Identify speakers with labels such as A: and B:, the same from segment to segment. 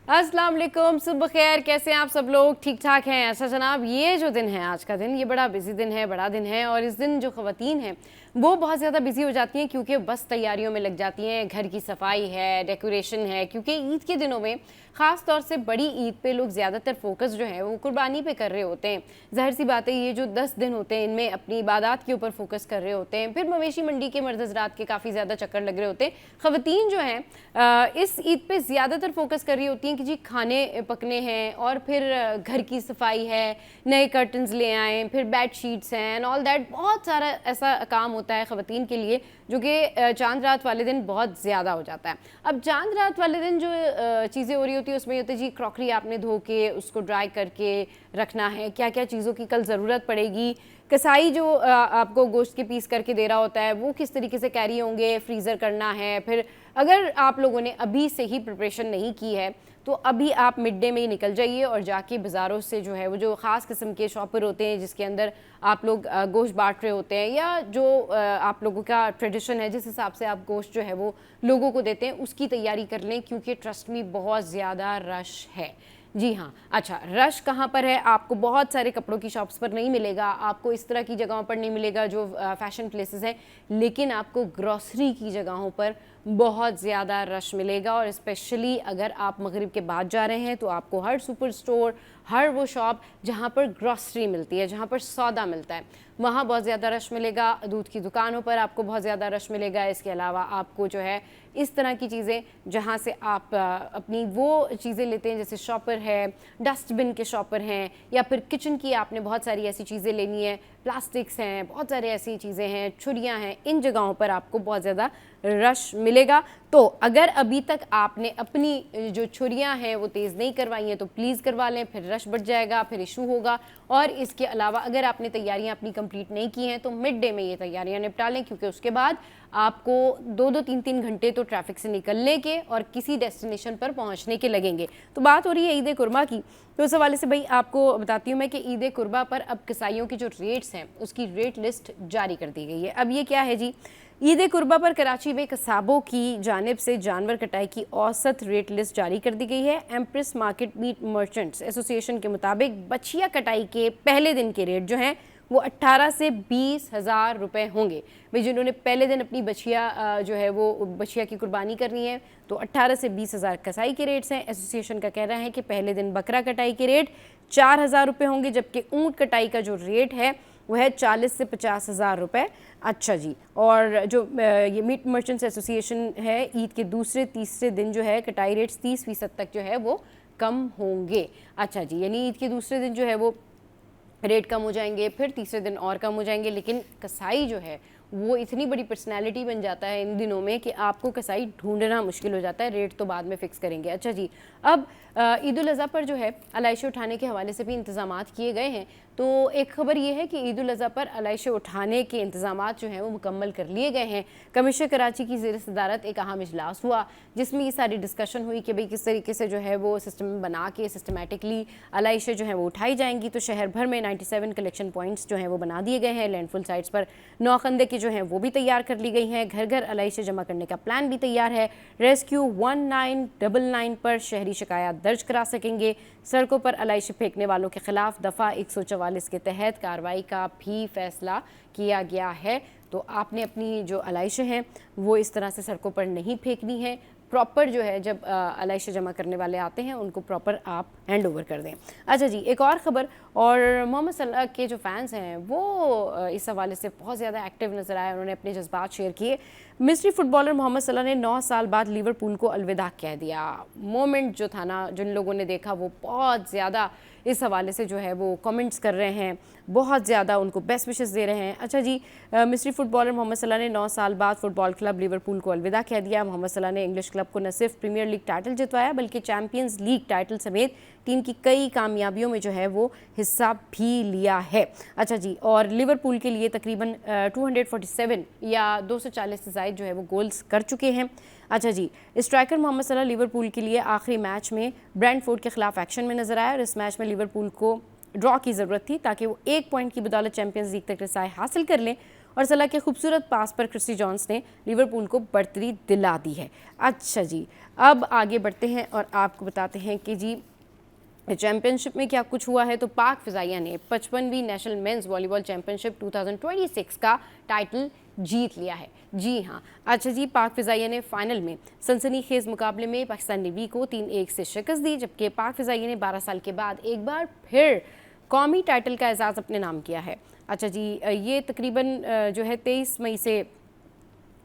A: अस्सलाम वालेकुम, सुबह खैर। कैसे हैं आप सब लोग? ठीक ठाक हैं? अच्छा जनाब, ये जो दिन है, आज का दिन, ये बड़ा बिजी दिन है, बड़ा दिन है। और इस दिन जो ख़वातीन हैं वो बहुत ज़्यादा बिजी हो जाती हैं क्योंकि बस तैयारियों में लग जाती हैं। घर की सफाई है, डेकोरेशन है, क्योंकि ईद के दिनों में ख़ास तौर से बड़ी ईद पे लोग ज़्यादातर फोकस जो है वो कुर्बानी पे कर रहे होते हैं। ज़ाहिर सी बात है, ये जो 10 दिन होते हैं इनमें अपनी इबादत के ऊपर फोकस कर रहे होते हैं। फिर मवेशी मंडी के मर्द हज़रात के काफ़ी ज़्यादा चक्कर लग रहे होते हैं। ख़वातीन जो हैं इस ईद पे ज़्यादातर फोकस कर रही होती हैं कि जी खाने पकने हैं, और फिर घर की सफाई है, नए कर्टन्स ले आएँ, फिर बेड शीट्स हैं एंड ऑल दैट। बहुत सारा ऐसा काम होता है ख़वातीन के लिए जो कि चांद रात वाले दिन बहुत ज़्यादा हो जाता है। अब चांद रात वाले दिन जो चीज़ें हो रही होती है उसमें होती है जी क्रॉकरी आपने धो के उसको ड्राई करके रखना है, क्या क्या चीज़ों की कल ज़रूरत पड़ेगी, कसाई जो आपको गोश्त के पीस करके दे रहा होता है वो किस तरीके से कैरी होंगे, फ्रीज़र करना है। फिर अगर आप लोगों ने अभी से ही प्रिपरेशन नहीं की है तो अभी आप मिड डे में ही निकल जाइए और जाके बाज़ारों से जो है वो जो ख़ास किस्म के शॉपर होते हैं जिसके अंदर आप लोग गोश्त बांट रहे होते हैं, या जो आप लोगों का ट्रेडिशन है जिस हिसाब से आप गोश्त जो है वो लोगों को देते हैं, उसकी तैयारी कर लें क्योंकि ट्रस्ट मी बहुत ज़्यादा रश है। जी हाँ। अच्छा, रश कहाँ पर है? आपको बहुत सारे कपड़ों की शॉप्स पर नहीं मिलेगा, आपको इस तरह की जगहों पर नहीं मिलेगा जो फैशन प्लेसेस हैं, लेकिन आपको ग्रॉसरी की जगहों पर बहुत ज़्यादा रश मिलेगा। और स्पेशली अगर आप मगरिब के बाद जा रहे हैं तो आपको हर सुपर स्टोर, हर वो शॉप जहाँ पर ग्रॉसरी मिलती है, जहाँ पर सौदा मिलता है, वहाँ बहुत ज़्यादा रश मिलेगा। दूध की दुकानों पर आपको बहुत ज़्यादा रश मिलेगा। इसके अलावा आपको जो है इस तरह की चीज़ें जहाँ से आप अपनी वो चीज़ें लेते हैं, जैसे शॉपर है, डस्टबिन के शॉपर हैं, या फिर किचन की आपने बहुत सारी ऐसी चीज़ें लेनी है, प्लास्टिक्स हैं, बहुत सारी ऐसी चीज़ें हैं, छुरियाँ हैं, इन जगहों पर आपको बहुत ज़्यादा रश मिलेगा। तो अगर अभी तक आपने अपनी जो छुरियाँ हैं वो तेज़ नहीं करवाई हैं तो प्लीज़ करवा लें, फिर रश बढ़ जाएगा, फिर इशू होगा। और इसके अलावा अगर आपने तैयारियां अपनी कंप्लीट नहीं की हैं तो मिड डे में ये तैयारियां निपटा लें, क्योंकि उसके बाद आपको 2-2 3-3 घंटे तो ट्रैफिक से निकलने के और किसी डेस्टिनेशन पर पहुंचने के लगेंगे। तो बात हो रही है ईद कुर्बा की, तो उस हवाले से भाई आपको बताती हूँ मैं कि ईद कुर्बा पर अब कसाईयों की जो रेट्स हैं उसकी रेट लिस्ट जारी कर दी गई है। अब ये क्या है जी, ईद कुर्बा पर कराची में कसाबों की जानिब से जानवर कटाई की औसत रेट लिस्ट जारी कर दी गई है। Empress market meat merchants association के मुताबिक बछिया कटाई के पहले दिन के रेट जो हैं वो 18 से 20 हज़ार रुपये होंगे। भाई जिन्होंने पहले दिन अपनी बछिया जो है वो बछिया की कुर्बानी करनी है तो 18 से 20 हज़ार कसाई के रेट्स हैं। एसोसिएशन का कहना है कि पहले दिन बकरा कटाई के रेट 4,000 रुपये होंगे, जबकि ऊँट कटाई का जो रेट है वह है 40 से 50 हज़ार रुपये। अच्छा जी, और जो ये मीट मर्चेंट्स एसोसिएशन है, ईद के दूसरे तीसरे दिन जो है कटाई रेट्स 30% तक जो है वो कम होंगे। अच्छा जी, यानी ईद के दूसरे दिन जो है वो रेट कम हो जाएंगे, फिर तीसरे दिन और कम हो जाएंगे। लेकिन कसाई जो है वो इतनी बड़ी पर्सनैलिटी बन जाता है इन दिनों में कि आपको कसाई ढूंढना मुश्किल हो जाता है, रेट तो बाद में फ़िक्स करेंगे। अच्छा जी, अब ईद उल अज़हा पर जो है अलाइशे उठाने के हवाले से भी इंतज़ामात किए गए हैं। तो एक ख़बर ये है कि ईद उल अज़हा पर अलाइशे उठाने के इंतज़ामात जो हैं वो मुकम्मल कर लिए गए हैं। कमिश्नर कराची की ज़ेर सदारत एक अहम इजलास हुआ जिसमें ये सारी डिस्कशन हुई कि भाई किस तरीके से जो है वो सिस्टम बना के सिस्टमेटिकली अलाइशे जो हैं वो उठाई जाएंगी। तो शहर भर में 97 कलेक्शन पॉइंट्स जो हैं वो बना दिए गए हैं। लैंडफुल साइट्स पर 9 खंदे की जो हैं वो भी तैयार कर ली गई हैं। घर घर अलाइशे जमा करने का प्लान भी तैयार है। रेस्क्यू 1999 पर शहरी शिकायत दर्ज करा सकेंगे। सड़कों पर अलाइशे फेंकने वालों के खिलाफ दफ़ा 144 के तहत कार्रवाई का भी फैसला किया गया है। तो आपने अपनी जो अलाइशे हैं वो इस तरह से सड़कों पर नहीं फेंकनी है। प्रॉपर जो है जब अलाइशे जमा करने वाले आते हैं उनको प्रॉपर आप हैंड ओवर कर दें। अच्छा जी, एक और ख़बर, और मोहम्मद सलाह के जो फैंस हैं वो इस हवाले से बहुत ज़्यादा एक्टिव नज़र आए, उन्होंने अपने जज्बात शेयर किए। मिस्री फुटबॉलर मोहम्मद सलाह ने 9 साल बाद लिवरपूल को अलविदा कह दिया। मोमेंट जो था ना, जिन लोगों ने देखा वो बहुत ज़्यादा इस हवाले से जो है वो कमेंट्स कर रहे हैं, बहुत ज़्यादा उनको बेस्ट विशेस दे रहे हैं। अच्छा जी, मिस्री फुटबॉलर मोहम्मद सलाह ने 9 साल बाद फुटबॉल क्लब लिवरपूल को अलविदा कह दिया। मोहम्मद सलाह ने इंग्लिश क्लब को न सिर्फ प्रीमियर लीग टाइटल जितवाया बल्कि चैंपियंस लीग टाइटल समेत टीम की कई कामयाबियों में जो है वो हिस्सा भी लिया है। अच्छा जी, और लिवरपूल के लिए तकरीबन 247 या 240 से ज़ायद जो है वो गोल्स कर चुके हैं। अच्छा जी, स्ट्राइकर मोहम्मद सलाह लिवरपूल के लिए आखिरी मैच में ब्रेंटफोर्ड के खिलाफ एक्शन में नजर आया और इस मैच में लिवरपूल को ड्रॉ की ज़रूरत थी ताकि वो 1 पॉइंट की बदौलत चैंपियंस लीग तक रसाई हासिल कर लें और सलाह के खूबसूरत पास पर क्रिस्टी जोन्स ने लिवरपूल को बढ़तरी दिला दी है। अच्छा जी, अब आगे बढ़ते हैं और आपको बताते हैं कि जी चैंपियनशिप में क्या कुछ हुआ है। तो पाक फिजाइया ने 55वीं नेशनल मेंस वॉलीबॉल चैंपियनशिप 2026 का टाइटल जीत लिया है। जी हाँ, अच्छा जी, पाक फिजाइया ने फाइनल में सनसनीखेज मुकाबले में पाकिस्तान नेवी को 3-1 से शिकस्त दी, जबकि पाक फिजाइया ने 12 साल के बाद एक बार फिर कौमी टाइटल का एजाज़ अपने नाम किया है। अच्छा जी, ये तकरीबन जो है 23 मई से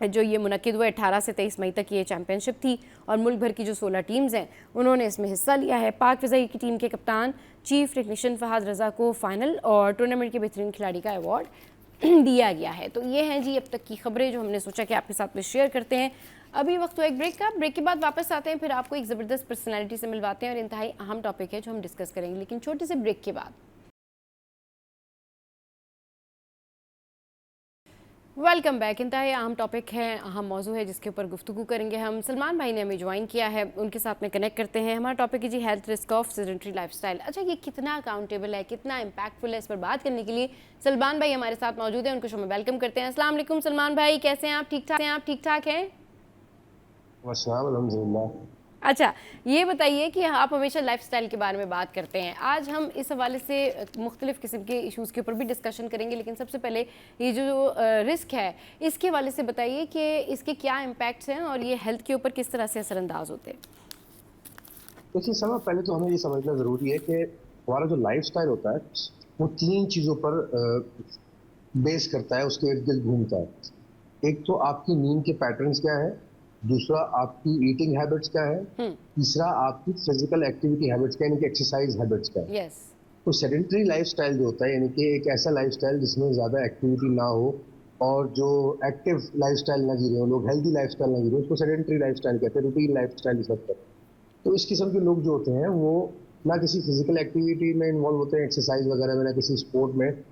A: जो ये मुनक्किद हुआ, 18 से 23 मई तक ये चैंपियनशिप थी और मुल्क भर की जो 16 टीम्स हैं उन्होंने इसमें हिस्सा लिया है। पाक फिजाई की टीम के कप्तान चीफ टेक्नीशियन फहद रज़ा को फाइनल और टूर्नामेंट के बेहतरीन खिलाड़ी का अवार्ड दिया गया है। तो ये हैं जी अब तक की खबरें जो हमने सोचा कि आपके साथ में शेयर करते हैं। अभी वक्त हुआ एक ब्रेक का, ब्रेक के बाद वापस आते हैं, फिर आपको एक ज़बरदस्त पर्सनैलिटी से मिलवाते हैं और इंतहाई अहम टॉपिक है जो हम डिस्कस करेंगे, लेकिन छोटे से ब्रेक के बाद। Welcome back. इंतहाई अहम टॉपिक है, अहम मौजू है जिसके ऊपर गुफ्तगू करेंगे हम। सलमान भाई ने हमें ज्वाइन किया है, उनके साथ में कनेक्ट करते हैं। हमारा टॉपिक है जी health risk of sedentary lifestyle. अच्छा, ये कितना अकाउंटेबल है, कितना इम्पैक्टफुल है, इस पर बात करने के लिए सलमान भाई हमारे साथ मौजूद हैं। उनको शो में वेलकम करते हैं। अस्सलाम वालेकुम सलमान भाई, कैसे हैं आप? ठीक ठाक हैं आप? ठीक ठाक हैं?
B: अल्हम्दुलिल्लाह।
A: अच्छा, ये बताइए कि आप हमेशा लाइफस्टाइल के बारे में बात करते हैं। आज हम इस हवाले से मुख्तलिफ़ किस्म के इश्यूज़ के ऊपर भी डिस्कशन करेंगे, लेकिन सबसे पहले ये जो रिस्क है इसके हवाले से बताइए कि इसके क्या इम्पैक्ट्स हैं और ये हेल्थ के ऊपर किस तरह से असरअंदाज होते हैं।
B: देखिए समा, पहले तो हमें ये समझना ज़रूरी है कि हमारा जो लाइफस्टाइल होता है वो 3 चीज़ों पर बेस करता है, उसके इर्द-गिर्द घूमता है। एक तो आपकी नींद के पैटर्न्स क्या हैं, दूसरा आपकी ईटिंग हैबिट्स क्या है, तीसरा आपकी फिज़िकल एक्टिविटी हैबिट्स क्या है, यानी कि एक्सरसाइज हैबिट्स क्या है।
A: यस।
B: तो सेडेंटरी लाइफस्टाइल जो होता है, यानी कि एक ऐसा लाइफस्टाइल जिसमें ज़्यादा एक्टिविटी ना हो और जो एक्टिव लाइफस्टाइल ना जी रहे हो लोग, हेल्दी लाइफस्टाइल ना जी रहे हो, उसको सेडेंटरी लाइफस्टाइल कहते हैं, रूटीन लाइफस्टाइल सब कहते हैं। तो इस किस्म के लोग जो होते हैं वो ना किसी फिजिकल एक्टिविटी में इन्वॉल्व होते हैं, एक्सरसाइज वगैरह में, ना किसी स्पोर्ट में,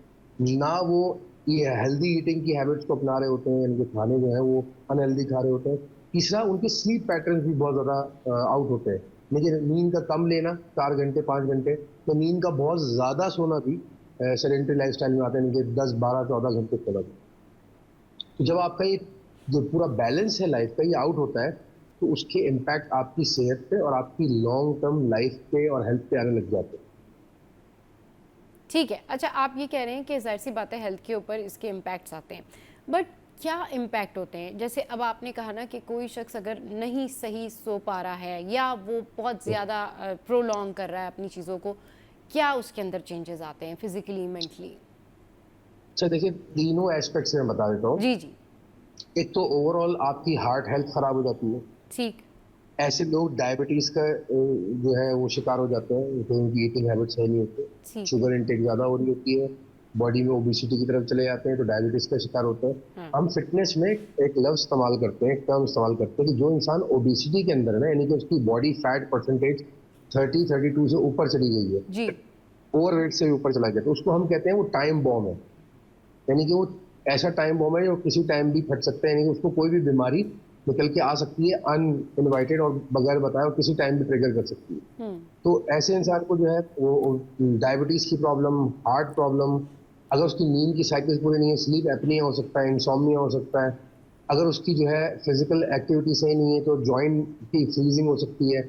B: ना वो ये हेल्दी ईटिंग की हैबिट्स को अपना रहे होते हैं, यानी कि खाने जो है वो अनहेल्दी खा रहे होते हैं। तीसरा, उनके स्लीप पैटर्न भी बहुत ज़्यादा आउट होते हैं। लेकिन नींद का कम लेना, 4 घंटे 5 घंटे, तो नींद का बहुत ज़्यादा सोना भी सेडेंटरी लाइफस्टाइल में आता है, यानी कि 10 12 14 घंटे सोना। तो जब आपका ये जो पूरा बैलेंस है लाइफ का ये आउट होता है, तो उसके इम्पैक्ट आपकी सेहत पे और आपकी लॉन्ग टर्म लाइफ पे और हेल्थ पे आने लग जाते हैं।
A: ठीक है। अच्छा, आप ये कह रहे हैं कि ज़ाहिर सी बात है हेल्थ के ऊपर इसके इम्पैक्ट्स आते हैं, बट क्या इम्पैक्ट होते हैं? जैसे अब आपने कहा ना कि कोई शख्स अगर नहीं सही सो पा रहा है या वो बहुत ज़्यादा प्रोलॉन्ग कर रहा है अपनी चीज़ों को, क्या उसके अंदर चेंजेस आते हैं फिजिकली, मेंटली?
B: अच्छा देखिए, तीनों एस्पेक्ट से मैं बता देता हूँ।
A: जी जी।
B: एक तो ओवरऑल आपकी हार्ट हेल्थ खराब हो जाती है।
A: ठीक।
B: ऐसे लोग डायबिटीज का जो है वो शिकार हो जाते हैं, तो उनकी ईटिंग हैबिट सही नहीं होती,
A: ठीक है।
B: शुगर इंटेक ज़्यादा हो रही होती है, बॉडी में ओबिसिटी की तरफ चले जाते हैं, तो डायबिटीज का शिकार होते हैं।
A: हाँ।
B: हम फिटनेस में एक लफ्ज़ इस्तेमाल करते हैं, एक टर्म इस्तेमाल करते हैं कि जो इंसान ओबिसिटी के अंदर है ना, यानी कि उसकी बॉडी फैट परसेंटेज 30 32 से ऊपर चली गई है,
A: जी।
B: ओवरवेट से भी ऊपर चला गया, तो उसको हम कहते हैं वो टाइम बॉम्ब है। यानी कि वो ऐसा टाइम बॉम्ब है जो किसी टाइम भी फट सकता है, यानी कि उसको कोई भी बीमारी निकल के आ सकती है अनइनवाइटेड और बगैर बताए, और किसी टाइम भी ट्रिगर कर सकती है। तो ऐसे इंसान को जो है वो डायबिटीज की प्रॉब्लम, हार्ट प्रॉब्लम, अगर उसकी नींद की साइकिल पूरी नहीं है, स्लीप एपनिया हो सकता है, इंसोम्निया हो सकता है, अगर उसकी जो है फिजिकल एक्टिविटी सही नहीं है तो जॉइंट की फ्रीजिंग हो सकती है,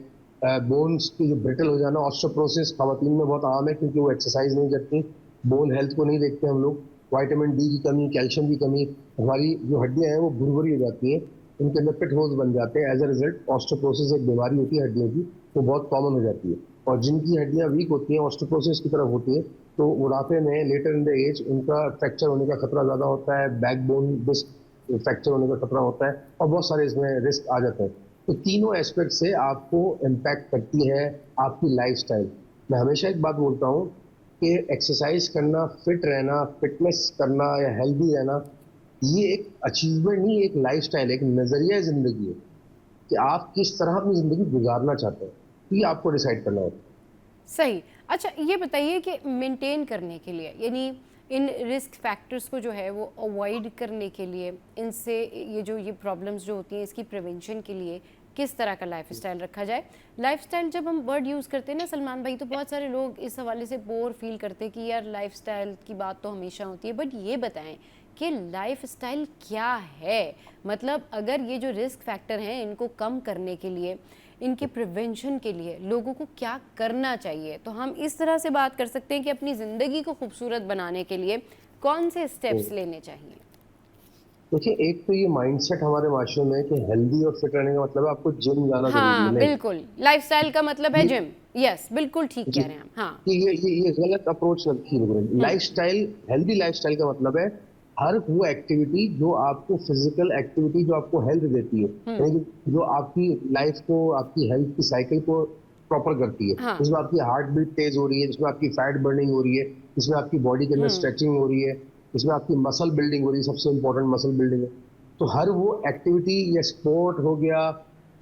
B: बोन्स की जो ब्रिटल हो जाना, ऑस्टियोपोरोसिस खवातीन में बहुत आम है क्योंकि वो एक्सरसाइज नहीं करती, बोन हेल्थ को नहीं देखते हम लोग, विटामिन डी की कमी, कैल्शियम की कमी, हमारी जो हड्डियां हैं वो भुरभुरी हो जाती हैं, उनके अंदर पिट होल्स बन जाते हैं। एज अ रिजल्ट ऑस्टियोपोरोसिस एक बीमारी होती है हड्डियों की, वो बहुत कॉमन हो जाती है। और जिनकी हड्डियां वीक होती हैं, ऑस्टियोपोरोसिस की तरफ होती है, तो बुढ़ापे में लेटर इन द एज उनका फ्रैक्चर होने का खतरा ज़्यादा होता है, बैकबोन डिस्क फ्रैक्चर होने का खतरा होता है, और बहुत सारे इसमें रिस्क आ जाते हैं। तो तीनों एस्पेक्ट से आपको इम्पैक्ट करती है आपकी लाइफस्टाइल। मैं हमेशा एक बात बोलता हूँ कि एक्सरसाइज करना, फिट रहना, फिटनेस करना या हेल्दी रहना, ये एक अचीवमेंट नहीं, एक लाइफस्टाइल, एक नजरिया जिंदगी है कि आप किस तरह अपनी जिंदगी गुजारना चाहते हैं, तो ये आपको डिसाइड करना होता है।
A: सही। अच्छा, ये बताइए कि मेंटेन करने के लिए, यानी इन रिस्क फैक्टर्स को जो है वो अवॉइड करने के लिए, इनसे ये प्रॉब्लम्स जो होती हैं इसकी प्रिवेंशन के लिए किस तरह का लाइफस्टाइल रखा जाए? लाइफस्टाइल जब हम वर्ड यूज़ करते हैं ना सलमान भाई, तो बहुत सारे लोग इस हवाले से बोर फील करते हैं कि यार लाइफस्टाइल की बात तो हमेशा होती है, बट ये बताएं कि लाइफस्टाइल क्या है, मतलब अगर ये जो रिस्क फैक्टर हैं इनको कम करने के लिए, इनके प्रिवेंशन के लिए लोगों को क्या करना चाहिए। तो हम इस तरह से बात कर सकते हैं कि अपनी ज़िंदगी को खूबसूरत बनाने के लिए कौन से स्टेप्स लेने चाहिए।
B: देखिए, एक तो ये माइंडसेट हमारे माशरे में है कि हेल्दी और फिट रहने का मतलब है आपको जिम जाना जरूरी है।
A: हाँ
B: नहीं,
A: बिल्कुल, लाइफस्टाइल का मतलब है
B: ये
A: जिम। यस बिल्कुल ठीक
B: जी,
A: कह रहे हैं हम। हाँ।
B: ये गलत अप्रोच रखी है। लाइफस्टाइल, हेल्दी लाइफस्टाइल का मतलब है हर वो एक्टिविटी जो आपको, फिजिकल एक्टिविटी जो आपको हेल्थ देती है, यानी कि जो आपकी लाइफ को, आपकी हेल्थ की साइकिल को प्रॉपर करती है,
A: हाँ।
B: जिसमें आपकी हार्ट बीट तेज हो रही है, जिसमें आपकी फैट बर्निंग हो रही है, जिसमें आपकी बॉडी के अंदर स्ट्रेचिंग हो रही है, जिसमें आपकी मसल बिल्डिंग हो रही है, सबसे इंपॉर्टेंट मसल बिल्डिंग है। तो हर वो एक्टिविटी या स्पोर्ट हो गया,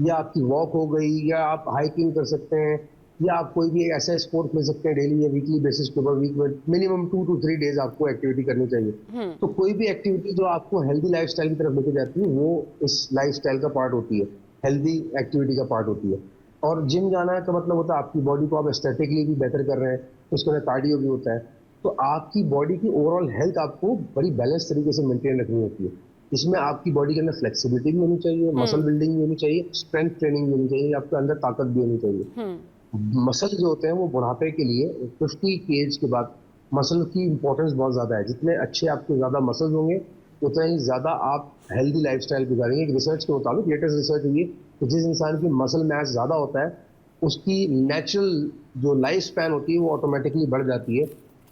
B: या आपकी वॉक हो गई, या आप हाइकिंग कर सकते हैं, या आप कोई भी ऐसा स्पोर्ट खेल सकते हैं डेली या वीकली बेसिस के ऊपर। वीक में मिनिमम 2 to 3 डेज आपको एक्टिविटी करनी चाहिए। तो कोई भी एक्टिविटी जो आपको हेल्दी लाइफस्टाइल की तरफ लेके जाती है, वो इस लाइफस्टाइल का पार्ट होती है, हेल्दी एक्टिविटी का पार्ट होती है। और जिम जाना का मतलब होता है आपकी बॉडी को आप एस्थेटिकली भी बेहतर कर रहे हैं, उसके अंदर कार्डियो भी होता है। तो आपकी बॉडी की ओवरऑल हेल्थ आपको बड़ी बैलेंस तरीके से मेंटेन रखनी होती है। इसमें आपकी बॉडी के अंदर फ्लेक्सिबिलिटी भी होनी चाहिए, मसल बिल्डिंग भी होनी चाहिए, स्ट्रेंथ ट्रेनिंग भी होनी चाहिए, आपके अंदर ताकत भी होनी चाहिए। मसल जो होते हैं वो बुढ़ापे के लिए 50 की एज के बाद मसल की इंपॉर्टेंस बहुत ज़्यादा है। जितने अच्छे आपके ज़्यादा मसल्स होंगे, उतना ही ज़्यादा आप हेल्दी लाइफस्टाइल गुजारेंगे। एक रिसर्च के मुताबिक, लेटेस्ट रिसर्च हुई है कि जिस इंसान की मसल मास ज़्यादा होता है, उसकी नेचुरल जो लाइफ स्पैन होती है वो ऑटोमेटिकली बढ़ जाती है,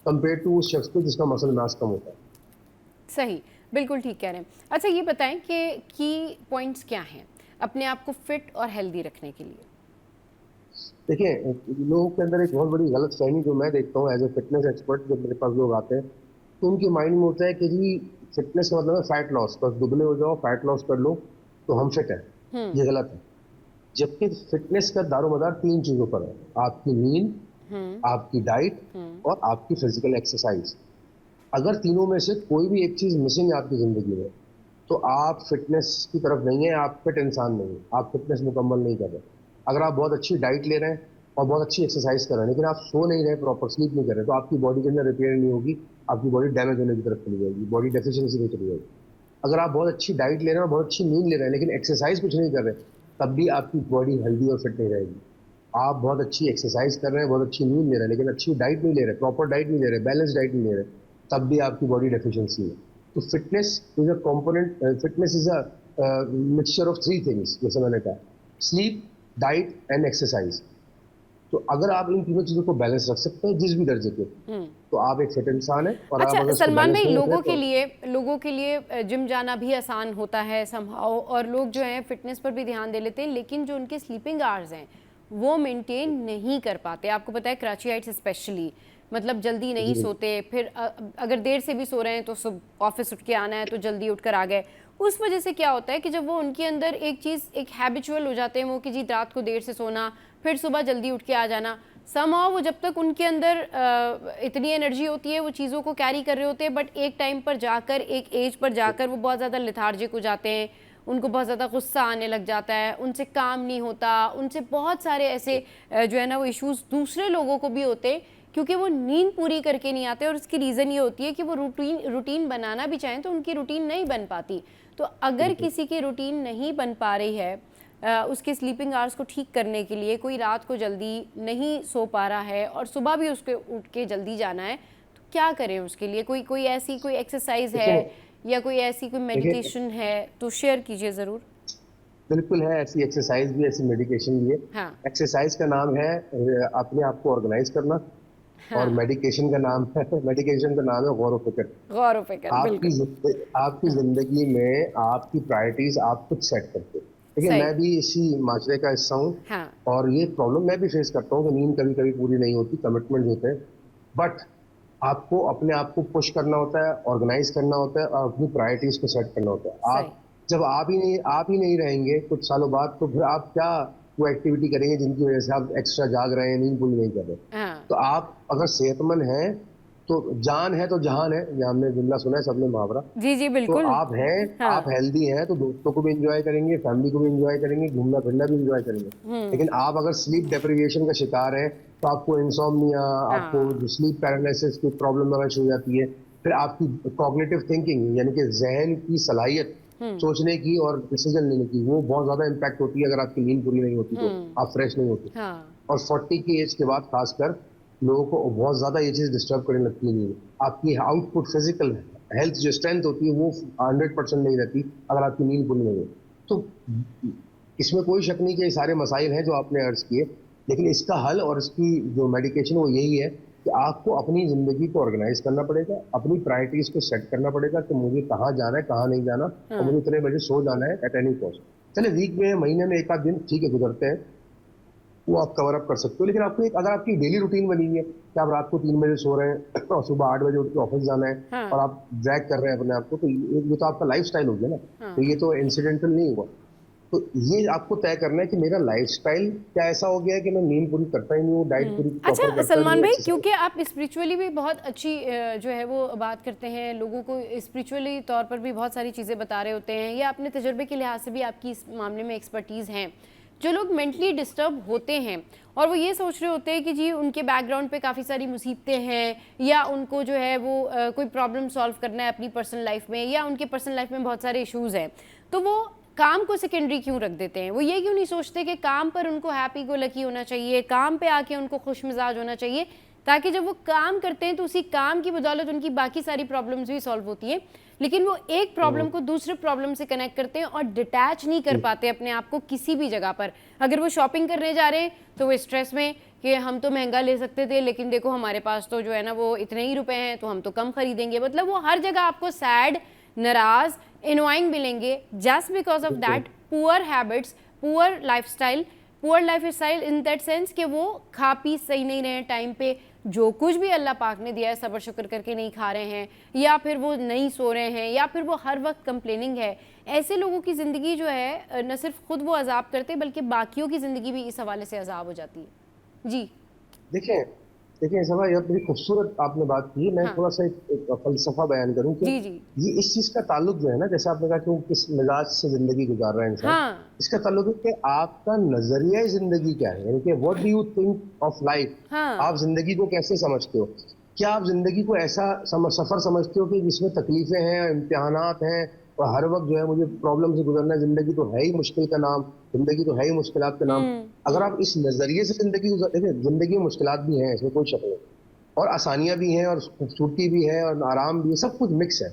B: कंपेयर टू उस शख्स को जिसका मसल मास कम होता है।
A: सही, बिल्कुल ठीक कह रहे हैं। अच्छा ये बताएं कि की पॉइंट्स क्या हैं अपने आप को फिट और हेल्दी रखने के लिए।
B: देखिए, लोगों के अंदर एक बहुत बड़ी गलतफहमी जो मैं देखता हूँ एज ए फिटनेस एक्सपर्ट, जब मेरे पास लोग आते हैं तो उनके माइंड में होता है कि जी फिटनेस का मतलब है फैट लॉस, बस दुबले हो जाओ, फैट लॉस कर लो तो हम फिट हैं। ये गलत है। जबकि फिटनेस का दारोमदार 3 चीजों पर है: आपकी नींद, आपकी डाइट, और आपकी फिजिकल एक्सरसाइज। अगर तीनों में से कोई भी एक चीज मिसिंग है आपकी जिंदगी में, तो आप फिटनेस की तरफ नहीं है, आप फिट इंसान नहीं है, आप फिटनेस मुकम्मल नहीं कर रहे। अगर आप बहुत अच्छी डाइट ले रहे हैं और बहुत अच्छी एक्सरसाइज कर रहे हैं, लेकिन आप सो नहीं रहे, प्रॉपर स्लीप नहीं कर रहे, तो आपकी बॉडी के अंदर रिपेयर नहीं होगी, आपकी बॉडी डैमेज होने की तरफ चली जाएगी, बॉडी डेफिशिएंसी में चली जाएगी। अगर आप बहुत अच्छी डाइट ले रहे हैं और बहुत अच्छी नींद ले रहे हैं, लेकिन एक्सरसाइज कुछ नहीं कर रहे, तब भी आपकी बॉडी हेल्दी और फिट नहीं रहेगी। आप बहुत अच्छी एक्सरसाइज कर रहे हैं, बहुत अच्छी नींद ले रहे हैं, लेकिन अच्छी डाइट नहीं ले रहे, प्रॉपर डाइट नहीं ले रहे, बैलेंस डाइट नहीं ले रहे, तब भी आपकी बॉडी डेफिशिएंसी है। तो fitness is a component, fitness is a mixture of 3 things, जैसे मैंने कहा: स्लीप, डाइट एंड एक्सरसाइज। तो अगर आप इन तीनों चीजों को बैलेंस रख सकते हैं जिस भी दर्जे के, तो आप एक फिट इंसान है। और आप
A: अच्छा
B: अगर इसको
A: सलमान
B: बैलेंस
A: भाई,
B: नहीं रख रहे
A: लोगों के लिए जिम जाना भी आसान होता है समहाउ, और लोग जो हैं फिटनेस पर भी ध्यान दे लेते हैं, लेकिन जो उनके स्लीपिंग आवर्स हैं वो मेंटेन नहीं कर पाते। आपको पता है कराचीइट्स स्पेशली, मतलब जल्दी नहीं
B: जी,
A: सोते, फिर अगर देर से भी सो रहे हैं तो सुबह ऑफिस उठ के आना है तो जल्दी उठ कर आ गए। उस वजह से क्या होता है कि जब वो उनके अंदर एक चीज़, एक हैबिचुअल हो जाते हैं वो कि जी रात को देर से सोना, फिर सुबह जल्दी उठ के आ जाना, समहाउ वो जब तक उनके अंदर इतनी एनर्जी होती है वो चीज़ों को कैरी कर रहे होते हैं, बट एक टाइम पर जाकर, एक एज पर जाकर वो बहुत ज़्यादा लेथार्जिक हो जाते हैं, उनको बहुत ज़्यादा गुस्सा आने लग जाता है, उनसे काम नहीं होता, उनसे बहुत सारे ऐसे जो है ना वो इश्यूज़ दूसरे लोगों को भी होते हैं, क्योंकि वो नींद पूरी करके नहीं आते। और उसकी रीज़न ये होती है कि वो रूटीन बनाना भी चाहें तो उनकी रूटीन नहीं बन पाती। तो अगर किसी की रूटीन नहीं बन पा रही है, उसके स्लीपिंग आवर्स को ठीक करने के लिए, कोई रात को जल्दी नहीं सो पा रहा है और सुबह भी उसके उठ के जल्दी जाना है, तो क्या करें उसके लिए? कोई कोई ऐसी कोई एक्सरसाइज है
B: देखिए
A: या कोई ऐसी कोई
B: देखिए
A: मेडिटेशन है तो शेयर कीजिए ज़रूर।
B: बिल्कुल है, ऐसी एक्सरसाइज भी, ऐसी मेडिकेशन भी है।
A: हाँ।
B: एक्सरसाइज का नाम है अपने आप को ऑर्गेनाइज करना, और
A: हाँ,
B: मेडिकेशन का नाम है मेडिकेशन का नाम है गौर व फिक्र।
A: गौर व फिक्र, बिल्कुल।
B: आपकी
A: हाँ।
B: जिंदगी में आपकी प्रायोरिटीज आप खुद सेट करते हो। देखिए,
A: सही।
B: मैं भी इसी माजरे का हिस्सा हूँ,
A: हाँ।
B: और ये प्रॉब्लम मैं भी फेस करता हूँ कि नींद कभी कभी पूरी नहीं होती, कमिटमेंट होते हैं। बट आपको अपने आप को पुश करना होता है, ऑर्गेनाइज करना होता है, और अपनी प्रायोरिटीज को सेट करना होता है।
A: सही।
B: आप जब आप ही नहीं रहेंगे कुछ सालों बाद, तो फिर आप क्या वो एक्टिविटी करेंगे जिनकी वजह से आप एक्स्ट्रा जाग रहे हैं, नींद पूरी नहीं कर रहे।
A: हाँ।
B: तो आप अगर सेहतमंद हैं तो जान है तो जहान है, ये हमने जुमला सुना है सबने, मुहावरा।
A: जी जी
B: तो
A: बिल्कुल।
B: आप हैं,
A: हाँ।
B: आप हेल्दी हैं तो दोस्तों को भी एंजॉय करेंगे, फैमिली को भी एंजॉय करेंगे, घूमना फिरना भी एंजॉय करेंगे। लेकिन आप अगर स्लीप डेप्रिवेशन का शिकार हैं, तो आपको इंसोम्निया, आपको
A: हाँ।
B: स्लीप पैरालिसिस की प्रॉब्लम आना शुरू हो जाती है, फिर आपकी कॉग्निटिव थिंकिंग यानी कि जहन की सलाहियत सोचने की और डिसीजन लेने की, वो बहुत ज्यादा इम्पैक्ट होती है अगर आपकी नींद पूरी नहीं होती तो, आप फ्रेश नहीं होते।
A: हाँ
B: और 40 की एज के बाद खासकर लोगों को बहुत ज्यादा ये चीज डिस्टर्ब करने लगती है नींद। आपकी आउटपुट फिजिकल हेल्थ जो स्ट्रेंथ होती है वो 100% नहीं रहती अगर आपकी नींद पूरी नहीं हो। तो इसमें कोई शक नहीं कि ये सारे मसाइल हैं जो आपने अर्ज किए, लेकिन इसका हल और इसकी जो मेडिकेशन वो यही है कि आपको अपनी जिंदगी को ऑर्गेनाइज करना पड़ेगा, अपनी प्रायोरिटीज को सेट करना पड़ेगा कि मुझे कहाँ जाना है, कहाँ नहीं जाना, और मुझे इतने बजे सो जाना है एट एनी कॉस्ट। चले वीक में, महीने में एक आध दिन ठीक है गुजरते हैं, वो आप कवर अप कर सकते हो, लेकिन आपको एक अगर आपकी डेली रूटीन बनी है कि आप रात को 3 बजे सो रहे हैं और सुबह 8 बजे उठ के ऑफिस जाना है,
A: हाँ
B: और आप ड्रैग कर रहे हैं अपने आप को, तो ये तो आपका लाइफ स्टाइल हो गया ना।
A: हाँ
B: तो ये तो इंसिडेंटल नहीं हुआ। तो ये आपको तय करना है कि मेरा लाइफस्टाइल क्या ऐसा हो गया है कि मैं नींद पूरी करता ही नहीं हूँ, डाइट पूरी प्रॉपर
A: अच्छा
B: करता नहीं
A: सलमान
B: हूँ,
A: भाई,
B: एक्सरसाइज।
A: क्योंकि आप स्पिरिचुअली भी बहुत अच्छी जो है वो बात करते हैं, लोगों को स्पिरिचुअली तौर पर भी बहुत सारी चीज़ें बता रहे होते हैं, या अपने तजर्बे के लिहाज से भी आपकी इस मामले में एक्सपर्टीज़ हैं। जो लोग मेंटली डिस्टर्ब होते हैं और वो ये सोच रहे होते हैं कि जी उनके बैकग्राउंड पे काफ़ी सारी मुसीबतें हैं, या उनको जो है वो कोई प्रॉब्लम सॉल्व करना है अपनी पर्सनल लाइफ में, या उनके पर्सनल लाइफ में बहुत सारे इश्यूज़ हैं, तो वो काम को सेकेंडरी क्यों रख देते हैं? वो ये क्यों नहीं सोचते कि काम पर उनको हैप्पी गो लकी होना चाहिए, काम पे आके उनको खुश मिजाज होना चाहिए, ताकि जब वो काम करते हैं तो उसी काम की बदौलत उनकी बाकी सारी प्रॉब्लम्स भी सॉल्व होती हैं। लेकिन वो एक प्रॉब्लम को दूसरे प्रॉब्लम से कनेक्ट करते हैं और डिटैच नहीं कर पाते अपने आप को किसी भी जगह पर। अगर वो शॉपिंग करने जा रहे हैं तो वो स्ट्रेस में कि हम तो महंगा ले सकते थे, लेकिन देखो हमारे पास तो जो है ना वो इतने ही रुपए हैं, तो हम तो कम खरीदेंगे। मतलब वो हर जगह आपको सैड, नाराज, इनोइंग मिलेंगे, just because of that poor habits, poor lifestyle in that sense कि वो खा पी सही नहीं रहे हैं टाइम पे, जो कुछ भी अल्लाह पाक ने दिया है सब्र शुक्र करके नहीं खा रहे हैं, या फिर वो नहीं सो रहे हैं, या फिर वो हर वक्त कंप्लेनिंग है। ऐसे लोगों की ज़िंदगी जो है न सिर्फ खुद वो अजाब करते बल्कि बाकियों की ज़िंदगी भी इस हवाले से अजाब हो जाती है। जी
B: देखिए देखिए सभा, यह बड़ी खूबसूरत आपने बात की। मैं
A: हाँ
B: थोड़ा सा एक फलसफा बयान करूं कि
A: जी जी
B: ये इस चीज का ताल्लुक जो है ना, जैसे आपने कहा कि वो किस मिजाज से जिंदगी गुजार रहा है इंसान,
A: हाँ
B: इसका ताल्लुक है कि आपका नजरिया जिंदगी क्या है, यानी कि what do you think of life.
A: हाँ
B: आप जिंदगी को कैसे समझते हो? क्या आप जिंदगी को ऐसा सफर समझते हो कि जिसमें तकलीफें हैं, इम्तिहानात हैं, और हर वक्त जो है मुझे प्रॉब्लम से गुजरना है, जिंदगी तो है ही मुश्किल का नाम, जिंदगी तो है ही मुश्किलात का नाम। अगर आप इस नजरिए से जिंदगी देखिए, जिंदगी में मुश्किलात भी हैं, इसमें कोई शक नहीं, और आसानियां भी हैं, और खूबसूरती भी है, और आराम भी है, सब कुछ मिक्स है।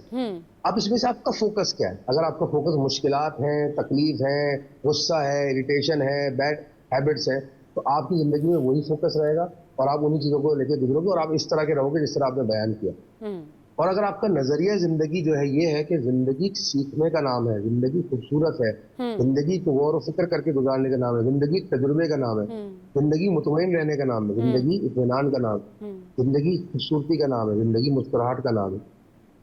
B: अब इसमें से आपका फोकस क्या है? अगर आपका फोकस मुश्किलात हैं, तकलीफ है, गुस्सा है, इरिटेशन है, बैड हैबिट्स है, तो आपकी जिंदगी में वही फोकस रहेगा, और आप उन्हीं चीजों को लेकर गुजरोगे, और आप इस तरह के रहोगे जिस तरह आपने बयान किया। और अगर आपका नजरिया जिंदगी जो है ये है कि जिंदगी सीखने का नाम है, जिंदगी खूबसूरत है, जिंदगी को गौर और फिक्र करके गुजारने का नाम है, जिंदगी तजुर्बे का नाम है, जिंदगी मुतमईन रहने का नाम है, जिंदगी इत्मीनान का नाम है, जिंदगी खूबसूरती का नाम है, जिंदगी मुस्कुराहट का नाम है,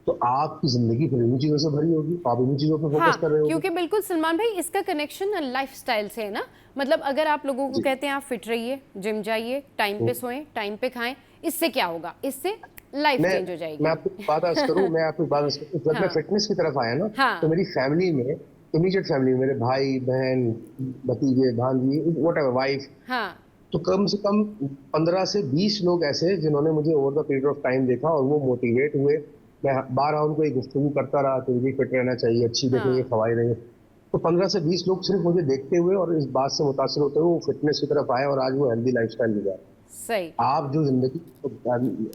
B: तो आपकी जिंदगी फिर इन्हीं चीजों से भरी होगी, आप इन्हीं चीजों पर फोकस कर रहे होगे।
A: क्योंकि बिल्कुल सलमान भाई, इसका कनेक्शन लाइफस्टाइल से है ना। मतलब अगर आप लोगों को
B: जी।
A: कहते हैं आप फिट रहिए, जिम जाइए, टाइम पे सोएं, टाइम पे खाएं, इससे क्या होगा? इससे लाइफ
B: मैं
A: चेंज हो जाएगी।
B: मैं आपको बात अर्ज करूं, मैं आपको बात अर्ज करूं, जब मैं
A: हाँ
B: फिटनेस की तरफ आया ना,
A: हाँ
B: तो मेरी फैमिली में, इमीडिएट फैमिली में, मेरे भाई बहन, भतीजे भांजी, व्हाटएवर, वाइफ,
A: हाँ
B: तो कम से कम 15 से 20 लोग ऐसे जिन्होंने मुझे over the period of time देखा, और वो मोटिवेट हुए। मैं बार बार उनको एक गुफ्तगू करता रहा कि भी फिट रहना चाहिए, अच्छी देखिए ये
A: हाँ
B: फवायद है। तो 15 से 20 लोग सिर्फ मुझे देखते हुए और इस बात से मुतासर होते हुए वो फिटनेस की तरफ आए, और आज वो हेल्दी लाइफस्टाइल गुजार।
A: सही।
B: आप जो जिंदगी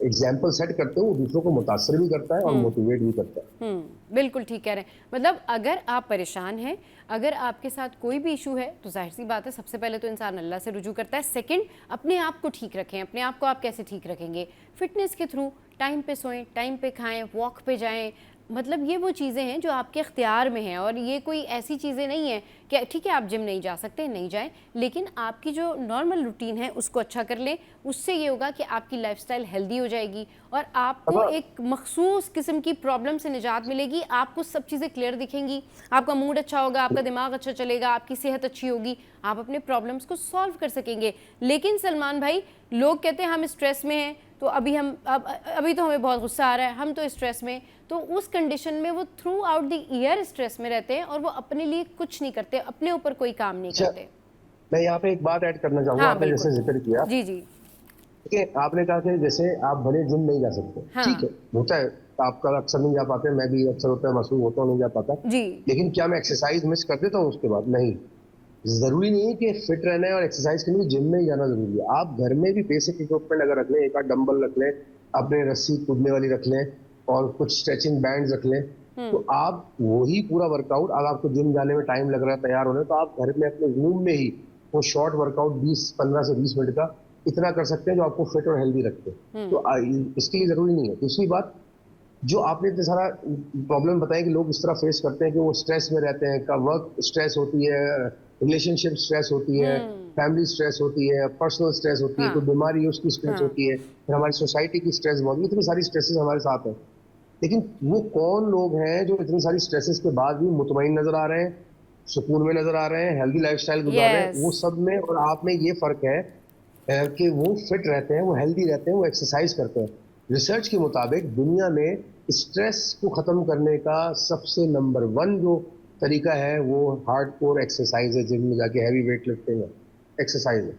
B: एग्जाम्पल सेट करते हो, वो दूसरों को मुतासर भी करता है और मोटिवेट भी करता है।
A: बिल्कुल ठीक कह रहे हैं। मतलब अगर आप परेशान हैं, अगर आपके साथ कोई भी इशू है, तो जाहिर सी बात है सबसे पहले तो इंसान अल्लाह से रुजू करता है। सेकंड, अपने आप को ठीक रखें। अपने आप को आप कैसे ठीक रखेंगे? फिटनेस के थ्रू, टाइम पे सोएं, टाइम पे खाएं, वॉक पे जाएं। मतलब ये वो चीज़ें हैं जो आपके इख्तियार में हैं, और ये कोई ऐसी चीज़ें नहीं हैं कि ठीक है आप जिम नहीं जा सकते, नहीं जाएं, लेकिन आपकी जो नॉर्मल रूटीन है उसको अच्छा कर लें। उससे ये होगा कि आपकी लाइफस्टाइल हेल्दी हो जाएगी, और आपको एक मखसूस किस्म की प्रॉब्लम से निजात मिलेगी। आपको सब चीज़ें क्लियर दिखेंगी, आपका मूड अच्छा होगा, आपका दिमाग अच्छा चलेगा, आपकी सेहत अच्छी होगी, आप अपने प्रॉब्लम्स को सॉल्व कर सकेंगे। लेकिन सलमान भाई, लोग कहते हैं हम स्ट्रेस में हैं, तो अभी तो हमें बहुत गुस्सा आ रहा है, हम तो स्ट्रेस में, तो उस कंडीशन में वो through out the year stress में रहते हैं, और वो अपने लिए कुछ नहीं करते, अपने ऊपर कोई काम नहीं करते।
B: मैं यहाँ पे एक बात ऐड करना चाहूंगा,
A: हाँ
B: आपने
A: बिल्कुल।
B: जैसे जिक्र किया
A: जी जी
B: देखिए, आपने कहा कि जैसे आप भले जिम नहीं जा सकते,
A: हाँ
B: ठीक है, होता है, आपका अक्सर नहीं जा पाते, मैं भी अक्सर होता है, मसरूफ होता हूँ, नहीं जा पाता।
A: जी।
B: लेकिन क्या मैं एक्सरसाइज मिस कर देता हूँ उसके बाद? नहीं। जरूरी नहीं है कि फिट रहना है और एक्सरसाइज के लिए जिम में ही जाना जरूरी है। आप घर में भी बेसिक इक्विपमेंट अगर रख लें, एक आध डंबल रख लें, अपने रस्सी कूदने वाली रख लें, और कुछ स्ट्रेचिंग बैंड्स रख लें, तो आप वही पूरा वर्कआउट, अगर आपको जिम जाने में टाइम लग रहा है तैयार होने में, तो आप घर में अपने रूम में ही वो शॉर्ट वर्कआउट 15 से 20 मिनट का इतना कर सकते हैं जो आपको फिट और हेल्दी रखते हैं। तो इसके लिए जरूरी नहीं है। दूसरी बात, जो आपने इतने सारा प्रॉब्लम बताया कि लोग इस तरह फेस करते हैं कि वो स्ट्रेस में रहते हैं, का वर्क स्ट्रेस होती है, रिलेशनशिप स्ट्रेस होती है, फैमिली स्ट्रेस होती है, पर्सनल स्ट्रेस होती है,
A: हाँ
B: कोई बीमारी है उसकी स्ट्रेस
A: हाँ
B: होती है, फिर हमारी सोसाइटी की स्ट्रेस बहुत, इतनी सारी स्ट्रेसेस हमारे साथ है। लेकिन वो कौन लोग हैं जो इतनी सारी स्ट्रेसेस के बाद भी मुतमईन नजर आ रहे हैं, सुकून में नजर आ रहे हैं, हेल्दी लाइफस्टाइल गुजार रहे हैं?
A: यस।
B: वो सब में और आप में ये फर्क है कि वो फिट रहते हैं, वो हेल्दी रहते हैं, वो एक्सरसाइज करते हैं। रिसर्च के मुताबिक दुनिया में स्ट्रेस को खत्म करने का सबसे नंबर वन जो तरीका है वो हार्डकोर एक्सरसाइज है, जिम में जाके हैवी वेट लिफ्टिंग है, एक्सरसाइज है।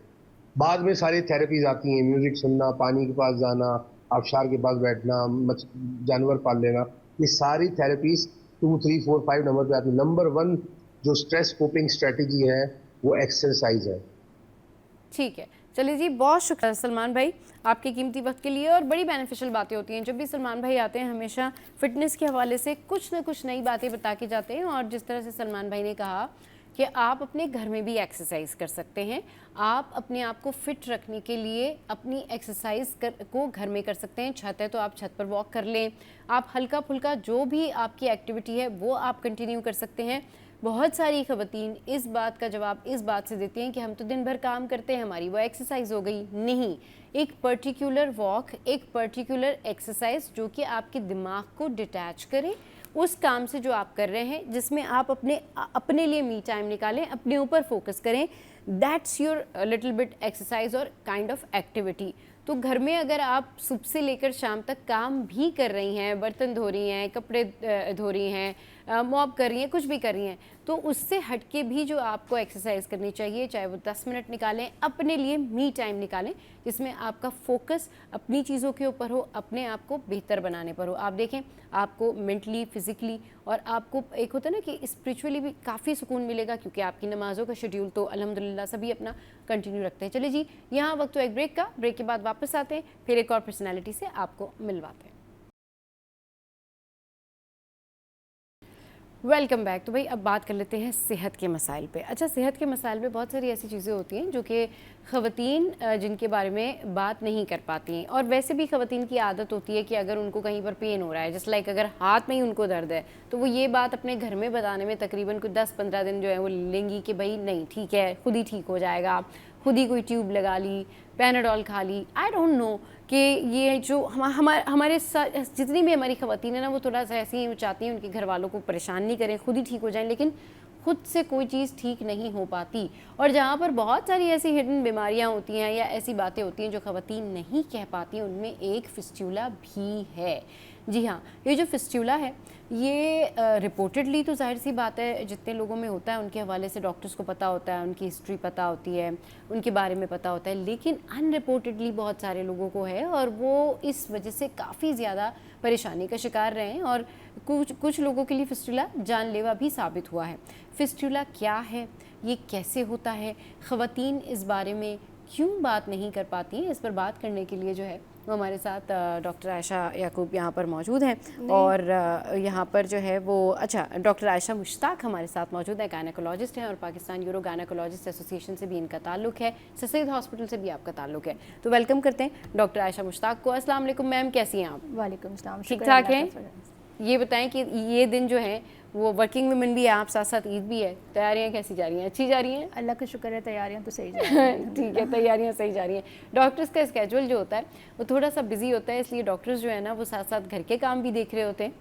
B: बाद में सारी थेरेपीज आती हैं, म्यूजिक सुनना, पानी के पास जाना, आबशार के पास बैठना, जानवर पाल लेना, ये सारी थेरेपीज 2, 3, 4, 5 नंबर पे आती है। नंबर वन जो स्ट्रेस कोपिंग स्ट्रेटेजी है वो एक्सरसाइज है।
A: ठीक है, चलिए जी, बहुत शुक्रिया सलमान भाई आपके कीमती वक्त के लिए। और बड़ी बेनिफिशियल बातें होती हैं जब भी सलमान भाई आते हैं, हमेशा फिटनेस के हवाले से कुछ ना कुछ नई बातें बता के जाते हैं। और जिस तरह से सलमान भाई ने कहा कि आप अपने घर में भी एक्सरसाइज कर सकते हैं, आप अपने आप को फिट रखने के लिए अपनी एक्सरसाइज को घर में कर सकते हैं। छत है तो आप छत पर वॉक कर लें, आप हल्का फुल्का जो भी आपकी एक्टिविटी है वो आप कंटिन्यू कर सकते हैं। बहुत सारी ख़वातीन इस बात का जवाब इस बात से देती हैं कि हम तो दिन भर काम करते हैं, हमारी वो एक्सरसाइज हो गई। नहीं, एक पर्टिकुलर वॉक, एक पर्टिकुलर एक्सरसाइज जो कि आपके दिमाग को डिटैच करे उस काम से जो आप कर रहे हैं, जिसमें आप अपने लिए मी टाइम निकालें, अपने ऊपर फोकस करें, that's your little bit exercise और काइंड ऑफ एक्टिविटी। तो घर में अगर आप सुबह से लेकर शाम तक काम भी कर रही हैं, बर्तन धो रही हैं, कपड़े धो रही हैं, मॉप कर रही हैं, कुछ भी कर रही हैं, तो उससे हटके भी जो आपको एक्सरसाइज करनी चाहिए, चाहे वो 10 मिनट निकालें, अपने लिए मी टाइम निकालें, जिसमें आपका फोकस अपनी चीज़ों के ऊपर हो, अपने आप को बेहतर बनाने पर हो। आप देखें, आपको मेंटली, फिजिकली और आपको एक होता है ना कि स्पिरिचुअली भी काफ़ी सुकून मिलेगा, क्योंकि आपकी नमाज़ों का शेड्यूल तो अल्हम्दुलिल्लाह सभी अपना कंटिन्यू रखते हैं। चलिए जी, यहाँ वक्त तो एक ब्रेक का, ब्रेक के बाद वापस आते हैं, फिर एक और पर्सनैलिटी से आपको मिलवाते हैं। Welcome back. तो भाई अब बात कर लेते हैं सेहत के मसाइल पे। अच्छा, सेहत के मसाइल पे बहुत सारी ऐसी चीज़ें होती हैं जो कि ख़वातीन जिनके बारे में बात नहीं कर पाती हैं। और वैसे भी ख़वातीन की आदत होती है कि अगर उनको कहीं पर पेन हो रहा है, जस्ट लाइक अगर हाथ में ही उनको दर्द है, तो वो ये बात अपने घर में बताने में तकरीबन कुछ 10-15 दिन जो है वो लेंगी कि भाई नहीं ठीक है, खुद ही ठीक हो जाएगा, खुद ही कोई ट्यूब लगा ली, पैनाडोल खा ली। आई डोंट नो कि ये जो हमारे साथ जितनी भी हमारी ख़वातीन है ना, वो थोड़ा सा ऐसी ही चाहती हैं उनके घर वालों को परेशान नहीं करें, खुद ही ठीक हो जाएं, लेकिन खुद से कोई चीज़ ठीक नहीं हो पाती। और जहाँ पर बहुत सारी ऐसी हिडन बीमारियाँ होती हैं या ऐसी बातें होती हैं जो ख़वातीन नहीं कह पाती, उनमें एक फिस्टूला भी है। जी हाँ, ये जो फिस्टूला है ये रिपोर्टेडली तो जाहिर सी बात है जितने लोगों में होता है उनके हवाले से डॉक्टर्स को पता होता है, उनकी हिस्ट्री पता होती है, उनके बारे में पता होता है, लेकिन अनरिपोर्टेडली बहुत सारे लोगों को है और वो इस वजह से काफ़ी ज़्यादा परेशानी का शिकार रहे हैं। और कुछ लोगों के लिए फिस्टूला जानलेवा भी साबित हुआ है। फिस्टूला क्या है, ये कैसे होता है, ख़वातीन इस बारे में क्यों बात नहीं कर पाती हैं, इस पर बात करने के लिए जो है वो हमारे साथ डॉक्टर आयशा याकूब यहाँ पर मौजूद हैं। और यहाँ पर जो है वो डॉक्टर आयशा मुश्ताक हमारे साथ मौजूद है, गायनेकोलॉजिस्ट हैं और पाकिस्तान यूरो गायनेकोलॉजिस्ट एसोसिएशन से भी इनका ताल्लुक है, सैयद हॉस्पिटल से भी आपका ताल्लुक है। तो वेलकम करते हैं डॉक्टर आयशा मुश्ताक को। अस्सलाम वालेकुम मैम, कैसी हैं आप?
C: वालेकुम सलाम,
A: ठीक ठाक हैं? ये बताएं कि ये दिन जो है वो वर्किंग वुमेन भी है, आप साथ साथ ईद भी है, तैयारियां कैसी जा रही हैं? अच्छी जा रही हैं?
C: अल्लाह का शुक्र है, तैयारियां तो सही जा रही हैं।
A: ठीक है, तैयारियां सही जा रही हैं। डॉक्टर्स का स्केड्यूल जो होता है वो थोड़ा सा बिजी होता है, इसलिए डॉक्टर्स जो है ना वो साथ साथ घर के काम भी देख रहे होते हैं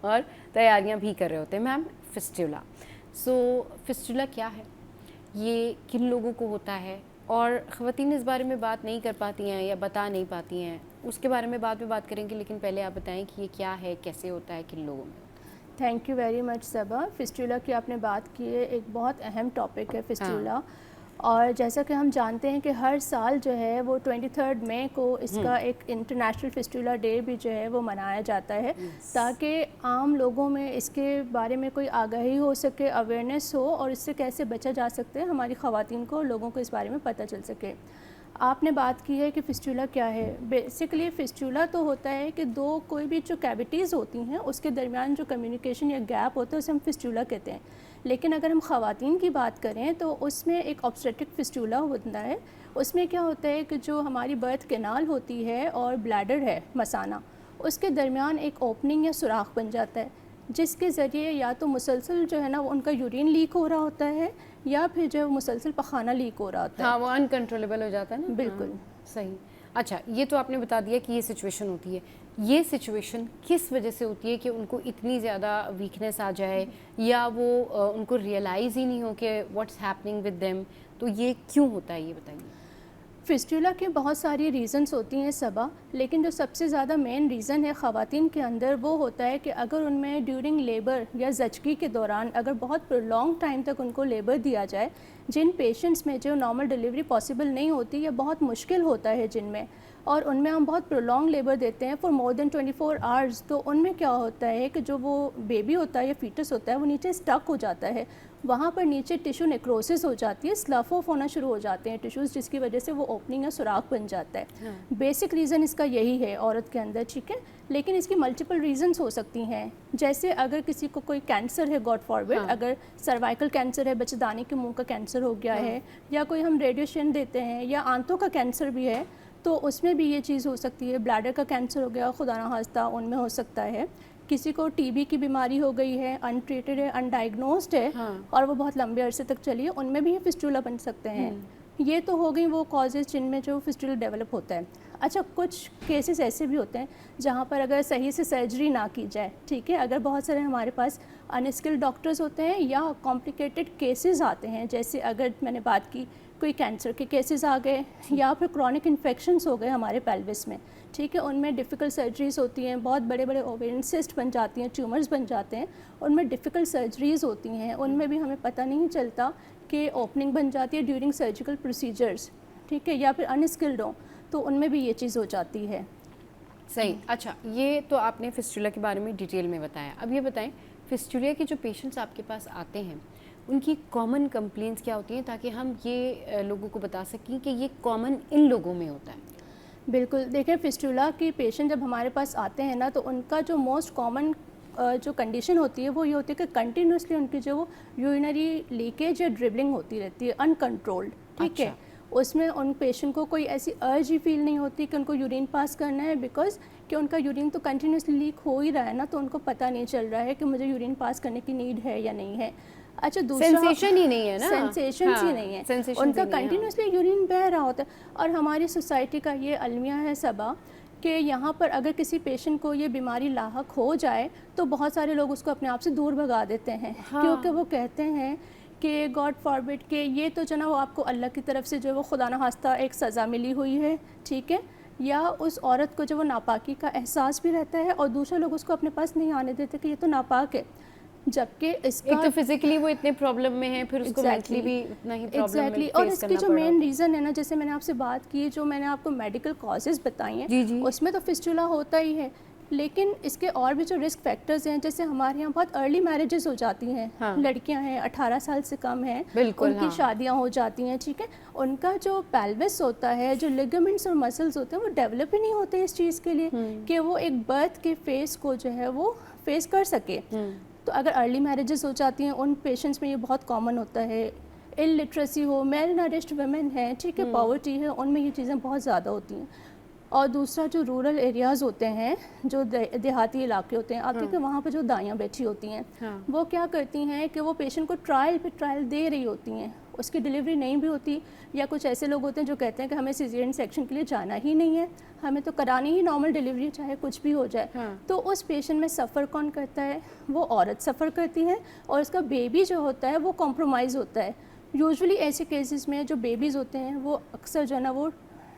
A: और तैयारियां भी कर रहे होते हैं। मैम, फिस्टूला, फिस्टूला क्या है, ये किन लोगों को होता है और ख़वातीन इस बारे में बात नहीं कर पाती हैं या बता नहीं पाती हैं, उसके बारे में बाद में बात करेंगे, लेकिन पहले आप बताएं कि ये क्या है, कैसे होता है, किन लोगों में?
C: Thank you very much Saba. Fistula की आपने बात की है, एक बहुत अहम टॉपिक है फिस्टूला। और जैसा कि हम जानते हैं कि हर साल जो है वो 23 मई को इसका एक इंटरनेशनल फिस्टुला डे भी जो है वो मनाया जाता है, ताकि आम लोगों में इसके बारे में कोई आगाही हो सके, अवेयरनेस हो, और इससे कैसे बचा जा सकता है, हमारी ख़वातीन को, लोगों को इस बारे में पता चल सके। आपने बात की है कि फिस्टुला क्या है। बेसिकली फिस्टुला तो होता है कि दो कोई भी जो कैविटीज़ होती हैं उसके दरमियान जो कम्युनिकेशन या गैप होता है उसे हम फिस्टुला कहते हैं। लेकिन अगर हम ख़वातीन की बात करें तो उसमें एक ऑब्स्टेट्रिक फिस्टुला होता है। उसमें क्या होता है कि जो हमारी बर्थ कैनाल होती है और ब्लैडर है, मसाना, उसके दरमियान एक ओपनिंग या सुराख बन जाता है, जिसके ज़रिए या तो मुसलसल जो है ना वो उनका यूरिन लीक हो रहा होता है या फिर जो मुसलसल पखाना लीक हो रहा होता है।
A: हाँ, वो अनकंट्रोलेबल हो जाता है ना।
C: बिल्कुल।
A: हाँ, सही। अच्छा, ये तो आपने बता दिया कि ये सिचुएशन होती है। ये सिचुएशन किस वजह से होती है कि उनको इतनी ज़्यादा वीकनेस आ जाए या वो उनको रियलाइज़ ही नहीं हो कि व्हाट्स हैपनिंग विद देम, तो ये क्यों होता है, ये बताइए।
C: फिस्टुला के बहुत सारी रीज़न्स होती हैं सबा, लेकिन जो सबसे ज़्यादा मेन रीज़न है ख़वातीन के अंदर वो होता है कि अगर उनमें ड्यूरिंग लेबर या ज़चगी के दौरान अगर बहुत प्रोलॉन्ग टाइम तक उनको लेबर दिया जाए, जिन पेशेंट्स में जो नॉर्मल डिलीवरी पॉसिबल नहीं होती या बहुत मुश्किल होता है जिनमें, और उनमें हम बहुत प्रोलॉन्ग लेबर देते हैं फॉर मोर देन 24 आवर्स, तो उनमें क्या होता है कि जो वो बेबी होता है या फीटस होता है वो नीचे स्टक हो जाता है, वहाँ पर नीचे टिश्यू नेक्रोसिस हो जाती है, स्लफ ऑफ होना शुरू हो जाते हैं टिश्यूज़, जिसकी वजह से वो ओपनिंग या सुराख बन जाता है। बेसिक रीज़न इसका यही है औरत के अंदर, ठीक है। लेकिन इसकी मल्टीपल रीजंस हो सकती हैं, जैसे अगर किसी को कोई कैंसर है, गॉड फॉरबिड, अगर सर्वाइकल कैंसर है, बच्चेदानी के मुंह का कैंसर हो गया है, या कोई हम रेडिएशन देते हैं, या आंतों का कैंसर भी है, तो उसमें भी ये चीज़ हो सकती है। ब्लैडर का कैंसर हो गया, खुदा ना खास्ता, उनमें हो सकता है। किसी को टीबी की बीमारी हो गई है, अनट्रीटेड है, अनडायग्नोस्ड है, और वो बहुत लंबे अरसे तक चली है, उनमें भी ये फिस्टुला बन सकते हैं। ये तो हो गई वो कॉजेज़ जिनमें जो फिस्टुला डेवलप होता है। अच्छा, कुछ केसेस ऐसे भी होते हैं जहाँ पर अगर सही से सर्जरी ना की जाए, ठीक है, अगर बहुत सारे हमारे पास अनस्किल्ड डॉक्टर्स होते हैं या कॉम्प्लिकेटेड केसेस आते हैं, जैसे अगर मैंने बात की कोई कैंसर के केसेस आ गए या फिर क्रॉनिक इन्फेक्शंस हो गए हमारे पेल्विस में, ठीक है, उनमें डिफ़िकल्ट सर्जरीज़ होती हैं, बहुत बड़े बड़े ओवेरियन सिस्ट बन जाती हैं, ट्यूमर्स बन जाते हैं, उनमें डिफ़िकल्ट सर्जरीज़ होती हैं, उनमें भी हमें पता नहीं चलता कि ओपनिंग बन जाती है ड्यूरिंग सर्जिकल प्रोसीजर्स, ठीक है, या फिर अनस्किल्ड हो तो उनमें भी ये चीज़ हो जाती है।
A: सही। अच्छा, ये तो आपने फिस्टुला के बारे में डिटेल में बताया। अब ये बताएं, फिस्टुला के जो पेशेंट्स आपके पास आते हैं उनकी कॉमन कंप्लेंट्स क्या होती हैं, ताकि हम ये लोगों को बता सकें कि ये कॉमन इन लोगों में होता है।
C: बिल्कुल, देखें, फिस्टुला के पेशेंट जब हमारे पास आते हैं ना, तो उनका जो मोस्ट कॉमन जो कंडीशन होती है वो ये होती है कि कंटिन्यूसली उनकी जो यूरिनरी लीकेज या ड्रिबलिंग होती रहती है अनकंट्रोल्ड, ठीक है। उसमें उन पेशेंट को कोई ऐसी अर्ज ही फील नहीं होती कि उनको यूरिन पास करना है, बिकॉज कि उनका यूरिन तो कंटिन्यूसली लीक हो ही रहा है ना, तो उनको पता नहीं चल रहा है कि मुझे यूरिन पास करने की नीड है या नहीं है। अच्छा, दूसरा
A: सेंसेशन ही नहीं है ना,
C: सेंसेशन ही नहीं है, उनका कंटिन्यूसली यूरिन बह रहा होता है। और हमारी सोसाइटी का ये अलमिया है सबा कि यहाँ पर अगर किसी पेशेंट को ये बीमारी लाहक हो जाए तो बहुत सारे लोग उसको अपने आप से दूर भगा देते हैं, क्योंकि वो कहते हैं कि गॉड फॉरबिड के ये तो जो ना वो आपको अल्लाह की तरफ से जो वो खुदा ना खास्ता एक सज़ा मिली हुई है, ठीक है, या उस औरत को जो वो नापाकी का एहसास भी रहता है और दूसरे लोग उसको अपने पास नहीं आने देते कि ये तो नापाक है, जबकि इसका
A: एक तो फिजिकली वो इतने प्रॉब्लम में है, फिर उसको मेंटली भी इतना ही प्रॉब्लम में
C: और इसकी जो मेन रीज़न है ना, जैसे मैंने आपसे बात की, जो मैंने आपको मेडिकल कॉजेज़ बताई हैं, उसमें तो फिस्टुला होता ही है, लेकिन इसके और भी जो रिस्क फैक्टर्स हैं, जैसे हमारे यहाँ बहुत अर्ली मैरिजेस हो जाती हैं, लड़कियां हैं 18 साल से कम हैं, उनकी शादियां हो जाती हैं, ठीक है, उनका जो पेल्विस होता है, जो लिगामेंट्स और मसल्स होते हैं, वो डेवलप ही नहीं होते इस चीज़ के लिए कि वो एक बर्थ के फेस को जो है वो फेस कर सके। तो अगर अर्ली मैरिजेस हो जाती हैं, उन पेशेंट्स में ये बहुत कॉमन होता है। इलिटरेसी हो, मेल नरिश्ड वुमेन हैं, ठीक है, पॉवर्टी है, उनमें ये चीज़ें बहुत ज़्यादा होती हैं। और दूसरा जो रूरल एरियाज़ होते हैं, जो देहाती इलाके होते हैं, आप देखिए वहाँ पर जो दाइयाँ बैठी होती हैं, वो क्या करती हैं कि वो पेशेंट को ट्रायल पे ट्रायल दे रही होती हैं, उसकी डिलीवरी नहीं भी होती, या कुछ ऐसे लोग होते हैं जो कहते हैं कि हमें सिजेरियन सेक्शन के लिए जाना ही नहीं है, हमें तो करानी ही नॉर्मल डिलीवरी, चाहे कुछ भी हो जाए। तो उस पेशेंट में सफ़र कौन करता है? वो औरत सफ़र करती है, और उसका बेबी जो होता है वो कॉम्प्रोमाइज़ होता है। यूजुअली ऐसे केसेस में जो बेबीज़ होते हैं वो अक्सर जो है ना वो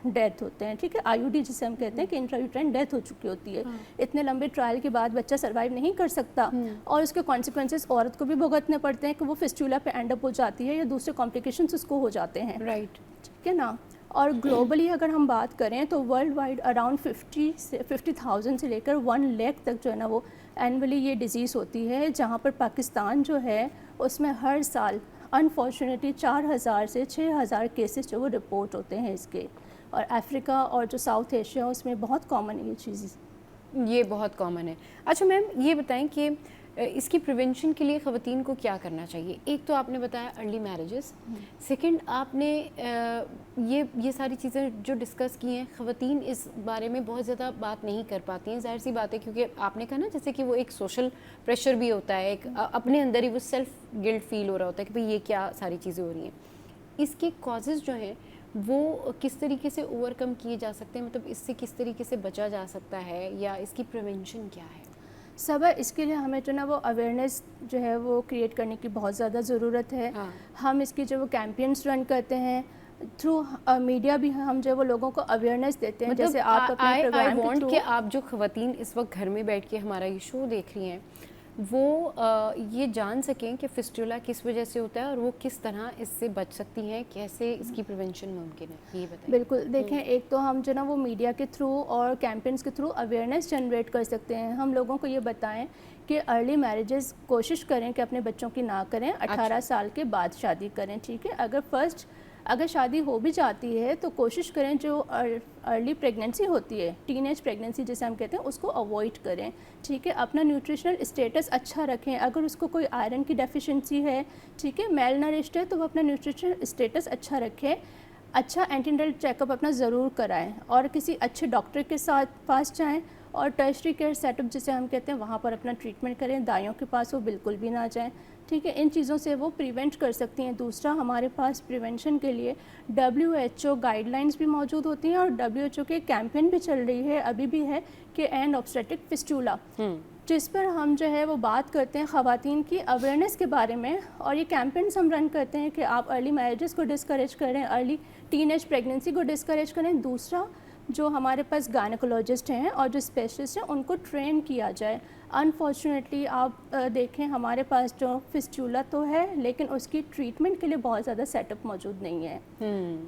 C: डेथ होते हैं, ठीक है, आईयूडी जिसे हम कहते हैं कि इंट्रायूट्राइन डेथ हो चुकी होती है। इतने लंबे ट्रायल के बाद बच्चा सर्वाइव नहीं कर सकता और उसके कॉन्सिक्वेंसेस औरत को भी भुगतने पड़ते हैं कि वो फिस्टूला पे एंड अप हो जाती है या दूसरे कॉम्प्लिकेशंस उसको हो जाते हैं,
A: राइट,
C: ठीक है ना। और ग्लोबली अगर हम बात करें तो वर्ल्ड वाइड अराउंड 50,000 से लेकर 1 लाख तक जो है ना वो एनुअली ये डिज़ीज़ होती है, जहाँ पर पाकिस्तान जो है उसमें हर साल अनफॉर्चुनेटली 4,000 से 6,000 केसेस जो वो रिपोर्ट होते हैं इसके। और अफ्रीका और जो साउथ एशिया उसमें बहुत कॉमन है ये चीज़।
A: ये बहुत कॉमन है। अच्छा मैम, ये बताएं कि इसकी प्रिवेंशन के लिए ख़वातीन को क्या करना चाहिए? एक तो आपने बताया अर्ली मैरिजेस, सेकंड आपने ये सारी चीज़ें जो डिस्कस की हैं, ख़वातीन इस बारे में बहुत ज़्यादा बात नहीं कर पाती हैं, ज़ाहिर सी बात है, क्योंकि आपने कहा ना जैसे कि वो एक सोशल प्रेशर भी होता है, एक अपने अंदर ही वो सेल्फ गिल्ट फील हो रहा होता है कि भाई ये क्या सारी चीज़ें हो रही हैं। इसके कॉजेज़ जो हैं वो किस तरीके से ओवरकम किए जा सकते हैं, मतलब इससे किस तरीके से बचा जा सकता है, या इसकी प्रिवेंशन क्या है?
C: सब इसके लिए हमें जो ना वो अवेयरनेस जो है वो क्रिएट करने की बहुत ज़्यादा ज़रूरत है।
A: हाँ।
C: हम इसकी जो वो कैंपेन्स रन करते हैं थ्रू मीडिया भी, हम जो वो लोगों को अवेयरनेस देते हैं,
A: मतलब
C: जैसे आप अपने
A: आई
C: प्रोग्राम के
A: वांट
C: थ्रू।
A: कि आप जो ख़वातीन इस वक्त घर में बैठ के हमारा ये शो देख रही हैं वो ये जान सकें कि फिस्टुला किस वजह से होता है और वो किस तरह इससे बच सकती हैं, कैसे इसकी प्रिवेंशन मुमकिन है, ये बताइए।
C: बिल्कुल, देखें, एक तो हम जो ना वो मीडिया के थ्रू और कैंपेन्स के थ्रू अवेयरनेस जनरेट कर सकते हैं। हम लोगों को ये बताएं कि अर्ली मैरिजेस कोशिश करें कि अपने बच्चों की ना करें, 18 साल के बाद शादी करें, ठीक है। अगर शादी हो भी जाती है तो कोशिश करें जो अर्ली प्रेगनेंसी होती है, टीनेज प्रेगनेंसी जिसे हम कहते हैं, उसको अवॉइड करें, ठीक है। अपना न्यूट्रिशनल स्टेटस अच्छा रखें। अगर उसको कोई आयरन की डेफिशिएंसी है, ठीक है, मेल नरिश्ड है, तो वो अपना न्यूट्रिशनल स्टेटस अच्छा रखें। अच्छा एंटीनेटल चेकअप अपना ज़रूर कराएं और किसी अच्छे डॉक्टर के साथ पास जाएं और टर्शरी केयर सेटअप जिसे हम कहते हैं वहाँ पर अपना ट्रीटमेंट करें। दाइयों के पास वो बिल्कुल भी ना जाएं, ठीक है। इन चीज़ों से वो प्रिवेंट कर सकती हैं। दूसरा, हमारे पास प्रिवेंशन के लिए WHO गाइडलाइंस भी मौजूद होती हैं और WHO के कैंपेन भी चल रही है, अभी भी है, कि एंड ऑब्स्टेट्रिक फिस्टूला, जिस पर हम जो है वो बात करते हैं ख़वातीन की अवेयरनेस के बारे में। और ये कैंपेन्स हम रन करते हैं कि आप अर्ली मैरिजेस को डिस्करेज करें, अर्ली टीनेज प्रेगनेंसी को डिस्करेज करें। दूसरा, जो हमारे पास गायनेकोलॉजिस्ट हैं और जो स्पेशलिस्ट हैं उनको ट्रेन किया जाए। अनफॉर्चुनेटली आप देखें, हमारे पास जो फिस्टूला तो है लेकिन उसकी ट्रीटमेंट के लिए बहुत ज़्यादा सेटअप मौजूद नहीं है।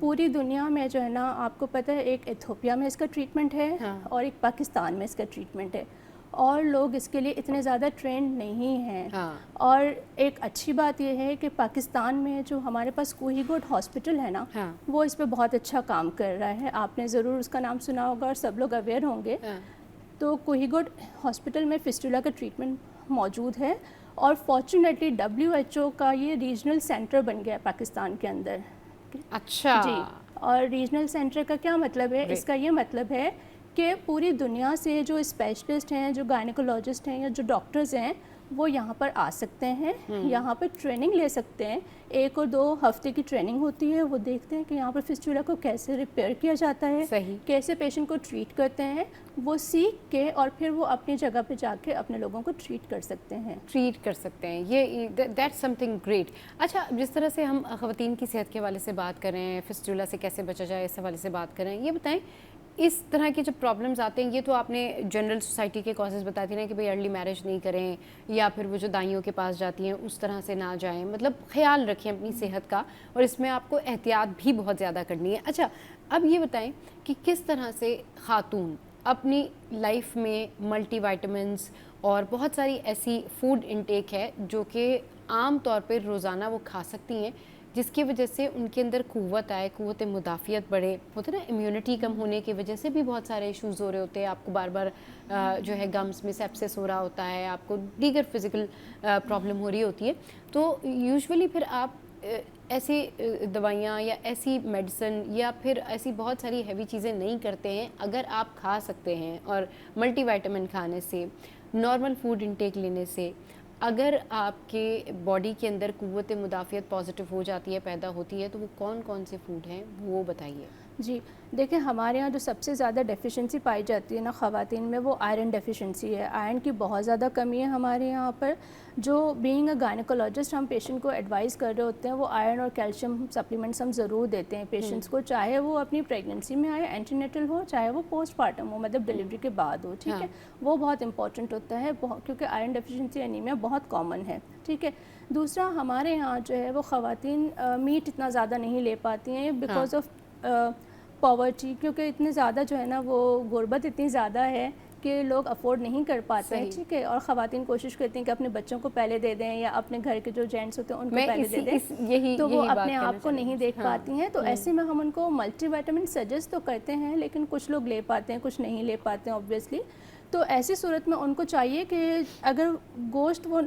C: पूरी दुनिया में जो है ना, आपको पता है, एक इथियोपिया में इसका ट्रीटमेंट है,
A: हाँ।
C: और एक पाकिस्तान में इसका ट्रीटमेंट है, और लोग इसके लिए इतने ज़्यादा ट्रेंड नहीं हैं।
A: हाँ।
C: और एक अच्छी बात यह है कि पाकिस्तान में जो हमारे पास कोहिगोड हॉस्पिटल है ना,
A: हाँ।
C: वो इस पे बहुत अच्छा काम कर रहा है। आपने ज़रूर उसका नाम सुना होगा और सब लोग अवेयर होंगे।
A: हाँ।
C: तो कोहिगोड हॉस्पिटल में फिस्टुला का ट्रीटमेंट मौजूद है और फॉर्चुनेटली WHO का ये रीजनल सेंटर बन गया है पाकिस्तान के अंदर।
A: अच्छा
C: जी, और रीजनल सेंटर का क्या मतलब है? इसका ये मतलब है कि पूरी दुनिया से जो स्पेशलिस्ट हैं, जो गायनेकोलॉजिस्ट हैं या जो डॉक्टर्स हैं, वो यहाँ पर आ सकते हैं, यहाँ पर ट्रेनिंग ले सकते हैं। 1 और 2 हफ्ते की ट्रेनिंग होती है। वो देखते हैं कि यहाँ पर फिस्टुला को कैसे रिपेयर किया जाता है,
A: सही।
C: कैसे पेशेंट को ट्रीट करते हैं, वो सीख के और फिर वो अपनी जगह पे जाके अपने लोगों को ट्रीट कर सकते हैं।
A: ट्रीट कर सकते हैं, ये दैट्स समथिंग ग्रेट। अच्छा, जिस तरह से हम ख़वातीन की सेहत के हवाले से बात कर रहे हैं, फिस्टुला से कैसे बचा जाए इस हवाले से बात कर रहे हैं, ये बताएं इस तरह के जो प्रॉब्लम्स आते हैं, ये तो आपने जनरल सोसाइटी के कॉजेज़ बता दी ना कि भाई अर्ली मैरिज नहीं करें, या फिर वो जो दाइयों के पास जाती हैं उस तरह से ना जाएं, मतलब ख्याल रखें अपनी सेहत का, और इसमें आपको एहतियात भी बहुत ज़्यादा करनी है। अच्छा, अब ये बताएं कि किस तरह से खातून अपनी लाइफ में मल्टीविटामिन्स और बहुत सारी ऐसी फूड इनटेक है जो कि आम तौर पर रोज़ाना वो खा सकती हैं, जिसकी वजह से उनके अंदर क़ुव्वत आए, क़ुव्वत मुदाफ़ियत बढ़े। होता है ना, इम्यूनिटी कम होने की वजह से भी बहुत सारे इश्यूज़ हो रहे होते हैं। आपको बार बार जो है गम्स में सेप्सिस हो रहा होता है, आपको दीगर फिज़िकल प्रॉब्लम हो रही होती है। तो यूजुअली फिर आप ऐसी दवाइयाँ या ऐसी मेडिसिन या फिर ऐसी बहुत सारी हैवी चीज़ें नहीं करते हैं। अगर आप खा सकते हैं और मल्टीविटामिन खाने से, नॉर्मल फूड इनटेक लेने से, अगर आपके बॉडी के अंदर क़ुव्वत मुदाफ़ियत पॉजिटिव हो जाती है, पैदा होती है, तो वो कौन कौन से फूड हैं वो बताइए।
C: जी, देखिए हमारे यहाँ जो सबसे ज़्यादा डेफिशिएंसी पाई जाती है ना ख़वातीन में, वो आयरन डेफिशिएंसी है। आयरन की बहुत ज़्यादा कमी है हमारे यहाँ पर। जो बीइंग अ गायनेकोलॉजिस्ट हम पेशेंट को एडवाइस कर रहे होते हैं, वो आयरन और कैल्शियम सप्लीमेंट्स हम ज़रूर देते हैं पेशेंट्स को, चाहे वो अपनी प्रेगनेंसी में आए, एंटीनेटल हो, चाहे वो पोस्टपार्टम हो, मतलब डिलीवरी के बाद हो, ठीक है। वो बहुत इंपॉर्टेंट होता है, क्योंकि आयरन डेफिशिएंसी एनीमिया बहुत कॉमन है, ठीक है। दूसरा, हमारे यहाँ जो है वो ख़वातीन मीट इतना ज़्यादा नहीं ले पाती हैं बिकॉज ऑफ पॉवर्टी, क्योंकि इतने ज़्यादा जो है ना वो गुर्बत इतनी ज़्यादा है कि लोग अफोर्ड नहीं कर पाते हैं, ठीक है। और ख़वातीन कोशिश करती हैं कि अपने बच्चों को पहले दे दें या अपने घर के जो जेंट्स होते हैं उनको पहले दे दें, तो वो अपने आप को नहीं देख पाती हैं। तो ऐसे में हम उनको मल्टीविटामिन सजेस्ट तो करते हैं, लेकिन कुछ लोग ले पाते हैं, कुछ नहीं ले पाते हैं ऑब्वियसली। तो ऐसी सूरत में उनको चाहिए कि अगर गोश्त वो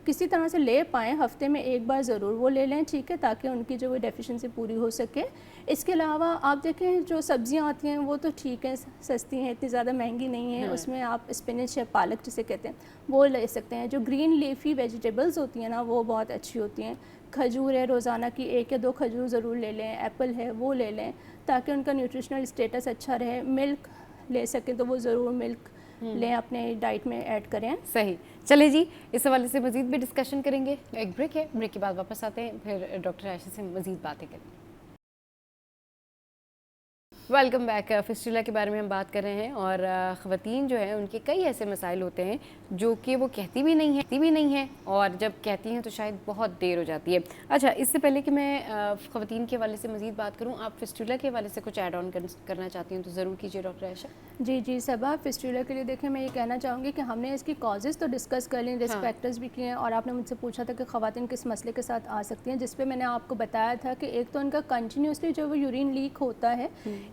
C: किसी तरह से ले पाएँ, हफ्ते में एक बार ज़रूर वो ले लें, ठीक है, ताकि उनकी जो वो डेफिशिएंसी पूरी हो सके। इसके अलावा आप देखें जो सब्जियां आती हैं वो तो ठीक है, सस्ती हैं, इतनी ज़्यादा महंगी नहीं है। उसमें आप स्पिनच या पालक जिसे कहते हैं वो ले सकते हैं। जो ग्रीन लीफी वेजिटेबल्स होती हैं ना, वो बहुत अच्छी होती हैं। खजूर है, रोज़ाना की 1 या 2 खजूर ज़रूर ले लें। एप्पल है, वो ले लें ताकि उनका न्यूट्रिशनल स्टेटस अच्छा रहे। मिल्क ले सकें तो वो ज़रूर मिल्क लें, अपने डाइट में ऐड करें।
A: सही। चले जी, इस हवाले से मज़ीद भी डिस्कशन करेंगे। एक ब्रेक है, ब्रेक के बाद वापस आते हैं, फिर डॉक्टर आयशा से मज़ीद बातें करेंगे। Welcome back. फिस्टुला के बारे में हम बात कर रहे हैं और ख़वातीन जो है उनके कई ऐसे मसाइल होते हैं जो कि वो कहती भी नहीं है और जब कहती हैं तो शायद बहुत देर हो जाती है। अच्छा, इससे पहले कि मैं ख़वातीन के हवाले से मज़ीद बात करूँ, आप फिस्टुला के हवाले से कुछ ऐड ऑन करना चाहती हूँ तो ज़रूर कीजिए डॉक्टर आयशा।
C: जी सबा, फिस्टुला के लिए देखिए मैं ये कहना चाहूँगी कि हमने इसकी कॉजेज़ तो डिस्कस कर ली, रिस्क फैक्टर्स भी किए हैं, और आपने मुझसे पूछा था कि ख़वातीन किस मसले के साथ आ सकती हैं, जिस पे मैंने आपको बताया था कि एक तो उनका कंटिन्यूसली जो वो यूरिन लीक होता है।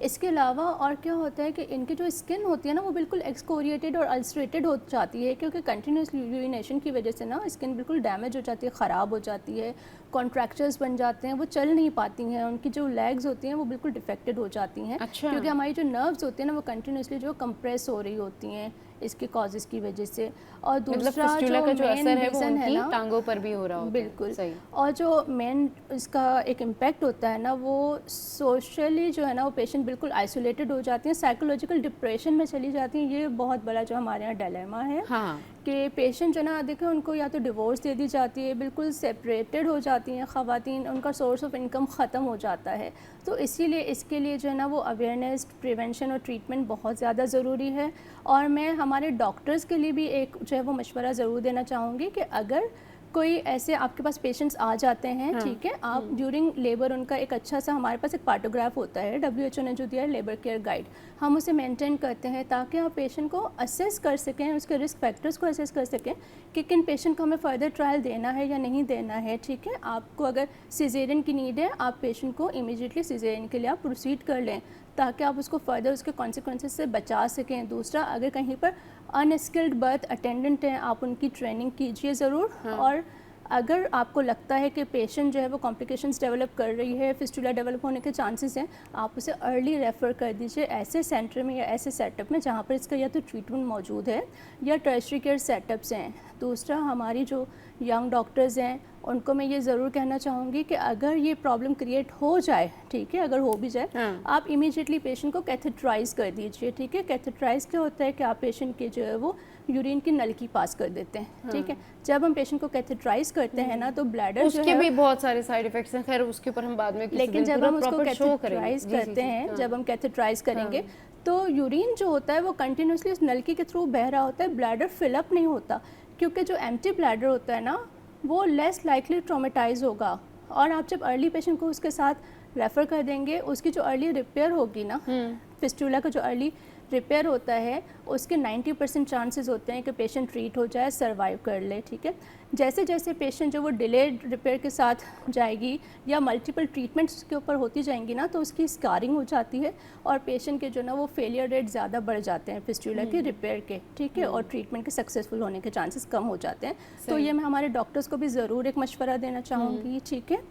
C: इसके अलावा और क्या होता है कि इनकी जो स्किन होती है ना वो बिल्कुल एक्सकोरिएटेड और अल्सरेटेड हो जाती है, क्योंकि कंटिन्यूस यूरिनेशन की वजह से ना स्किन बिल्कुल डैमेज हो जाती है, ख़राब हो जाती है, कॉन्ट्रैक्चर्स बन जाते हैं, वो चल नहीं पाती हैं, उनकी जो लेग्स होती हैं वो बिल्कुल डिफेक्टेड हो जाती हैं।
A: अच्छा।
C: क्योंकि हमारी जो नर्व्स होती हैं ना वो कंटिन्यूसली जो कंप्रेस हो रही होती हैं इसके कॉजेज की वजह से। और दूसरा जो मेन रीज़न है ना,
A: टांगों पर भी हो रहा होता है।
C: बिल्कुल सही। और जो मेन इसका एक इम्पैक्ट होता है ना, वो सोशली जो है ना वो पेशेंट बिल्कुल आइसोलेटेड हो जाती हैं, साइकोलॉजिकल डिप्रेशन में चली जाती हैं। ये बहुत बड़ा जो हमारे यहाँ डिलेमा है। हाँ। कि पेशेंट जो ना देखें उनको या तो डिवोर्स दे दी जाती है, बिल्कुल सेपरेटेड हो जाती हैं ख़वातीन, उनका सोर्स ऑफ इनकम ख़त्म हो जाता है। तो इसीलिए इसके लिए जो है ना वो अवेयरनेस, प्रिवेंशन और ट्रीटमेंट बहुत ज़्यादा ज़रूरी है। और मैं हमारे डॉक्टर्स के लिए भी एक जो है वो मशवरा ज़रूर देना चाहूँगी कि अगर कोई ऐसे आपके पास पेशेंट्स आ जाते हैं, ठीक है, आप ड्यूरिंग लेबर उनका एक अच्छा सा, हमारे पास एक पार्टोग्राफ होता है, WHO ने जो दिया है लेबर केयर गाइड, हम उसे मेंटेन करते हैं ताकि आप पेशेंट को असेस कर सकें, उसके रिस्क फैक्टर्स को असेस कर सकें कि किन पेशेंट को हमें फ़र्दर ट्रायल देना है या नहीं देना है, ठीक है। आपको अगर सिजेरियन की नीड है, आप पेशेंट को इमीडिएटली सिजेरियन के लिए आप प्रोसीड कर लें ताकि आप उसको फर्दर उसके कॉन्सिक्वेंसेस से बचा सकें। दूसरा, अगर कहीं पर अनस्किल्ड बर्थ अटेंडेंट हैं, आप उनकी ट्रेनिंग कीजिए ज़रूर। और अगर आपको लगता है कि पेशेंट जो है वो कॉम्प्लिकेशंस डेवलप कर रही है, फिस्टुला डेवलप होने के चांसेस हैं, आप उसे अर्ली रेफ़र कर दीजिए ऐसे सेंटर में या ऐसे सेटअप में जहाँ पर इसका या तो ट्रीटमेंट मौजूद है या टर्शरी केयर सेटअप्स हैं। दूसरा, हमारी जो यंग डॉक्टर्स हैं उनको मैं ये ज़रूर कहना चाहूँगी कि अगर ये प्रॉब्लम क्रिएट हो जाए, ठीक है, अगर हो भी जाए, आप इमीडिएटली पेशेंट को कैथेटराइज कर दीजिए, ठीक है। कैथेटराइज क्या होता है कि आप पेशेंट के जो है वो यूरिन की नलकी पास कर देते हैं, ठीक है। जब हम पेशेंट को कैथेटराइज करते हैं ना तो ब्लैडर
A: उसके भी बहुत सारे साइड इफेक्ट्स हैं, खैर उसके ऊपर हम बाद में
C: लेकिन जब हम उसको कैथेटराइज करते हैं, जब हम कैथेटराइज करेंगे तो यूरिन जो होता है वो कंटिन्यूसली उस नलकी के थ्रू बह रहा होता है, ब्लैडर फिलअप नहीं होता, क्योंकि जो एम्प्टी ब्लैडर होता है ना वो लेस लाइकली ट्रॉमेटाइज होगा। और आप जब अर्ली पेशेंट को उसके साथ रेफ़र कर देंगे, उसकी जो अर्ली रिपेयर होगी ना, फिस्टुला का जो अर्ली रिपेयर होता है उसके 90% चांसेस होते हैं कि पेशेंट ट्रीट हो जाए, सरवाइव कर ले, ठीक है। जैसे जैसे पेशेंट जो वो डिलेड रिपेयर के साथ जाएगी या मल्टीपल ट्रीटमेंट्स उसके ऊपर होती जाएंगी ना तो उसकी स्कारिंग हो जाती है और पेशेंट के जो ना वो फेलियर रेट ज़्यादा बढ़ जाते हैं फिस्टुला के रिपेयर के, ठीक है, और ट्रीटमेंट के सक्सेसफुल होने के चांसेस कम हो जाते हैं। तो ये मैं हमारे डॉक्टर्स को भी ज़रूर एक मशवरा देना चाहूँगी, ठीक है।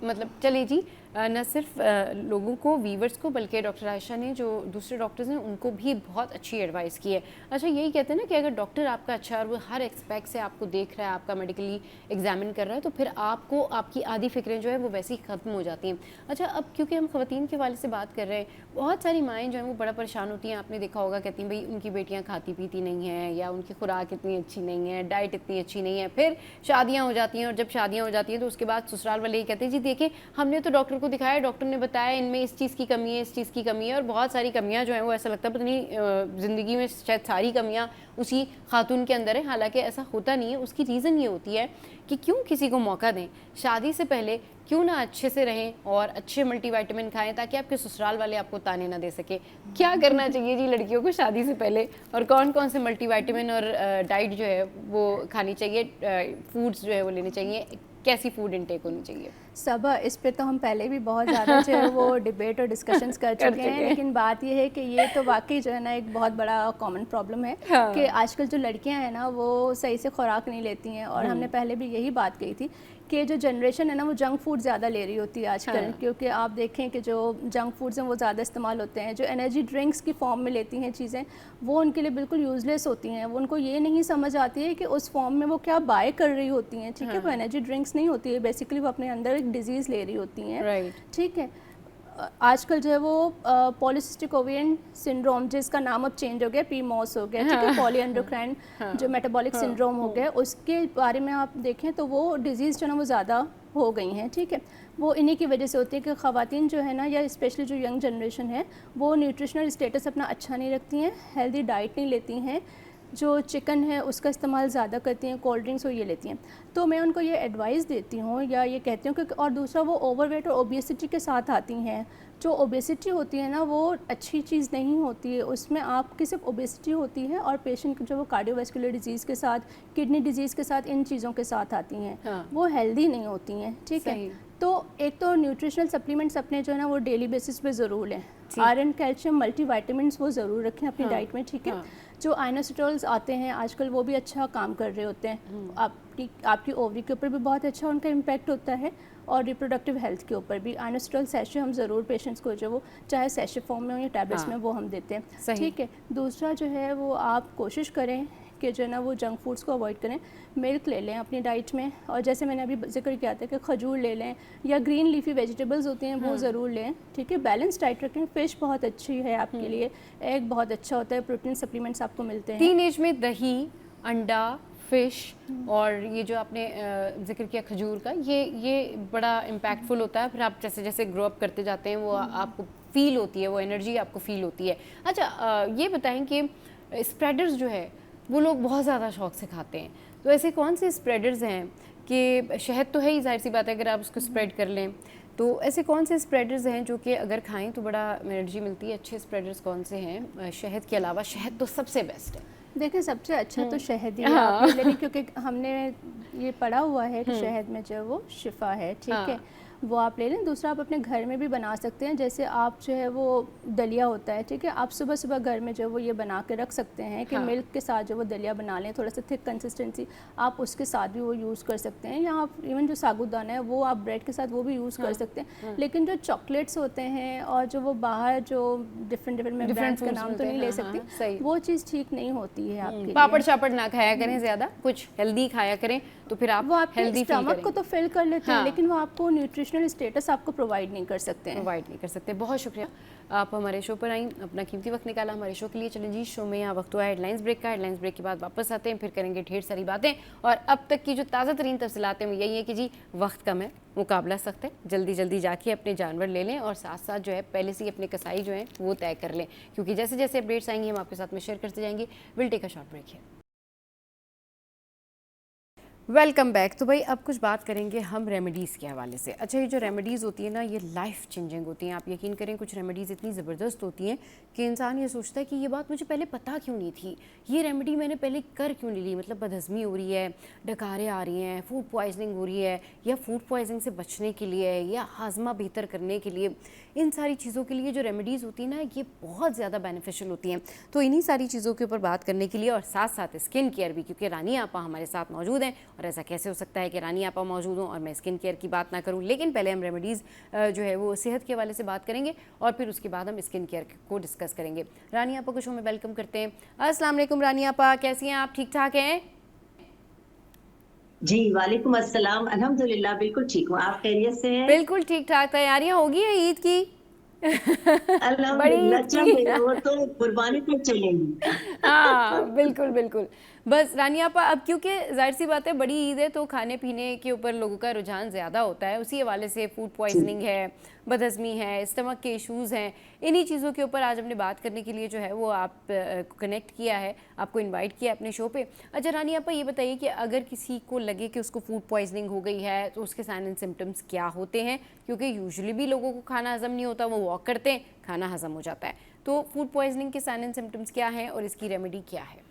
A: मतलब चलिए जी, न सिर्फ लोगों को, वीवर्स को, बल्कि डॉक्टर आयशा ने जो दूसरे डॉक्टर्स हैं उनको भी बहुत अच्छी एडवाइस की है। अच्छा, यही कहते हैं ना कि अगर डॉक्टर आपका अच्छा है और वो हर एक्सपेक्ट से आपको देख रहा है, आपका मेडिकली एग्जामिन कर रहा है, तो फिर आपको आपकी आधी फिक्रें जो है वो वैसे ही ख़त्म हो जाती हैं। अच्छा, अब क्योंकि हम ख़वातीन के वाले से बात कर रहे हैं, बहुत सारी माएँ जो हैं वो बड़ा परेशान होती हैं। आपने देखा होगा, कहती हैं भाई उनकी बेटियाँ खाती पीती नहीं हैं, या उनकी खुराक इतनी अच्छी नहीं है, डाइट इतनी अच्छी नहीं है। फिर शादियाँ हो जाती हैं, और जब शादियाँ हो जाती हैं तो उसके बाद ससुराल वाले ही कहते हैं जी देखिए हमने तो डॉक्टर को दिखाया, डॉक्टर ने बताया इनमें इस चीज़ की कमी है, इस चीज़ की कमी है। और बहुत सारी कमियां जो हैं वो ऐसा लगता है पता नहीं ज़िंदगी में शायद सारी कमियां उसी खातून के अंदर है, हालांकि ऐसा होता नहीं है। उसकी रीज़न ये होती है कि क्यों किसी को मौका दें, शादी से पहले क्यों ना अच्छे से रहें और अच्छे मल्टीविटामिन खाएं, ताकि आपके ससुराल वाले आपको ताने ना दे सके। क्या करना चाहिए जी लड़कियों को शादी से पहले, और कौन कौन से मल्टीविटामिन और डाइट जो है वो खानी चाहिए, फूड्स जो है वो लेने चाहिए, कैसी फूड इनटेक होनी चाहिए?
C: सबा, इस पे तो हम पहले भी बहुत ज़्यादा जो है वो डिबेट और डिस्कशंस कर चुके हैं, लेकिन बात ये है कि ये तो वाकई जो है ना एक बहुत बड़ा कॉमन प्रॉब्लम है। हाँ। कि आजकल जो लड़कियां हैं ना वो सही से खुराक नहीं लेती हैं, और हमने पहले भी यही बात कही थी कि जो जनरेशन है ना वो जंक फूड ज़्यादा ले रही होती है आजकल। हाँ। क्योंकि आप देखें कि जो जंक फूड्स हैं वो ज़्यादा इस्तेमाल होते हैं, जो एनर्जी ड्रिंक्स की फॉर्म में लेती हैं चीज़ें, वो उनके लिए बिल्कुल यूज़लेस होती हैं। वो उनको ये नहीं समझ आती है कि उस फॉर्म में वो क्या बाय कर रही होती हैं। ठीक है, वो एनर्जी ड्रिंक्स नहीं होती है, बेसिकली वो अपने अंदर एक डिजीज़ ले रही होती हैं। राइट, ठीक है। आजकल जो है वो पॉलीसिस्टिक ओवेरियन सिंड्रोम, जिसका नाम अब चेंज हो गया, पीमोस हो गया, ठीक है, पॉलीएंडोक्राइन जो मेटाबॉलिक सिंड्रोम हो गया, उसके बारे में आप देखें तो वो डिजीज़ जो है ना वो ज़्यादा हो गई हैं। ठीक है, वो इन्हीं की वजह से होती है कि ख़वातीन जो है ना, या स्पेशली जो यंग जनरेशन है, वो न्यूट्रिशनल स्टेटस अपना अच्छा नहीं रखती हैं, हेल्दी डाइट नहीं लेती हैं, जो चिकन है उसका इस्तेमाल ज़्यादा करती हैं, कोल्ड ड्रिंक्स और ये लेती हैं। तो मैं उनको ये एडवाइस देती हूँ या ये कहती हूँ कि, और दूसरा वो ओवरवेट और ओबेसिटी के साथ आती हैं। जो ओबेसिटी होती है ना वो अच्छी चीज़ नहीं होती है, उसमें आपकी सिर्फ ओबेसिटी होती है, और पेशेंट जो वो कार्डियोवैस्कुलर डिजीज़ के साथ, किडनी डिजीज़ के साथ, इन चीज़ों के साथ आती हैं। हाँ। वो हेल्दी नहीं होती हैं। ठीक है, तो एक तो न्यूट्रिशनल सप्लीमेंट्स अपने जो है ना वो डेली बेसिस पे ज़रूर लें। आयरन, कैल्शियम, मल्टीविटामिन्स वो ज़रूर रखें अपनी डाइट में। ठीक है, जो आइनोसिटोल्स आते हैं आजकल वो भी अच्छा काम कर रहे होते हैं। आपकी ओवरी के ऊपर भी बहुत अच्छा उनका इम्पैक्ट होता है, और रिप्रोडक्टिव हेल्थ के ऊपर भी। आइनोसिटोल सैशे हम ज़रूर पेशेंट्स को जो वो चाहे सैशे फॉर्म में हो या टैबलेट्स में वो हम देते हैं। ठीक है, दूसरा जो है वो आप कोशिश करें कि जो है ना वो जंक फूड्स को अवॉइड करें। मिल्क ले लें अपनी डाइट में, और जैसे मैंने अभी जिक्र किया था कि खजूर ले लें, या ग्रीन लीफी वेजिटेबल्स होती हैं वो ज़रूर लें। ठीक है, बैलेंस डाइट रखें। फ़िश बहुत अच्छी है आपके लिए, एग बहुत अच्छा होता है, प्रोटीन सप्लीमेंट्स आपको मिलते हैं।
A: टीन एज में दही, अंडा, फ़िश और ये जो आपने जिक्र किया खजूर का, ये बड़ा इम्पैक्टफुल होता है। फिर आप जैसे जैसे ग्रो अप करते जाते हैं वो आपको फील होती है, वो एनर्जी आपको फील होती है। अच्छा, ये बताएं कि स्प्रेडर्स जो है वो लोग बहुत ज़्यादा शौक से खाते हैं, तो ऐसे कौन से स्प्रेडर्स हैं कि शहद तो है ही, जाहिर सी बात है, अगर आप उसको स्प्रेड कर लें, तो ऐसे कौन से स्प्रेडर्स हैं जो कि अगर खाएं तो बड़ा एनर्जी मिलती है? अच्छे स्प्रेडर्स कौन से हैं शहद के अलावा? शहद तो सबसे बेस्ट है।
C: देखिए, सबसे अच्छा तो शहद ही है, लेकिन क्योंकि हमने ये पढ़ा हुआ है कि शहद में जो वो शिफा है। ठीक है, वो आप ले लें। दूसरा आप अपने घर में भी बना सकते हैं, जैसे आप जो है वो दलिया होता है, ठीक है, आप सुबह सुबह घर में जो वो ये बना के रख सकते हैं कि मिल्क के साथ जो वो दलिया बना लें, थोड़ा सा थिक कंसिस्टेंसी, आप उसके साथ भी वो यूज़ कर सकते हैं। या आप इवन जो साबूदाना है वो आप ब्रेड के साथ वो भी यूज़ कर सकते हैं। लेकिन जो चॉकलेट्स होते हैं और जो वो बाहर जो डिफरेंट मैं ब्रांड्स का नाम तो नहीं ले सकती, वो चीज़ ठीक नहीं होती है आपके।
A: पापड़ शापड़ ना खाया करें ज़्यादा, कुछ हेल्दी खाया करें, तो फिर आप
C: वो आपके स्टमक को तो फिल कर लेते हैं, लेकिन वो आपको न्यूट्रिशनल स्टेटस आपको प्रोवाइड नहीं कर सकते हैं।
A: बहुत शुक्रिया, आप हमारे शो पर आई, अपना कीमती वक्त निकाला हमारे शो के लिए। चलें जी, शो में यहाँ वक्त हुआ है हेडलाइंस ब्रेक का। हेडलाइंस ब्रेक के बाद वापस आते हैं, फिर करेंगे ढेर सारी बातें, और अब तक की जो ताज़ा तरीन तफसीलात हैं यही है कि जी वक्त कम है, मुकाबला सख्त है, जल्दी जल्दी जाके अपने जानवर ले लें, और साथ साथ जो है पहले से ही अपने कसाई जो है वो तय कर लें, क्योंकि जैसे जैसे अपडेट्स आएंगी हम आपके साथ में शेयर करते जाएंगे। Will take a short break है। Welcome back. तो भाई अब कुछ बात करेंगे हम रेमेडीज़ के हवाले से। अच्छा, ये जो रेमेडीज़ होती है ना ये लाइफ चेंजिंग होती हैं। आप यकीन करें कुछ रेमेडीज़ इतनी ज़बरदस्त होती हैं कि इंसान ये सोचता है कि ये बात मुझे पहले पता क्यों नहीं थी, ये रेमेडी मैंने पहले कर क्यों नहीं ली। मतलब बदहज़मी हो रही है, डकारें आ रही हैं, फूड पॉइजनिंग हो रही है, या फूड पॉइजनिंग से बचने के लिए, या हाजमा बेहतर करने के लिए, इन सारी चीज़ों के लिए जो रेमेडीज़ होती हैं ना ये बहुत ज़्यादा बेनिफिशियल होती हैं। तो इन्हीं सारी चीज़ों के ऊपर बात करने के लिए, और साथ साथ स्किन केयर भी, क्योंकि रानी आपा हमारे साथ मौजूद हैं और ऐसा कैसे हो सकता है कि रानी आपा मौजूद हों और मैं स्किन केयर की बात ना करूं। लेकिन पहले हम रेमेडीज़ जो है वो सेहत के हवाले से बात करेंगे और फिर उसके बाद हम स्किन केयर को डिस्कस करेंगे। रानी आपा को शो में वेलकम करते हैं। अस्सलाम वालेकुम रानी आपा, कैसी हैं आप? ठीक ठाक हैं?
D: जी, वालेकुम अस्सलाम। अल्हम्दुलिल्लाह बिल्कुल ठीक हूँ। आप खैरियत से हैं?
A: बिल्कुल ठीक ठाक। तैयारियां होगी है ईद की? बड़ी
D: अल्हम्दुलिल्लाह
A: ईद
D: चल
A: की।
D: रही है, वो तो कुर्बानी तक चलेंगी।
A: हाँ बिल्कुल बिल्कुल। बस रानी आपा, अब क्योंकि जाहिर सी बात है बड़ी ईद है तो खाने पीने के ऊपर लोगों का रुझान ज़्यादा होता है, उसी हवाले से फूड
D: जी,
A: पॉइजनिंग है, बदहज़मी है, स्टमक के इश्यूज़ हैं, इन्हीं चीज़ों के ऊपर आज हमने बात करने के लिए जो है वो आप कनेक्ट किया है, आपको इनवाइट किया अपने शो पे। अच्छा रानी आपा, ये बताइए कि अगर किसी को लगे कि उसको फूड पॉइजनिंग हो गई है तो उसके साइन एंड सिम्टम्स क्या होते हैं? क्योंकि यूजुअली भी लोगों को खाना हज़म नहीं होता, वो वॉक करते हैं, खाना हज़म हो जाता है। तो फूड पॉइजनिंग के साइन एंड सिम्टम्स क्या हैं और इसकी रेमेडी क्या है?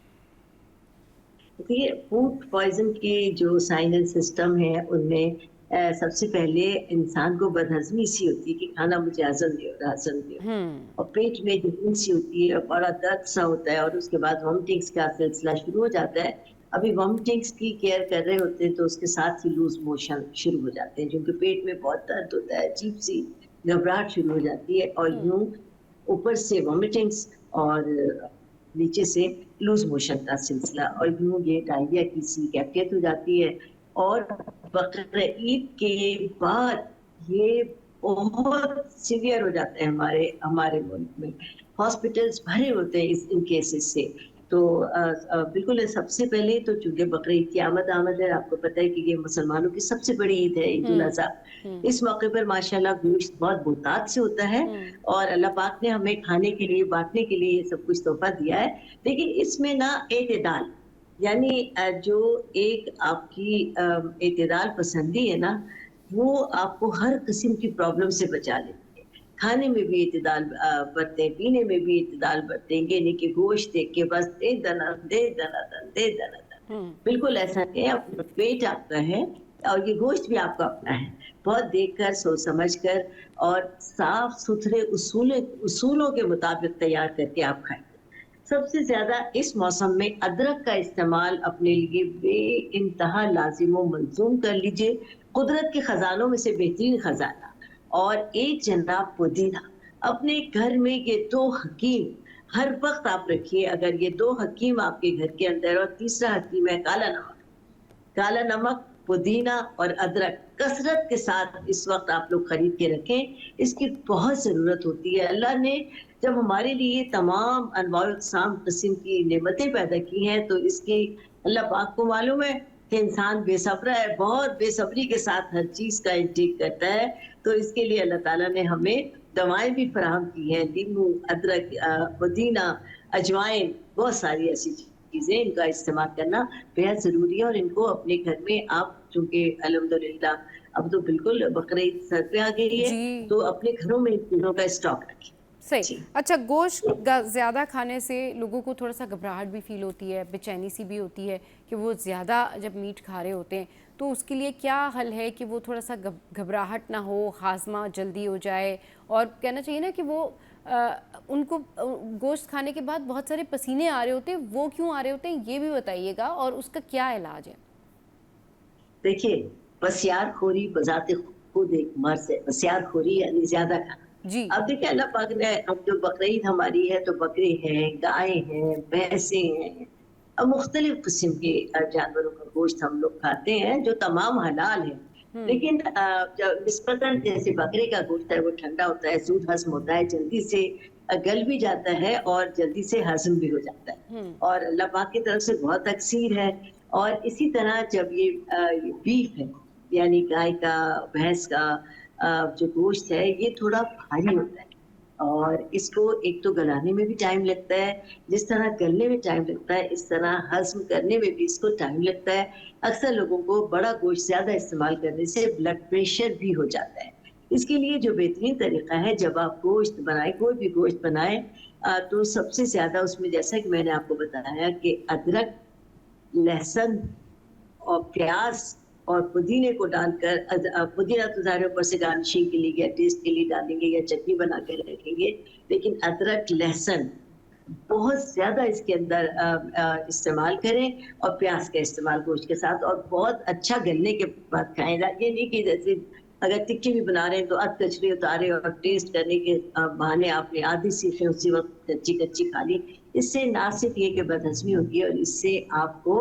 D: देखिए फूड पॉइज़न के जो साइन एंड सिस्टम है उनमें सबसे पहले इंसान को बदहज़मी सी होती है कि खाना मुझे हज़म नहीं हो रहा, हज़म नहीं हो रहा। और पेट में जलन सी होती है, बड़ा दर्द सा होता है और उसके बाद वॉमिटिंग्स का सिलसिला शुरू हो जाता है। अभी वॉमिटिंग्स की केयर कर रहे होते हैं तो उसके साथ ही लूज़ मोशन शुरू हो जाते हैं, क्योंकि पेट में बहुत दर्द होता है, अजीब-सी घबराहट शुरू हो जाती है और यूँ ऊपर से वॉमिटिंग्स और नीचे से लूज मोशन का सिलसिला और यूं ये डायरिया की सी कैफियत हो जाती है। और बकरीद के बाद ये बहुत सीवियर हो जाते हैं हमारे हमारे मुल्क में। हॉस्पिटल्स भरे होते हैं इन केसेस से। तो बिल्कुल सबसे पहले तो चूंकि बकरीद की आमद है, आपको पता है कि ये मुसलमानों की सबसे बड़ी ईद है, ईद उल अज़हा। इस मौके पर माशाल्लाह गोश्त बहुत बहुतात से होता है और अल्लाह पाक ने हमें खाने के लिए, बांटने के लिए ये सब कुछ तोहफा दिया है। लेकिन इसमें ना एतदाल, यानी जो एक आपकी एतदाल पसंदी है ना, वो आपको हर किस्म की प्रॉब्लम से बचा लेती है। खाने में भी एतदाल बरतें, पीने में भी एतदाल बरतें, यानी कि गोश्त देख के बस दे दनादन, दे दनादन, दे दनादन। बिल्कुल ऐसा नहीं है, अपना पेट आपका है और ये गोश्त भी आपका अपना है। बहुत देखकर, सोच समझ कर और साफ-सुथरे उसूलों के मुताबिक तैयार करके आप खाएँ। सबसे ज़्यादा इस मौसम में अदरक का इस्तेमाल अपने लिए बेइंतहा लाज़िम व मंज़ूम कर लीजिए। कुदरत के खजानों में से बेहतरीन खजाना। और एक जनाब पुदीना। अपने घर में ये 2 हकीम हर वक्त आप रखिए। अगर ये 2 हकीम आपके घर के अंदर, और तीसरा हकीम है काला नमक, पुदीना और अदरक कसरत के साथ इस वक्त आप लोग खरीद के रखें। इसकी बहुत ज़रूरत होती है। अल्लाह ने जब हमारे लिए तमाम अनवाउ अक़साम किस्म की नेमतें पैदा की हैं, तो इसकी अल्लाह पाक को मालूम है कि इंसान बेसब्र है, बहुत बेसब्री के साथ हर चीज़ का इंटेक करता है। तो इसके लिए अल्लाह ताला ने हमें दवाएँ भी फ़राहम की हैं। नींबू, अदरक, पुदीना, अजवाइन, बहुत सारी ऐसी चीज़ें, इनका इस्तेमाल करना बेहद ज़रूरी है। और इनको अपने घर में आप, चूँकि अल्हम्दुलिल्लाह अब तो बिल्कुल बकरीद सर पे आ गई है,
A: जी
D: तो अपने घरों में इन चीज़ों का स्टॉक रखें।
A: सही।
D: जी।
A: अच्छा, गोश्त ज़्यादा खाने से लोगों को थोड़ा सा घबराहट भी फील होती है, बेचैनी सी भी होती है कि वो ज़्यादा जब मीट खा रहे होते हैं, तो उसके लिए क्या हल है कि वो थोड़ा सा घबराहट ना हो, हाजमा जल्दी हो जाए? और कहना चाहिए ना कि वो उनको गोश्त खाने के बाद बहुत सारे पसीने आ रहे होते हैं, वो क्यों आ रहे होते हैं ये भी बताइएगा, और उसका क्या इलाज है?
D: देखिए, बसियारखोरी बज़ाते खुद एक मर्ज़ है। बसियारखोरी यानी ज़्यादा खाना।
A: जी।
D: अब देखिए अल्लाह पाक ने, अब जो बकरीद हमारी है तो बकरे हैं, गाय हैं, भैंसें हैं, मुख्तलिफ किस्म के जानवरों का गोश्त हम लोग खाते हैं जो तमाम हलाल है। लेकिन जब निस्बतन जैसे बकरे का गोश्त है वो ठंडा होता है, ज़ूद हज़म होता है, जल्दी से गल भी जाता है और जल्दी से हज़म भी हो जाता है। और अल्लाह पाक की तरफ से बहुत तकसीर है। और इसी तरह जब ये बीफ है, यानी गाय का, भैंस का जो गोश्त है, ये थोड़ा भारी होता है और इसको एक तो गलाने में भी टाइम लगता है। जिस तरह गलने में टाइम लगता है, इस तरह हज़म करने में भी इसको टाइम लगता है। अक्सर लोगों को बड़ा गोश्त ज़्यादा इस्तेमाल करने से ब्लड प्रेशर भी हो जाता है। इसके लिए जो बेहतरीन तरीका है, जब आप गोश्त बनाएँ, कोई भी गोश्त बनाएँ, तो सबसे ज़्यादा उसमें, जैसा कि मैंने आपको बताया, कि अदरक, लहसुन और प्याज और पुदीने को डालकर, पुदीना तो ज़ाहिर ऊपर से गार्निशिंग के लिए या टेस्ट के लिए डालेंगे या चटनी बना कर रखेंगे, लेकिन अदरक, लहसुन बहुत ज्यादा इसके अंदर इस्तेमाल करें, और प्याज का इस्तेमाल गोश्त के साथ, और बहुत अच्छा गलने के बाद खाएं। ये नहीं कि जैसे अगर टिक्की भी बना रहे हैं तो अध कचरे उतारे और टेस्ट करने के बहाने आपने आधी सीखें उसी वक्त कच्ची कच्ची खा ली। इससे ना सिर्फ ये कि बदहजमी होगी, और इससे आपको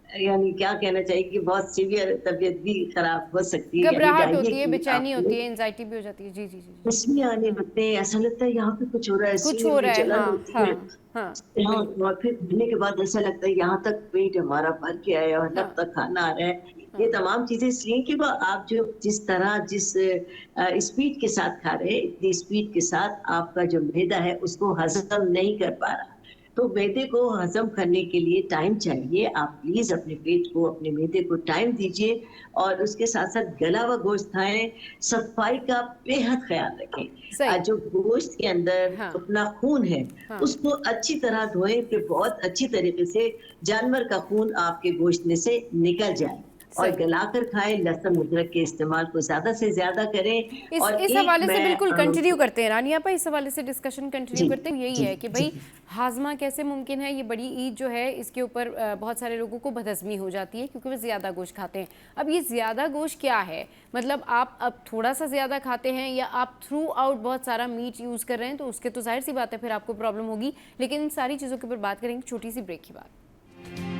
D: यानी क्या कहना चाहिए कि बहुत सीवियर तबीयत भी खराब हो सकती है। यानी
A: घबराहट
D: डायरिया
A: होती है,
D: की
A: बेचैनी
D: आपको
A: होती है, एंजाइटी भी हो जाती है। जी जी जी जी।
D: इसमें आने लगते हैं, ऐसा लगता है यहाँ पे कुछ हो रहा है,
A: कुछ
D: सीने
A: हो
D: में
A: रहा है,
D: जलन
A: हाँ
D: होती है।
A: हाँ हाँ,
D: हाँ,
A: बिल्कुल,
D: और फिर खाने के बाद ऐसा लगता है यहाँ तक पेट हमारा भर के आया और
A: हाँ
D: लब तक खाना आ रहा है।
A: हाँ,
D: ये तमाम चीजें इसलिए कि वो आप जो जिस तरह जिस स्पीड के साथ खा रहे हैं, इतनी स्पीड के साथ आपका जो मैदा है उसको हजम नहीं कर पा रहा। तो मैदे को हजम करने के लिए टाइम चाहिए। आप प्लीज अपने पेट को, अपने मैदे को टाइम दीजिए, और उसके साथ साथ गला हुआ गोश्त खाएं। सफाई का बेहद ख्याल रखें।
A: सही,
D: जो गोश्त के अंदर
A: हाँ
D: अपना खून है
A: हाँ,
D: उसको अच्छी तरह धोएं कि बहुत अच्छी तरीके से जानवर का खून आपके गोश्त में से निकल जाए, और
A: सही।
D: गलाकर खाएं। लहसुन अदरक के इस्तेमाल को ज्यादा से ज्यादा करें।
A: इस
D: और
A: इस
D: एक
A: हवाले से
D: मैं
A: बिल्कुल कंटिन्यू करते हैं रानी आपा, इस हवाले से डिस्कशन कंटिन्यू
D: जी
A: करते हैं। यही
D: जी
A: है कि
D: जी
A: भाई हाजमा कैसे मुमकिन है। ये बड़ी ईद जो है इसके ऊपर बहुत सारे लोगों को बदहजमी हो जाती है क्योंकि वो ज़्यादा गोश्त खाते हैं। अब ये ज़्यादा गोश्त क्या है, मतलब आप अब थोड़ा सा ज़्यादा खाते हैं या आप थ्रू आउट बहुत सारा मीट यूज़ कर रहे हैं, तो उसके तो जाहिर सी बात है फिर आपको प्रॉब्लम होगी। लेकिन इन सारी चीज़ों के ऊपर बात करेंगे छोटी सी ब्रेक के बाद।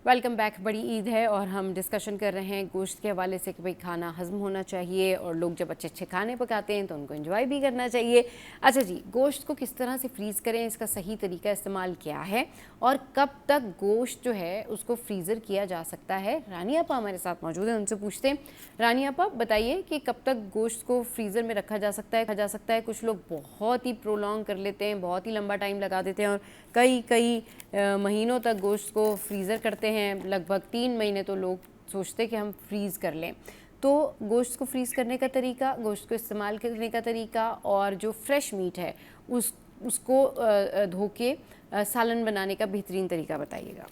A: Welcome back. बड़ी ईद है और हम डिस्कशन कर रहे हैं गोश्त के हवाले से कि भाई खाना हज़म होना चाहिए, और लोग जब अच्छे अच्छे खाने पकाते हैं तो उनको एंजॉय भी करना चाहिए। अच्छा जी, गोश्त को किस तरह से फ्रीज़ करें, इसका सही तरीका इस्तेमाल क्या है, और कब तक गोश्त जो है उसको फ्रीज़र किया जा सकता है, रानी आपा हमारे साथ मौजूद हैं, उनसे पूछते हैं। रानी आपा बताइए कि कब तक गोश्त को फ्रीज़र में रखा जा सकता है। कुछ लोग बहुत ही प्रोलॉन्ग कर लेते हैं, बहुत ही लंबा टाइम लगा देते हैं और कई महीनों तक गोश्त को फ्रीज़र करते हैं। लगभग 3 महीने तो लोग सोचते हैं कि हम फ्रीज़ कर लें। तो गोश्त को फ्रीज़ करने का तरीका, गोश्त को इस्तेमाल करने का तरीका, और जो फ्रेश मीट है उसको धो के सालन बनाने का बेहतरीन तरीका बताइएगा।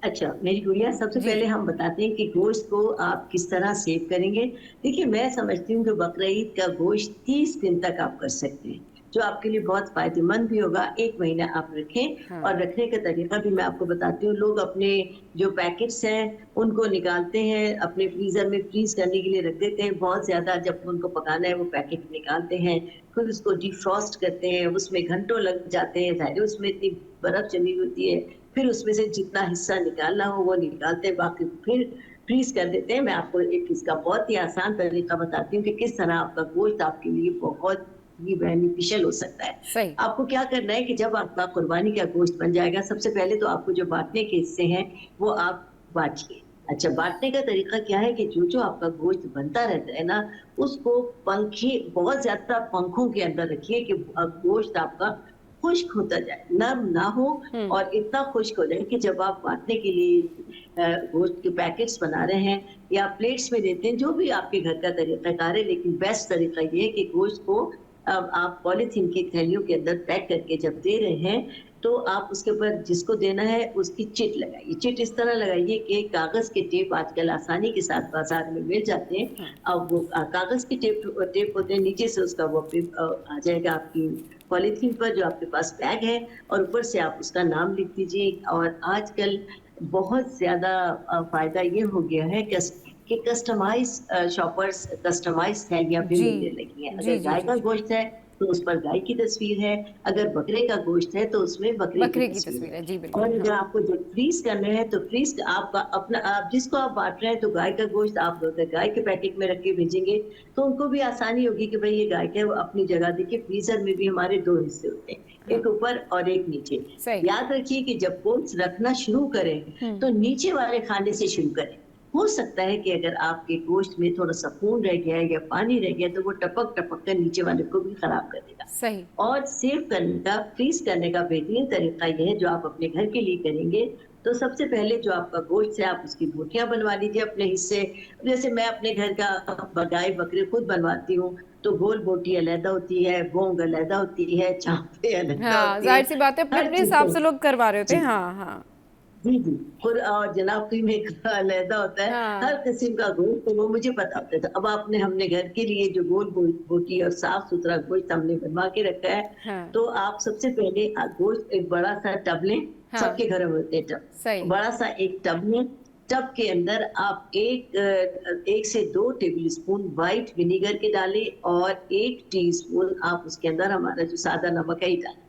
D: अच्छा, मेरी गुड़िया, सबसे
A: जी
D: पहले
A: जी।
D: हम बताते हैं कि गोश्त को आप किस तरह सेव करेंगे। देखिए, मैं समझती हूँ कि बकरा ईद का गोश्त 30 दिन तक आप कर सकते हैं, जो आपके लिए बहुत फायदेमंद भी होगा। 1 महीना आप रखें,
A: हाँ
D: और रखने का तरीका भी मैं आपको बताती हूँ। लोग अपने जो पैकेट्स हैं उनको निकालते हैं, अपने फ्रीजर में फ्रीज करने के लिए रख देते हैं। बहुत ज्यादा जब उनको पकाना है वो पैकेट निकालते हैं, फिर उसको डिफ्रॉस्ट करते हैं, उसमें घंटों लग जाते हैं। जाहिर है उसमें इतनी बर्फ जमी होती है, फिर उसमें से जितना हिस्सा निकालना हो वो निकालते हैं, बाकी फिर फ्रीज कर देते हैं। मैं आपको एक इसका बहुत ही आसान तरीका बताती हूँ कि किस तरह आपका गोश्त आपके लिए बहुत ही बेनिफिशियल हो सकता है।
A: सही।
D: आपको क्या करना है कि जब आपका कुर्बानी का गोश्त बन जाएगा, सबसे पहले तो आपको जो बांटने के हिस्से हैं वो आप बांटिए। अच्छा, बांटने का तरीका क्या है कि जो आपका गोश्त बनता रहता है ना, उसको पंखे, बहुत ज्यादा पंखों के अंदर रखिए कि गोश्त आपका खुश्क होता जाए, नर्म ना हो, और इतना खुश्क हो जाए कि जब आप बांटने के लिए गोश्त के पैकेट्स बना रहे हैं या प्लेट्स में देते हैं, जो भी आपके घर का तरीकाकार है, लेकिन बेस्ट तरीका ये है कि गोश्त को आप पॉलीथीन की थैलियों के अंदर पैक करके जब दे रहे हैं, तो आप उसके ऊपर जिसको देना है उसकी चिट लगाइए। चिट इस तरह लगाइए कि कागज के टेप आजकल आसानी के साथ बाजार में मिल जाते हैं। अब वो कागज के टेप होते हैं, नीचे से उसका वो आ जाएगा आपकी पॉलीथीन पर जो आपके पास बैग है, और ऊपर से आप उसका नाम लिख दीजिए। और आजकल बहुत ज्यादा फायदा ये हो गया है कि कस्टमाइज शॉपर्स कस्टमाइज थैलियां भी
A: जी
D: मिलने लगी हैं।
A: जी
D: अगर
A: जी
D: गाय
A: जी
D: का
A: जी।
D: गोश्त है तो उस पर गाय की तस्वीर है, अगर बकरे का गोश्त है तो उसमें बकरे की
A: बकरे की
D: तस्वीर
A: तस्वीर है,
D: है।
A: जी
D: और
A: बिल्कुल,
D: अगर
A: हाँ।
D: आपको जब फ्रीज करना है तो फ्रीज आपका अपना, आप जिसको आप बांट रहे हैं, तो गाय का गोश्त आप अगर गाय के पैकेट में रख के भेजेंगे तो उनको भी आसानी होगी कि भाई ये गाय का है। वो अपनी जगह देखिए, फ्रीजर में भी हमारे 2 हिस्से होते हैं,
A: हाँ
D: एक ऊपर और एक नीचे।
A: सही।
D: याद रखिए कि जब गोश्त रखना शुरू करें तो नीचे वाले खाने से शुरू करें। हो सकता है कि अगर आपके गोश्त में थोड़ा सा खून रह गया है या पानी रह गया, तो वो टपक टपक कर नीचे वाले को भी खराब कर देगा।
A: सही।
D: और सेव करने का, फ्रीज करने का बेहतरीन तरीका यह है, जो आप अपने घर के लिए करेंगे। तो सबसे पहले जो आपका गोश्त है, आप उसकी बोटियां बनवा लीजिए अपने हिस्से। जैसे मैं अपने घर का गाय बकरे खुद बनवाती हूँ, तो गोल बोटी अलग होती है, गोंग अलग होती है, चापे अलग
A: हाँ,
D: होती
A: जाहिर
D: है,
A: सी बात है, अपने
D: हर
A: अपने
D: चीज
A: हिसाब
D: का।
A: से लोग करवा रहे होते
D: जी
A: हैं। हाँ हाँ
D: जी जी। और जनाब की में अलहदा होता है, हर
A: हाँ
D: किस्म का गोश्त, तो वो मुझे पता होता था। अब आपने हमने घर के लिए जो गोल बोटी और साफ सुथरा गोश्त हमने बनवा के रखा है,
A: हाँ
D: तो आप सबसे पहले गोश्त एक बड़ा सा टब लें।
A: हाँ,
D: सबके घरों में होते हैं टब,
A: सही।
D: बड़ा सा एक टब लें। टब के अंदर आप एक से 2 टेबल स्पून व्हाइट विनीगर के डालें और 1 टीस्पून आप उसके अंदर हमारा जो सादा नमक है ही डालें।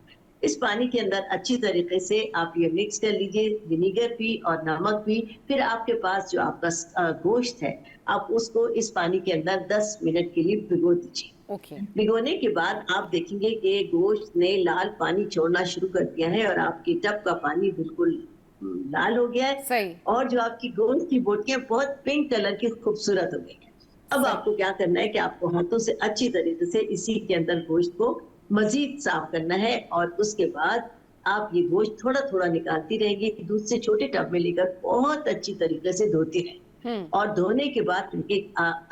D: इस पानी के अंदर अच्छी तरीके से आप ये मिक्स कर लीजिए, विनीगर भी और नमक भी। फिर आपके पास जो आपका गोश्त है, आप उसको इस पानी के अंदर 10 मिनट के लिए भिगो दीजिए।
A: ओके।
D: भिगोने के बाद आप देखेंगे कि गोश्त ने लाल पानी छोड़ना शुरू कर दिया है और आपकी टब का पानी बिल्कुल लाल हो गया है,
A: सही
D: और जो आपकी गोश्त की बोटियां बहुत पिंक कलर की खूबसूरत हो गई है। अब
A: सही।
D: आपको क्या करना है कि आपको हाथों से अच्छी तरीके से इसी के अंदर गोश्त को मजीद साफ करना है, और उसके बाद आप ये गोश्त थोड़ा थोड़ा निकालती रहेंगी, दूध से छोटे टब में लेकर बहुत अच्छी तरीके से धोती रहें।
A: हम्म।
D: और धोने के बाद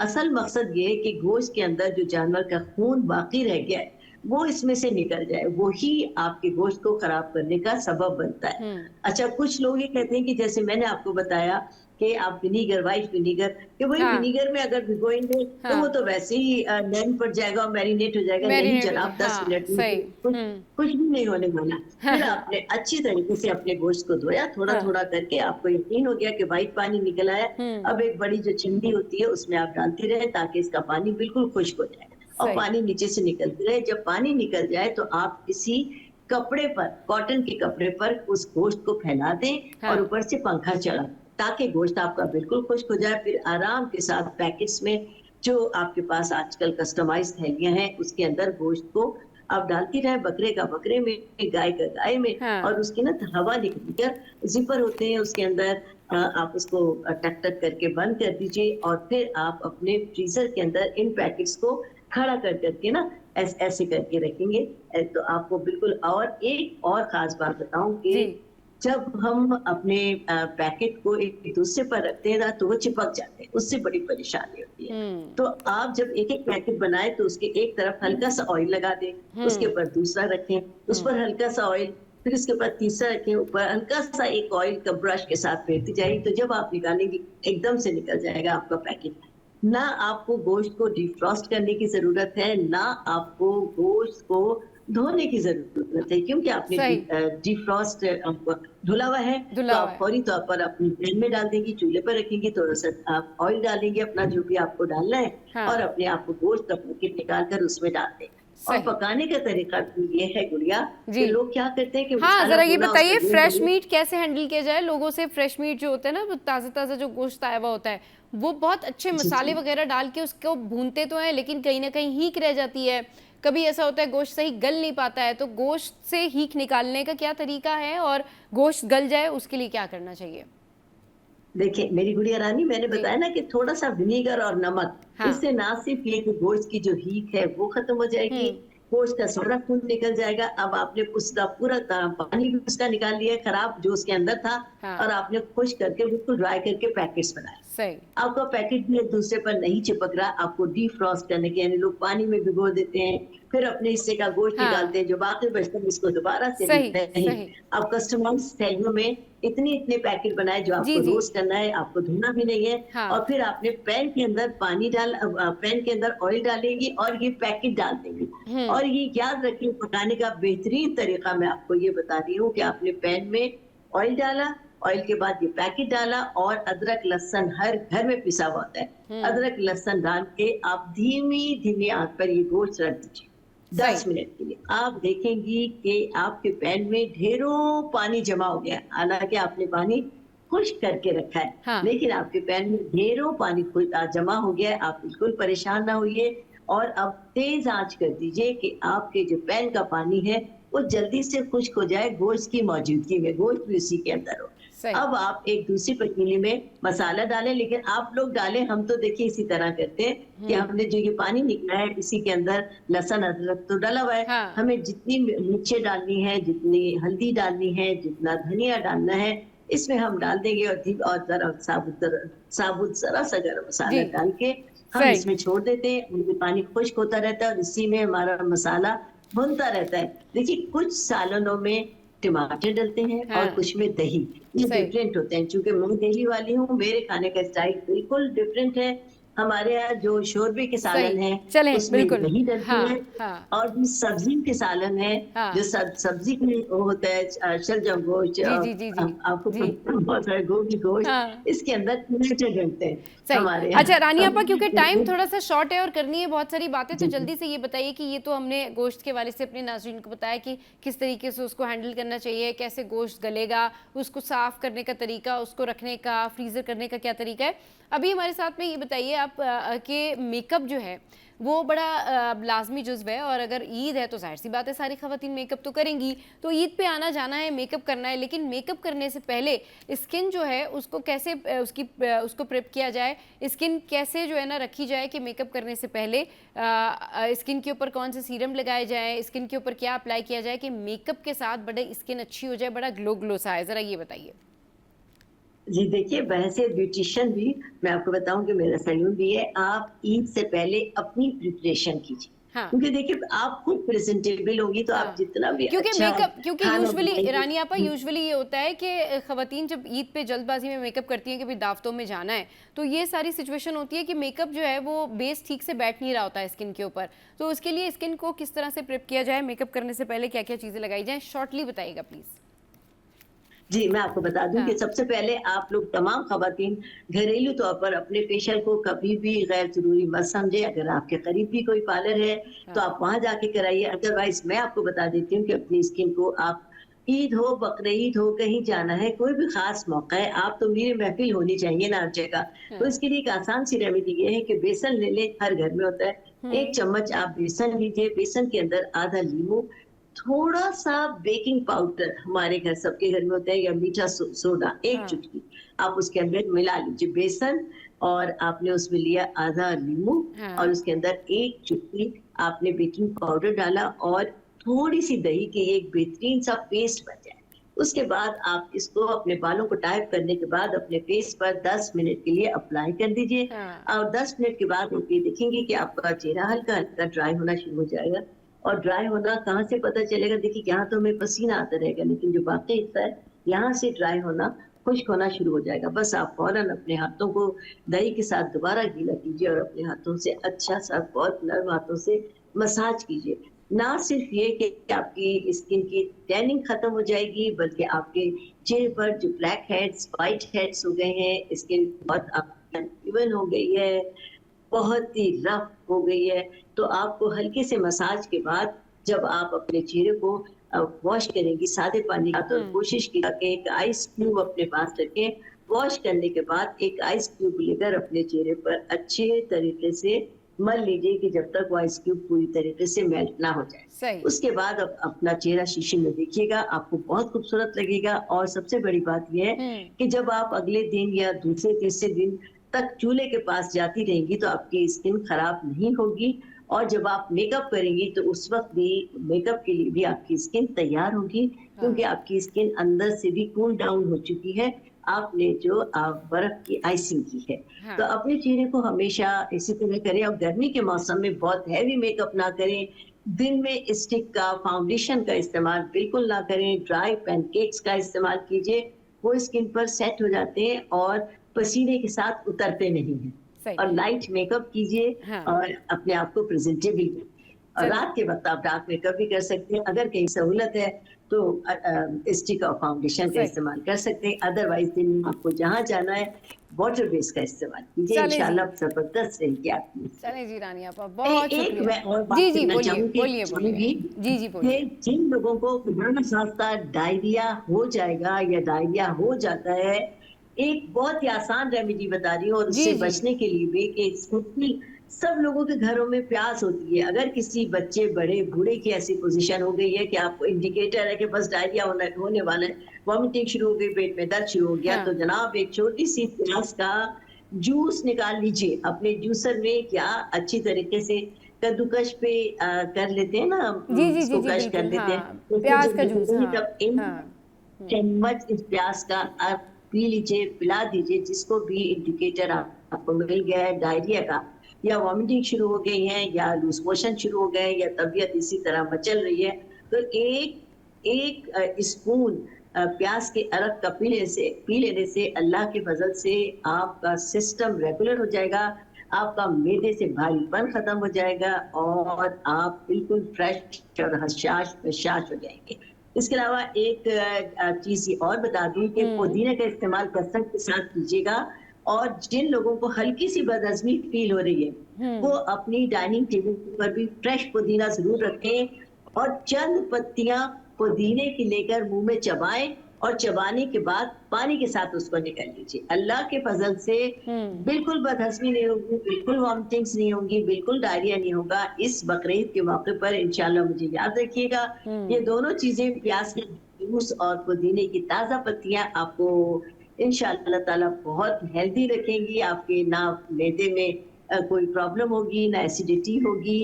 D: असल मकसद ये है कि गोश्त के अंदर जो जानवर का खून बाकी रह गया है वो इसमें से निकल जाए, वो ही आपके गोश्त को खराब करने का सबब बनता है।
A: हम्म।
D: अच्छा, कुछ लोग ये कहते हैं कि जैसे मैंने आपको बताया कि आप विनीगर, व्हाइट विनीगर, कि वही
A: हाँ
D: विनीगर में अगर भिगोएंगे तो वो
A: हाँ,
D: तो वैसे ही नरम पड़ जाएगा और मैरिनेट हो जाएगा। नहीं
A: मैरिनेट हो जाए।
D: जनाब, 10
A: हाँ
D: मिनट में
A: सही।
D: कुछ कुछ भी नहीं होने वाला।
A: हाँ
D: फिर
A: हाँ
D: आपने अच्छी तरीके से अपने गोश्त को धोया, थोड़ा
A: हाँ।
D: थोड़ा करके आपको यकीन हो गया कि व्हाइट पानी निकल आया। अब एक बड़ी जो चिमनी होती है उसमें आप डालती रहे ताकि इसका पानी बिल्कुल खुश्क हो जाए और
A: सही।
D: पानी नीचे से निकलते रहे। जब पानी निकल जाए तो आप किसी कपड़े पर, कॉटन के कपड़े पर उस गोश्त को फैला दें और
A: हाँ
D: ऊपर से पंखा चला, ताकि गोश्त आपका बिल्कुल खुश्क हो जाए। फिर आराम के साथ पैकेट्स में, जो आपके पास आजकल कस्टमाइज्ड थैलियां हैं, उसके अंदर गोश्त को आप डालती रहे, बकरे का बकरे में, गाय का गाय में,
A: हाँ
D: और उसकी ना हवा निकल कर जिपर होते हैं उसके अंदर, आप उसको टक टक करके बंद कर दीजिए। और फिर आप अपने फ्रीजर के अंदर इन पैकेट्स को खड़ा कर करके ना ऐसे करके रखेंगे। तो आपको बिल्कुल, और एक और खास बात बताऊं कि
A: जी।
D: जब हम अपने पैकेट को एक दूसरे पर रखते हैं ना तो वो चिपक जाते हैं, उससे बड़ी परेशानी होती है। तो आप जब एक एक पैकेट बनाए तो उसके एक तरफ हल्का सा ऑयल लगा दें, उसके ऊपर दूसरा रखें, उस पर हल्का सा ऑयल, फिर उसके ऊपर तीसरा रखें, ऊपर हल्का सा एक ऑयल का ब्रश के साथ फेरती जाएगी। तो जब आप निकालेंगे एकदम से निकल जाएगा आपका पैकेट। ना आपको गोश्त को डिफ्रॉस्ट करने की जरूरत है, ना आपको गोश्त को धोने की जरूरत है, क्योंकि आपने
A: सही।
D: डिफ्रॉस्ट धुला हुआ है।
A: धुला
D: तो
A: हुआ
D: आप
A: है।
D: फौरी तौर पर अपनी पैन में डाल देंगी, चूल्हे पर रखेंगी, थोड़ा सा आप ऑयल डालेंगे अपना जो भी आपको डालना है,
A: हाँ
D: और अपने आप को गोश्त का पैकेट निकाल कर उसमें डाल दें। और
A: सही।
D: पकाने का तरीका तो ये है गुड़िया,
A: जी।
D: कि लोग क्या करते हैं कि
A: हाँ
D: मसाला
A: जरा ये
D: भुना,
A: बताइए,
D: उसमें
A: फ्रेश
D: दूध
A: मीट कैसे हैंडल किया जाए? लोगों से फ्रेश मीट जो होता है ना, वो ताज़ा ताज़ा जो गोश्त आया हुआ होता है, वो बहुत अच्छे
D: जी
A: मसाले
D: जी
A: वगैरह डाल के उसको भूनते तो हैं, लेकिन कहीं ना कहीं हीक रह जाती है। कभी ऐसा होता है गोश्त सही गल नहीं पाता है, तो गोश्त से हीक निकालने का क्या तरीका है, और गोश्त गल जाए उसके लिए क्या करना चाहिए?
D: देखिए मेरी गुड़िया रानी, मैंने
A: जी।
D: बताया ना कि थोड़ा सा विनीगर और नमक,
A: हाँ।
D: इससे ना सिर्फ ये कि गोश्त की जो हीक है वो खत्म हो जाएगी, गोश्त का सारा खून निकल जाएगा। अब आपने उसका पूरा पानी भी उसका निकाल लिया है खराब जो उसके अंदर था,
A: हाँ
D: और आपने खुश करके बिल्कुल ड्राई करके पैकेट्स बनाए।
A: सही।
D: आपका पैकेट भी एक दूसरे पर नहीं चिपक रहा। आपको डीफ्रॉस्ट करने के, यानी लोग पानी में भिगो देते हैं, फिर अपने हिस्से का गोश्त
A: हाँ
D: निकालते हैं, जो बाकी बचता है इसको दोबारा से
A: सही
D: नहीं।
A: सही।
D: आप कस्टमाइज थैलियों में इतने पैकेट बनाए जो
A: जी
D: आपको
A: जी।
D: रोस्ट करना है, आपको धोना भी नहीं है।
A: हाँ
D: और फिर आपने पैन के अंदर पैन के अंदर ऑयल डालेंगी और ये पैकेट डाल देंगी। और ये याद रखिए, पकाने का बेहतरीन तरीका मैं आपको ये बता रही हूँ कि आपने पैन में ऑयल डाला, ऑयल के बाद ये पैकेट डाला, और अदरक लहसुन हर घर में पिसा हुआ होता है, अदरक लहसुन डाल के आप धीमी धीमी आंच पर ये गोश्त रख दीजिए 10
A: सही।
D: मिनट के लिए। आप देखेंगी कि आपके पैन में ढेरों पानी जमा हो गया, हालांकि आपने पानी खुश्क करके रखा है,
A: हाँ
D: लेकिन आपके पैन में ढेरों पानी जमा हो गया है। आप बिल्कुल परेशान ना होइए, और अब तेज आंच कर दीजिए कि आपके जो पैन का पानी है वो जल्दी से खुश्क हो जाए, गोश्त की मौजूदगी में, गोश्त भी उसी के अंदर हो।
A: सही।
D: अब आप एक दूसरी पतीली में मसाला डालें, लेकिन आप लोग डालें, हम तो देखिए इसी तरह करते हैं कि हमने जो ये पानी निकला है इसी के अंदर लहसुन अदरक तो डाला हुआ है,
A: हाँ
D: हमें जितनी मिर्चें डालनी है, जितनी हल्दी डालनी है, जितना धनिया डालना है, इसमें हम डाल देंगे। और जरा साबुत जरा सा गरम
A: जी।
D: मसाला डाल के हम
A: सही।
D: इसमें छोड़ देते हैं, उनमें पानी खुश्क होता रहता है और इसी में हमारा मसाला भुनता रहता है। देखिए कुछ सालनों में टमाटर डलते हैं और
A: हाँ,
D: कुछ में दही, ये
A: सही।
D: डिफरेंट होते हैं। चूंकि मैं दिल्ली वाली हूँ, मेरे खाने का स्टाइल बिल्कुल डिफरेंट है। हमारे यहाँ जो शोरबे के
A: सही।
D: सालन है
A: चलें,
D: उसमें
A: बिल्कुल।
D: दही डलती
A: हाँ,
D: है,
A: हाँ,
D: और जो सब्जी के सालन है, जो
A: हाँ।
D: सब्जी में वो होता है शलजम गोश्त,
A: जी, जी, जी, जी।
D: आपको
A: जी।
D: पता होता है गोभी गोश्त,
A: हाँ।
D: इसके अंदर टमाटर डलते हैं
A: सही।
D: हमारे
A: अच्छा
D: यहाँ।
A: रानी आपा, क्योंकि टाइम
D: तो
A: थोड़ा-सा शॉर्ट है और करनी है बहुत सारी बातें, तो
D: जी
A: जल्दी से ये बताइए कि ये तो हमने गोश्त के हवाले से अपने नाज़रीन को बताया कि किस तरीके से उसको हैंडल करना चाहिए, कैसे गोश्त गलेगा, उसको साफ़ करने का तरीका, उसको रखने का, फ्रीज़र करने का क्या तरीका है। अभी हमारे साथ में ये बताइए आप कि मेकअप जो है वो बड़ा लाज़मी जुज़्व है, और अगर ईद है तो ज़ाहिर-सी बात है सारी ख़वातीन मेकअप तो करेंगी। तो ईद पे आना-जाना है, मेकअप करना है, लेकिन मेकअप करने से पहले स्किन जो है उसको कैसे उसको प्रेप किया जाए, स्किन कैसे जो है ना रखी जाए कि मेकअप करने से पहले स्किन के ऊपर कौन से सीरम लगाए जाएँ, स्किन के ऊपर क्या अप्लाई किया जाए कि मेकअप के साथ बड़े स्किन अच्छी हो जाए, बड़ा ग्लो सा आए, ज़रा ये बताइए?
D: जी, देखिए वैसे ब्यूटिशियन भी, मैं आपको बताऊँ कि मेरा सैलून भी है, आप ईद से पहले अपनी प्रिपरेशन कीजिए।
A: हाँ,
D: क्योंकि देखिए आप खुद प्रेज़ेंटेबल होंगी तो आप
A: हाँ।
D: जितना भी
A: क्योंकि
D: अच्छा
A: मेकअप, क्योंकि
D: खाना
A: यूजुअली
D: बनाएँगी।
A: रानी आपा यूजुअली ये होता है कि ख़वातीन जब ईद पे जल्दबाज़ी में मेकअप करती हैं कि भई दावतों में जाना है, तो ये सारी सिचुएशन होती है कि मेकअप जो है वो बेस ठीक से बैठ नहीं रहा होता है स्किन के ऊपर। तो उसके लिए स्किन को किस तरह से प्रेप किया जाए, मेकअप करने से पहले क्या-क्या चीज़ें लगाई जाएँ? शॉर्टली बताइएगा प्लीज़।
D: जी, मैं आपको बता दूँ कि
A: हाँ,
D: सबसे पहले आप लोग तमाम ख़वातीन घरेलू तौर पर अपने फेशियल को कभी भी गैर ज़रूरी मत समझें। अगर आपके करीब भी कोई पार्लर है, तो
A: हाँ।
D: आप वहाँ जाके कराइए। अदरवाइज़ मैं आपको बता देती हूँ कि अपनी स्किन को आप ईद हो, बकरीद हो, कहीं जाना है, कोई भी ख़ास मौका है, आप तो मेरी महफ़िल होनी चाहिए ना हर जगह। तो
A: हाँ।
D: इसके लिए एक आसान सी रेमेडी ये है कि बेसन ले लें, हर घर में होता है। 1
A: हुँ।
D: चम्मच आप बेसन लीजिए, बेसन के अंदर आधा नींबू, थोड़ा-सा बेकिंग पाउडर, हमारे घर सबके घर में होता है, या मीठा सोडा 1
A: हाँ,
D: चुटकी, आप उसके अंदर मिला लीजिए बेसन, और आपने उसमें लिया आधा नींबू, और
A: हाँ।
D: उसके अंदर 1 चुटकी आपने बेकिंग पाउडर डाला, और थोड़ी-सी दही की एक बेहतरीन सा पेस्ट बन जाए। उसके बाद आप इसको अपने बालों को टाइप करने के बाद अपने फेस पर 10 मिनट के लिए अप्लाई कर दीजिए,
A: हाँ,
D: और 10 मिनट के बाद आप ये देखेंगे कि आपका चेहरा हल्का-हल्का ड्राई होना शुरू हो जाएगा। और ड्राई होना कहाँ से पता चलेगा? देखिए यहाँ तो हमें पसीना आता रहेगा, लेकिन जो बाकी हिस्सा है, यहाँ से ड्राई होना, खुश्क होना शुरू हो जाएगा। बस आप फ़ौरन अपने हाथों को दही के साथ दोबारा गीला कीजिए और अपने हाथों से अच्छा-सा बहुत नर्म हाथों से मसाज कीजिए। ना सिर्फ ये कि आपकी स्किन की टैनिंग खत्म हो जाएगी, बल्कि आपके चेहरे पर जो ब्लैक हेड्स, व्हाइट हेड्स हो गए हैं, स्किन बहुत अनइवन हो गई है, बहुत ही रफ हो गई है, तो आपको हल्के से मसाज के बाद जब आप अपने चेहरे को वॉश करेंगी सादे पानी के साथ, और
A: हुँ।
D: कोशिश कीजिए कि एक आइस क्यूब अपने पास रखें। वॉश करने के बाद एक आइस क्यूब लेकर अपने चेहरे पर अच्छे तरीके से मल लीजिए कि जब तक वो आइस क्यूब पूरी तरीके से मेल्ट ना हो जाए।
A: सही।
D: उसके बाद अब अपना चेहरा शीशे में देखिएगा, आपको बहुत खूबसूरत लगेगा। और सबसे बड़ी बात ये है
A: हुँ।
D: कि जब आप अगले दिन या दूसरे तीसरे दिन तक चूल्हे के पास जाती रहेंगी तो आपकी स्किन खराब नहीं होगी, और जब आप मेकअप करेंगी तो उस वक्त भी मेकअप के लिए भी आपकी स्किन तैयार होगी, क्योंकि
A: हाँ,
D: आपकी स्किन अंदर से भी कूल डाउन हो चुकी है, आपने जो बर्फ की आइसिंग की है। तो
A: हाँ।
D: अपने चेहरे को हमेशा इसी तरह करें, और गर्मी के मौसम में बहुत हैवी मेकअप ना करें। दिन में स्टिक का, फाउंडेशन का इस्तेमाल बिल्कुल ना करें, ड्राई पैनकेक्स का इस्तेमाल कीजिए, वो स्किन पर सेट हो जाते हैं और पसीने के साथ उतरते नहीं हैं।
A: सही।
D: और लाइट मेकअप कीजिए,
A: हाँ,
D: और अपने आप को प्रेजेंटेबल करिए। और
A: चलिए।
D: रात के वक्त आप डार्क मेकअप भी कर सकते हैं, अगर कहीं सहूलत है तो स्टिक और फाउंडेशन का
A: सही।
D: इस्तेमाल कर सकते हैं। अदरवाइज दिन में आपको जहाँ जाना है वाटर बेस का इस्तेमाल कीजिए,
A: चलें जी।
D: इंशाल्लाह जबरदस्त रहेगी आपकी स्किन।
A: चलें जी रानी आपा, बहुत
D: एक
A: शुक्रिया।
D: मैं और बात
A: जी, जी,
D: करना
A: बोलिए,
D: चाहूंगी
A: बोलिए, बोलिए।
D: चाहूंगी
A: जी, जी,
D: कि
A: बोलिए।
D: जिन लोगों को खुदा न खास्ता डायरिया हो जाएगा या डायरिया हो जाता है, एक बहुत ही आसान रेमेडी बता रही हूँ, और
A: जी,
D: उससे
A: जी।
D: बचने के लिए भी कि क्योंकि सब लोगों के घरों में प्यास होती है। अगर किसी बच्चे, बड़े, बूढ़े की ऐसी पोजीशन हो गई है कि आपको इंडिकेटर है कि बस डायरिया होने वाला है, वॉमिटिंग शुरू हो गई, पेट में दर्द शुरू हो गया,
A: हाँ।
D: तो जनाब एक छोटी सी प्याज का जूस निकाल लीजिए अपने जूसर में, या अच्छी तरीके से कद्दूकश पे कर लेते हैं ना,
A: जी, जी, जी,
D: इसको
A: जी,
D: कश कर
A: बिल्कुल,
D: लेते हैं,
A: हाँ।
D: तो फिर
A: प्याज़
D: जब
A: का जूस,
D: निकलेंगे
A: हाँ,
D: तब इन
A: हाँ। हुँ।
D: चम्मच इस प्याज का आप पी लीजिए, पिला दीजिए, जिसको भी इंडिकेटर आपको मिल गया है डायरिया का, या वॉमिटिंग शुरू हो गई है या लूज मोशन शुरू हो गए या तबीयत इसी तरह मचल रही है, तो एक एक स्पून प्याज के अरक का पी लेने से अल्लाह के फजल से आपका सिस्टम रेगुलर हो जाएगा, आपका मैदे से भारीपन खत्म हो जाएगा और आप बिल्कुल फ्रेश और हशाश बशाश हो जाएंगे। इसके अलावा एक चीज ये और बता दूं कि पुदीने का इस्तेमाल कसरत के साथ कीजिएगा, और जिन लोगों को हल्की सी बदहजमी फील हो रही है वो अपनी डाइनिंग टेबल पर भी फ्रेश पुदीना जरूर रखें और चंद पत्तियां पुदीने की लेकर मुंह में चबाएं और चबाने के बाद पानी के साथ उसको निकाल लीजिए। अल्लाह के फजल से बिल्कुल बदहजमी नहीं होगी, बिल्कुल वॉमिटिंग्स नहीं होंगी, बिल्कुल डायरिया नहीं होगा। इस बकरीद के मौके पर इंशाल्लाह मुझे याद रखिएगा, ये दोनों चीजें प्याज के जूस और पुदीने की ताजा पत्तियां आपको इंशाअल्लाह ताला बहुत हेल्दी रखेंगी। आपके ना मैदे में कोई प्रॉब्लम होगी, ना एसिडिटी होगी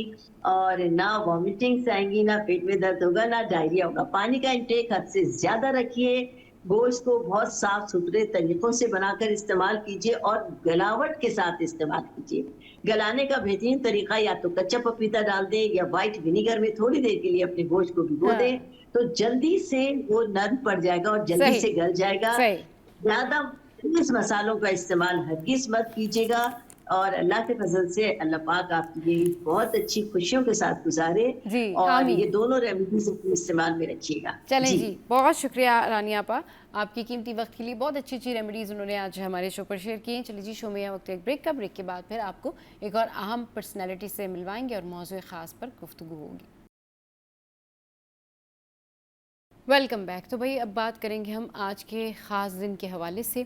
D: और ना वॉमिटिंग्स आएंगी, ना पेट में दर्द होगा, ना डायरिया होगा। पानी का इंटेक हद से ज्यादा रखिए, गोश्त को बहुत साफ सुथरे तरीकों से बनाकर इस्तेमाल कीजिए और गलावट के साथ इस्तेमाल कीजिए। गलाने का बेहतरीन तरीका या तो कच्चा पपीता डाल दें या व्हाइट विनीगर में थोड़ी देर के लिए अपने गोश्त को भिगो दें, तो जल्दी से वो नरम पड़ जाएगा और जल्दी से गल जाएगा। ज्यादा इस मसालों का इस्तेमाल हरगिज मत कीजिएगा और अल्लाह के फजल से अल्लाह पाक आपकी ये बहुत अच्छी खुशियों के साथ गुजारे और ये दोनों रेमेडीज अपने इस्तेमाल में रखिएगा।
A: चलें जी, बहुत शुक्रिया रानिया आपा, आपकी कीमती वक्त के लिए। बहुत अच्छी अच्छी रेमेडीज़ उन्होंने आज हमारे शो पर शेयर की। चलिए जी, शो में यह वक्त एक ब्रेक का, ब्रेक के बाद फिर आपको एक और अहम पर्सनैलिटी से मिलवाएंगे और मौजूद ख़ास पर गुफ्तगू होगी। Welcome back. तो भाई अब बात करेंगे हम आज के ख़ास दिन के हवाले से।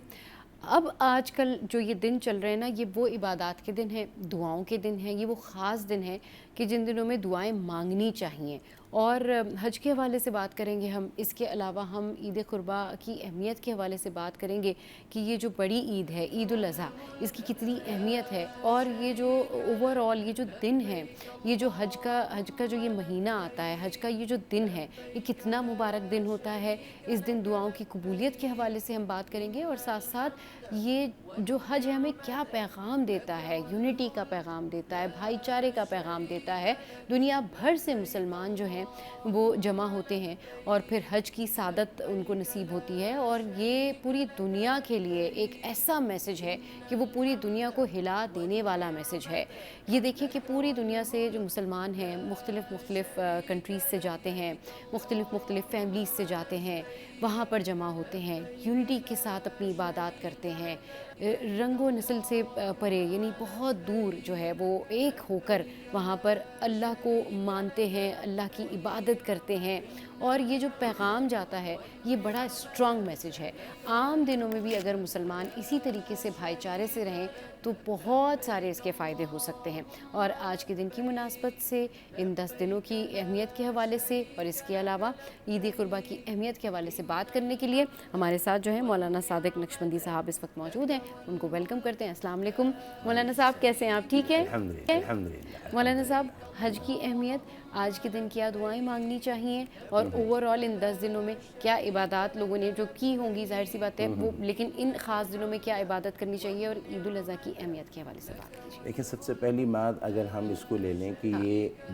A: अब आजकल जो ये दिन चल रहे हैं ना, ये वो इबादत के दिन हैं, दुआओं के दिन हैं, ये वो ख़ास दिन हैं कि जिन दिनों में दुआएं मांगनी चाहिए। और हज के हवाले से बात करेंगे हम। इसके अलावा हम ईद कुर्बा की अहमियत के हवाले से बात करेंगे कि ये जो बड़ी ईद है, ईद उल अज़हा, इसकी कितनी अहमियत है और ये जो ओवरऑल ये जो दिन है, ये जो हज का जो ये महीना आता है, हज का ये जो दिन है, ये कितना मुबारक दिन होता है। इस दिन दुआओं की कबूलियत के हवाले से हम बात करेंगे और साथ साथ ये जो हज है हमें क्या पैगाम देता है, यूनिटी का पैगाम देता है, भाईचारे का पैगाम देता है। दुनिया भर से मुसलमान जो हैं वो जमा होते हैं और फिर हज की सादत उनको नसीब होती है और ये पूरी दुनिया के लिए एक ऐसा मैसेज है कि वो पूरी दुनिया को हिला देने वाला मैसेज है। ये देखिए कि पूरी दुनिया से जो मुसलमान हैं मुख्तलिफ़ कंट्रीज़ से जाते हैं, मुख्तलिफ़ फैमिलीज़ से जाते हैं, वहाँ पर जमा होते हैं, यूनिटी के साथ अपनी इबादत करते हैं, रंगो नस्ल से परे यानी बहुत दूर जो है वो एक होकर वहाँ पर अल्लाह को मानते हैं, अल्लाह की इबादत करते हैं। और ये जो पैगाम जाता है ये बड़ा स्ट्रॉन्ग मैसेज है। आम दिनों में भी अगर मुसलमान इसी तरीके से भाईचारे से रहें तो बहुत सारे इसके फ़ायदे हो सकते हैं। और आज के दिन की मुनासबत से, इन 10 दिनों की अहमियत के हवाले से और इसके अलावा ईद कुर्बा की अहमियत के हवाले से बात करने के लिए हमारे साथ जो है मौलाना सादिक नक्शबंदी साहब इस वक्त मौजूद हैं। उनको वेलकम करते हैं। अस्सलाम वालेकुम मौलाना साहब, कैसे हैं आप? ठीक है
E: अल्हम्दुलिल्लाह।
A: मौलाना साहब, हज की अहमियत, आज के दिन क्या दुआएं मांगनी चाहिए और ओवरऑल इन 10 दिनों में क्या इबादत लोगों ने जो की होंगी, जाहिर सी बात है वो, लेकिन इन ख़ास दिनों में क्या इबादत करनी चाहिए और ईद उल अज़हा की अहमियत के हवाले से बात कीजिए।
E: देखिए, सबसे पहली बात अगर हम इसको ले लें कि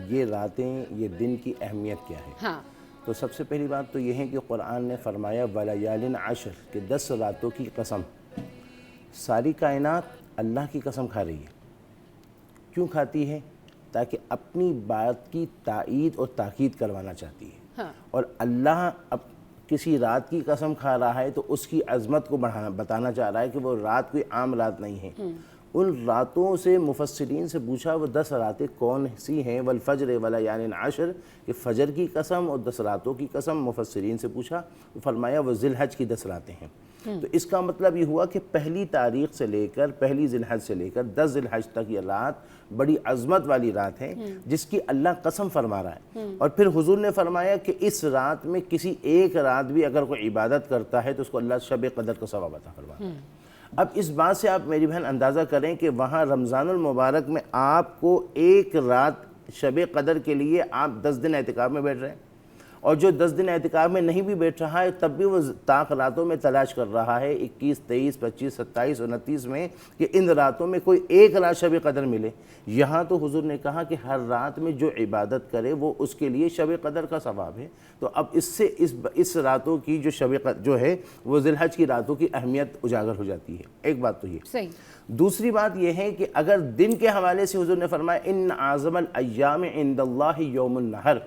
E: ये रातें, ये दिन की अहमियत क्या है,
A: हाँ,
E: तो सबसे पहली बात तो ये है कि कुरान ने फरमाया वलयालिन अशर के 10 रातों की कसम। सारी कायनात अल्लाह की कसम खा रही है। क्यों खाती है? ताकि अपनी बात की ताईद और ताकीद करवाना चाहती है।
A: हाँ।
E: और अल्लाह अब किसी रात की कसम खा रहा है तो उसकी अज़मत को बताना चाह रहा है कि वो रात कोई आम रात नहीं है। उन रातों से मुफस्सिरीन से पूछा वो 10 रातें कौन सी हैं, वल फज्र वलयालिन अशर, कि फ़जर की कसम और 10 रातों की कसम मुफस्सिरीन से पूछा तो फरमाया वो ज़िलहज की 10 रातें हैं। तो इसका मतलब ये हुआ कि पहली तारीख़ से लेकर, पहली ज़िलहज से लेकर 10 ज़िलहज तक ये रात बड़ी अज़मत वाली रात है जिसकी अल्लाह कसम फरमा रहा है। और फिर हुजूर ने फरमाया कि इस रात में किसी एक रात भी अगर कोई इबादत करता है तो उसको अल्लाह शब क़दर का सवाब अता फरमाता है। अब इस बात से आप मेरी बहन अंदाज़ा करें कि वहाँ रमज़ानुल मुबारक में आपको एक रात शब क़दर के लिए आप 10 दिन एहतिकाफ में बैठ रहे हैं और जो 10 दिन एहतिकाफ में नहीं भी बैठ रहा है तब भी वो ताक रातों में तलाश कर रहा है 21, 23, 25, 27, 29 में कि इन रातों में कोई एक रात शब कदर मिले। यहाँ तो हुजूर ने कहा कि हर रात में जो इबादत करे वो उसके लिए शब कदर का सवाब है। तो अब इससे इस रातों की जो शब जो है वो ज़िलहज की रातों की अहमियत उजागर हो जाती है। एक बात तो ये
A: सही। दूसरी
E: बात यह है कि अगर दिन के हवाले से हुजूर ने फरमाया इन आज़मल अय्याम इंदल्लाहि यौमुन नहर,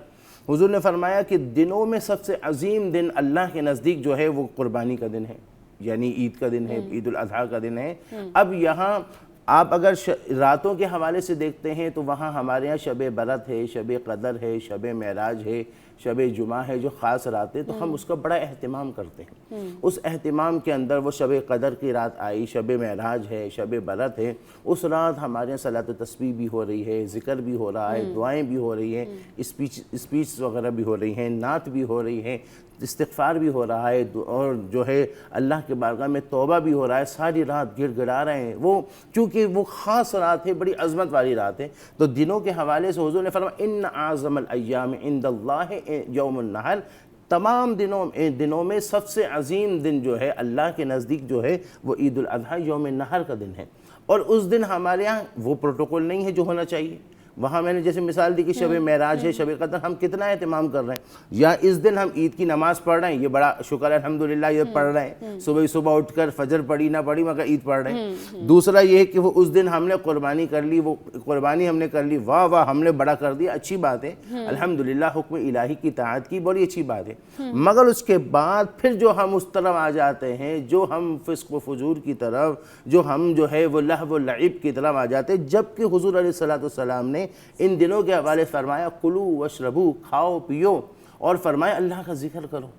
E: हुजूर ने फरमाया कि दिनों में सबसे अजीम दिन अल्लाह के नज़दीक जो है वो कुर्बानी का दिन है, यानी ईद का दिन है, ईद उल अज़हा का दिन है। अब यहाँ आप अगर रातों के हवाले से देखते हैं तो वहाँ हमारे यहाँ शब बरत है, शब कदर है, शब मेराज है, शब जुमा है, जो ख़ास रात है तो हम उसका बड़ा अहतमाम करते हैं। उस अहतमाम के अंदर वो शब कदर की रात आई, शब मेराज है, शब बरत है, उस रात हमारे यहाँ सलात तस्बीह भी हो रही है, ज़िक्र भी हो रहा है, दुआएं भी हो रही हैं, स्पीच वगैरह भी हो रही हैं, नात भी हो रही है, इस्तिग़फ़ार भी हो रहा है और जो है अल्लाह के बारगाह में तौबा भी हो रहा है। सारी रात गिड़गिड़ा रहे हैं वो, चूँकि वो ख़ास रात है, बड़ी अज़मत वाली रात है। तो दिनों के हवाले से हुज़ूर ने फरमाया इन्न आज़मल अय्याम इंदल्लाहि यौमुन नहर, तमाम दिनों में सबसे अजीम दिन जो है अल्लाह के नज़दीक जो है वो ईद उल अज़हा यौम नहर का दिन है। और उस दिन हमारे यहाँ वो प्रोटोकॉल नहीं है जो होना चाहिए। वहाँ मैंने जैसे मिसाल दी कि शब मेराज है, शब कदर, हम कितना एहतमाम कर रहे हैं। या इस दिन हम ईद की नमाज़ पढ़ रहे हैं, ये बड़ा शुक्र है अल्हम्दुलिल्लाह, ये पढ़ रहे हैं, सुबह उठकर फजर पढ़ी ना पढ़ी मगर ईद पढ़ रहे हैं। दूसरा ये है कि वो उस दिन हमने कुर्बानी कर ली, वो कुर्बानी हमने कर ली, वाह वाह हमने बड़ा कर दिया, अच्छी बात है, अल्हम्दुलिल्लाह हुक्म इलाही की ताअत की, बड़ी अच्छी बात है। मगर उसके बाद फिर जो हम उस तरफ आ जाते हैं, जो हम फिस्क व फुजूर की तरफ, जो हम जो है वो लहव व लईब की तरफ आ जाते हैं, जबकि हुजूर अलैहिस्सलातु वस्सलाम ने इन दिनों के हवाले फरमाया कुलू वशरबू, खाओ पियो, और फरमाया अल्लाह का जिक्र करो।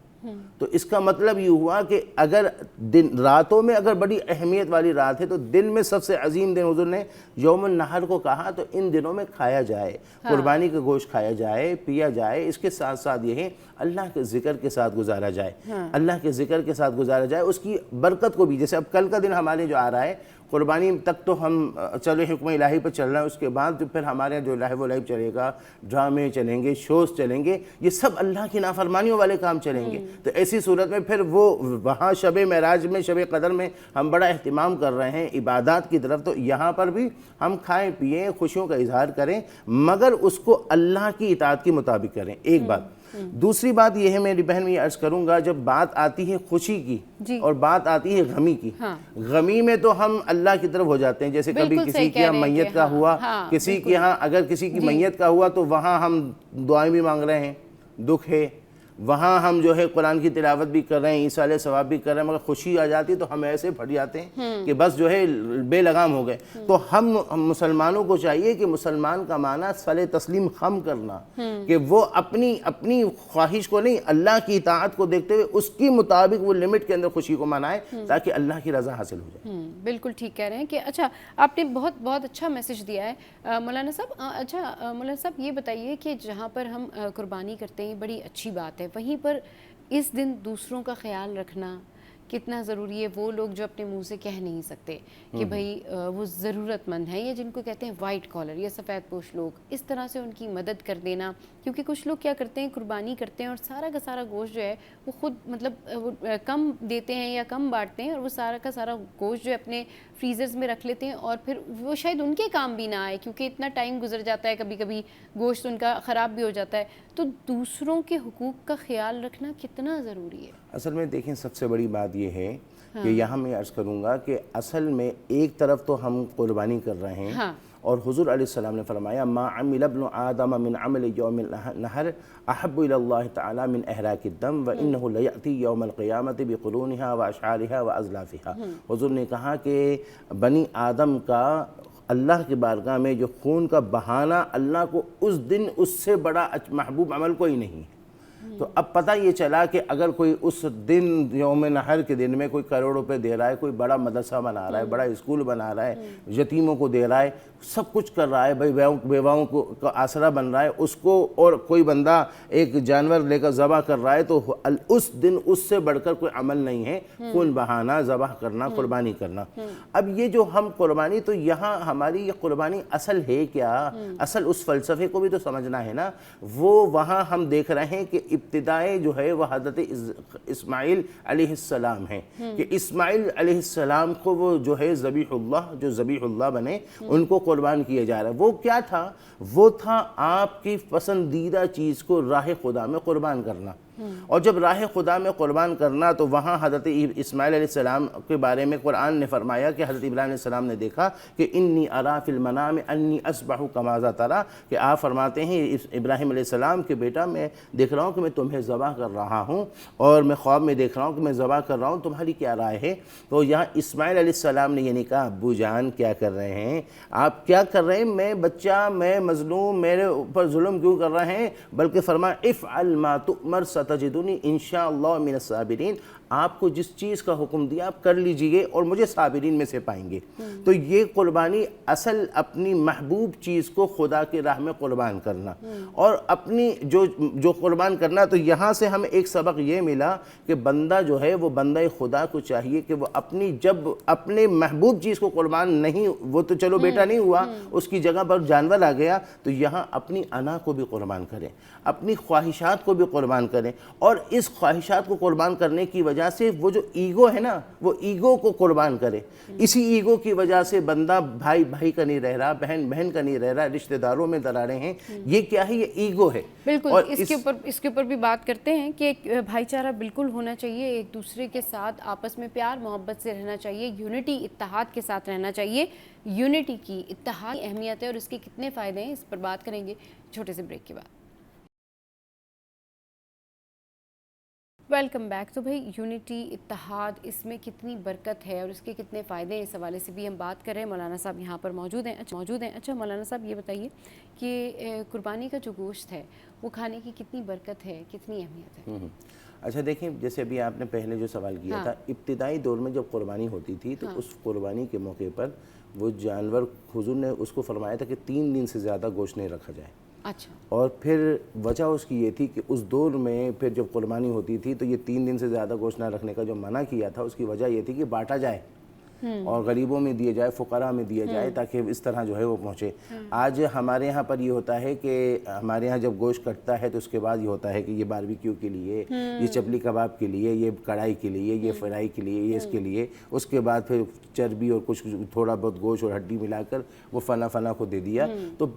E: तो इसका मतलब ये हुआ कि अगर दिन रातों में अगर बड़ी अहमियत वाली रात है तो दिन में सबसे अजीम दिन हुजूर ने यौमुन नहर को कहा। तो इन दिनों में खाया जाए, कुर्बानी का गोश्त खाया जाए, पिया जाए, इसके साथ साथ ये है अल्लाह के ज़िक्र के साथ गुजारा जाए, अल्लाह के ज़िक्र के साथ गुजारा जाए, उसकी बरकत को भी। जैसे अब कल का दिन हमारे जो आ रहा है, कुर्बानी तक तो हम चलो हुक्म इलाही पर चल रहे हैं, उसके बाद जो फिर हमारे यहाँ जो लहव व लईब चलेगा, ड्रामे चलेंगे, शोज़ चलेंगे, ये सब अल्लाह की नाफरमानियों वाले काम चलेंगे। तो ऐसी सूरत में फिर वो वहाँ शब मेराज में, शब कदर में हम बड़ा अहतमाम कर रहे हैं इबादत की तरफ, तो यहाँ पर भी हम खाएँ पिएँ, खुशियों का इजहार करें, मगर उसको अल्लाह की इताअत के मुताबिक करें। एक बात। दूसरी बात यह है, मेरी बहन मैं अर्ज़ करूँगा, जब बात आती है खुशी की और बात आती है गमी की, गमी में तो हम अल्लाह की तरफ हो जाते हैं। जैसे कभी किसी के यहाँ मैयत का हुआ, किसी के यहाँ अगर किसी की मैयत का हुआ तो वहाँ हम दुआएं भी मांग रहे हैं, दुख है, वहाँ हम जो है कुरान की तिलावत भी कर रहे हैं, ईसाले सवाब भी कर रहे हैं, मगर खुशी आ जाती है तो हम ऐसे फट जाते हैं कि बस जो है बेलगाम हो गए। तो हम मुसलमानों को चाहिए कि मुसलमान का माना सले तस्लीम खम करना, कि वो अपनी अपनी ख्वाहिश को नहीं, अल्लाह की इताअत को देखते हुए उसकी मुताबिक वो लिमिट के अंदर खुशी को मनाए ताकि अल्लाह की रज़ा हासिल हो जाए।
A: बिल्कुल ठीक कह रहे हैं कि अच्छा आपने बहुत बहुत अच्छा मैसेज दिया है मौलाना साहब। अच्छा मौलाना साहब ये बताइए कि जहाँ पर हम कुर्बानी करते हैं बड़ी अच्छी बात है, वहीं पर इस दिन दूसरों का ख्याल रखना कितना ज़रूरी है। वो लोग जो अपने मुंह से कह नहीं सकते कि भाई वो ज़रूरतमंद हैं, या जिनको कहते हैं वाइट कॉलर या सफ़ेद पोश लोग, इस तरह से उनकी मदद कर देना। क्योंकि कुछ लोग क्या करते हैं, कुर्बानी करते हैं और सारा का सारा गोश्त जो है वो खुद मतलब वो कम देते हैं या कम बांटते हैं, और वो सारा का सारा गोश्त जो है अपने फ्रीज़र्स में रख लेते हैं, और फिर वो शायद उनके काम भी ना आए क्योंकि इतना टाइम गुजर जाता है, कभी कभी गोश्त उनका ख़राब भी हो जाता है। तो दूसरों के हुकूक का ख्याल रखना कितना ज़रूरी है? असल
E: में देखें, सबसे बड़ी बात यह है कि यहाँ मैं अर्ज़ करूँगा कि असल में एक तरफ तो हम कुर्बानी कर रहे हैं, और हुज़ूर अलैहिस्सलाम ने फरमाया मा अमिल इब्नु आदम मिन अमल यौमिल नहर अहब्बु इलल्लाहि तआला मिन इहराक़िद दम व इन्नहु लयअती यौमल क़ियामति बिक़ुरूनिहा व अशआरिहा व अज़लाफ़िहा। हुज़ूर ने कहा कि बनी आदम का अल्लाह की बारगाह में जो खून का बहाना, अल्लाह को उस दिन उससे बड़ा महबूब अमल कोई नहीं है। तो अब पता ये चला कि अगर कोई उस दिन यौम नहर के दिन में कोई करोड़ रुपए दे रहा है, कोई बड़ा मदरसा बना रहा है, बड़ा स्कूल बना रहा है, यतीमों को दे रहा है, सब कुछ कर रहा है, भाई बेवाओं को का आसरा बन रहा है उसको, और कोई बंदा एक जानवर लेकर ज़बह कर रहा है, तो उस दिन उससे बढ़कर कोई अमल नहीं है खून बहाना, ज़बह करना, कुर्बानी करना। अब ये जो हम कुर्बानी, तो यहाँ हमारी ये कुर्बानी असल है क्या? असल उस फ़लसफ़े को भी तो समझना है ना। वो वहाँ हम देख रहे हैं कि इब्तिदाए जो है वह हज़रत इस्माइल अलैहिस्सलाम है कि इस्माइल अलैहिस्सलाम को वो जो है ज़बीहुल्लाह, जो ज़बीहुल्लाह बने, उनको कुर्बान किया जा रहा है। वो क्या था? वो था आपकी पसंदीदा चीज़ को राह खुदा में कुर्बान करना। और जब राह खुदा में कुर्बान करना, तो वहाँ हज़रत इस्माइल अलैहिस्सलाम के बारे में कुरान ने फरमाया कि हज़रत इब्राहीम अलैहिस्सलाम ने देखा कि इन्नी अरा फिल मनाम अन्नी अस्बहु कमाज़ा तरा, कि आप फरमाते हैं इब्राहीम अलैहिस्सलाम के बेटा, मैं देख रहा हूँ कि मैं तुम्हें ज़बह कर रहा हूँ और मैं ख्वाब में देख रहा हूँ कि मैं ज़बह कर रहा हूँ, तुम्हारी क्या राय है? तो यहाँ इस्माइल अलैहिस्सलाम ने ये नहीं कहा अब्बू जान क्या कर रहे हैं, आप क्या कर रहे हैं, मैं बच्चा, मैं मज़लूम, मेरे ऊपर जुल्म क्यों कर रहे हैं, बल्कि फरमाया इफ़अल मा तुअमर सतजिदुनी इंशाअल्लाह मिनस साबिरीन, आपको जिस चीज़ का हुक्म दिया आप कर लीजिए और मुझे साबिरीन में से पाएंगे। तो ये कुर्बानी असल अपनी महबूब चीज़ को खुदा की राह में कुर्बान करना और अपनी जो कुर्बान करना। तो यहाँ से हमें एक सबक ये मिला कि बंदा जो है वो बंदा खुदा को चाहिए कि वो अपनी जब अपने महबूब चीज़ को कुर्बान नहीं, वो तो चलो बेटा नहीं हुआ, उसकी जगह पर जानवर आ गया, तो यहाँ अपनी अना को भी कुर्बान करें, अपनी ख्वाहिशात को भी कुर्बान करें। और इस ख्वाहिशात को कुर्बान करने की वजह से वो जो ईगो है ना, वो ईगो को कुर्बान करे। इसी ईगो की वजह से बंदा भाई भाई का नहीं रह रहा, बहन बहन का नहीं रह रहा, रिश्तेदारों में दरारें हैं। ये क्या है? ये ईगो है।
A: बिल्कुल।
E: और
A: इसके ऊपर भी बात करते हैं कि एक भाईचारा बिल्कुल होना चाहिए, एक दूसरे के साथ आपस में प्यार मोहब्बत से रहना चाहिए, यूनिटी इत्तेहाद के साथ रहना चाहिए। यूनिटी की, इत्तेहाद की अहमियत है और इसके कितने फ़ायदे हैं, इस पर बात करेंगे छोटे से ब्रेक के बाद। Welcome back. तो भाई यूनिटी, इत्तेहाद, इसमें कितनी बरकत है और इसके कितने फ़ायदे हैं, इस हवाले से भी हम बात कर रहे हैं। मौलाना साहब यहाँ पर मौजूद हैं। अच्छा मौलाना साहब ये बताइए कि कुर्बानी का जो गोश्त है वो खाने की कितनी बरकत है, कितनी अहमियत है?
E: अच्छा देखिए, जैसे अभी आपने पहले जो सवाल किया था, इब्तिदाई दौर में जब कुर्बानी होती थी तो उस कुर्बानी के मौके पर वो जानवर, हुजूर ने उसको फरमाया था कि 3 दिन से ज़्यादा गोश्त नहीं रखा जाए।
A: अच्छा।
E: और फिर वजह उसकी ये थी कि उस दौर में फिर जब कुर्बानी होती थी तो ये 3 दिन से ज़्यादा गोश्त ना रखने का जो मना किया था, उसकी वजह ये थी कि बांटा जाए और गरीबों में दिए जाए, फुकरा में दिया जाए, ताकि इस तरह जो है वो पहुँचे। आज हमारे यहाँ पर ये होता है कि हमारे यहाँ जब गोश्त कटता है तो उसके बाद ये होता है कि ये बारबेक्यू के लिए, ये चपली कबाब के लिए, ये कढ़ाई के लिए, ये फ्राई के लिए, ये इसके लिए, उसके बाद फिर चर्बी और कुछ थोड़ा बहुत गोश्त और हड्डी मिलाकर वो फना को दे दिया। तो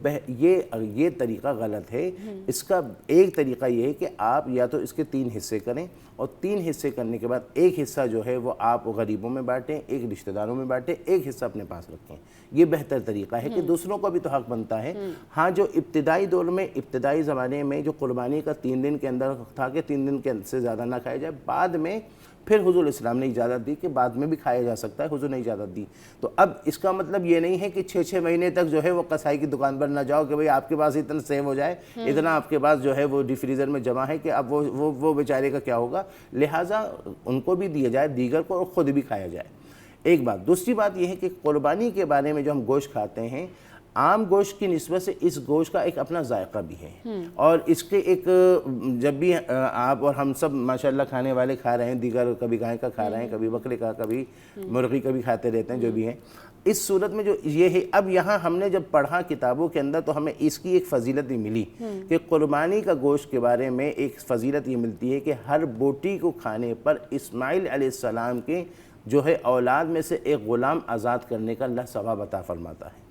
E: ये तरीका गलत है। इसका एक तरीका ये है कि आप या तो इसके 3 हिस्से करें और 3 हिस्से करने के बाद एक हिस्सा जो है वो आप गरीबों में बांटें, एक रिश्तेदारों में बांटें, एक हिस्सा अपने पास रखें। ये बेहतर तरीका है कि दूसरों को भी तो हक बनता है। हाँ, जो इब्तिदाई दौर में, इब्तिदाई ज़माने में जो कुर्बानी का 3 दिन के अंदर था कि 3 दिन से ज़्यादा ना खाया जाए, बाद में फिर हुजूर इस्लाम ने इजाज़त दी कि बाद में भी खाया जा सकता है, हुजूर ने इजाज़त दी। तो अब इसका मतलब ये नहीं है कि 6-6 महीने तक जो है वो कसाई की दुकान पर ना जाओ कि भाई आपके पास इतना सेव हो जाए, इतना आपके पास जो है वो डीप फ्रीज़र में जमा है कि अब वो बेचारे का क्या होगा। लिहाजा उनको भी दिया जाए, दीगर को, और ख़ुद भी खाया जाए। एक बात। दूसरी बात यह है कि कुर्बानी के बारे में जो हम गोश्त खाते हैं, आम गोश्त की निस्बत से इस गोश्त का एक अपना जायका भी है और इसके एक, जब भी आप और हम सब माशाल्लाह खाने वाले खा रहे हैं, दीगर कभी गाय का खा रहे हैं, कभी बकरे का, कभी मुर्गी का भी खाते रहते हैं, जो भी है। इस सूरत में जो ये है, अब यहाँ हमने जब पढ़ा किताबों के अंदर तो हमें इसकी एक फ़जीलत भी मिली कि कुर्बानी का गोश्त के बारे में एक फ़जीलत ये मिलती है कि हर बोटी को खाने पर इस्माइल अलैहिस्सलाम के जो है औलाद में से एक ग़ुलाम आज़ाद करने का अल्लाह सवाब अता फरमाता है।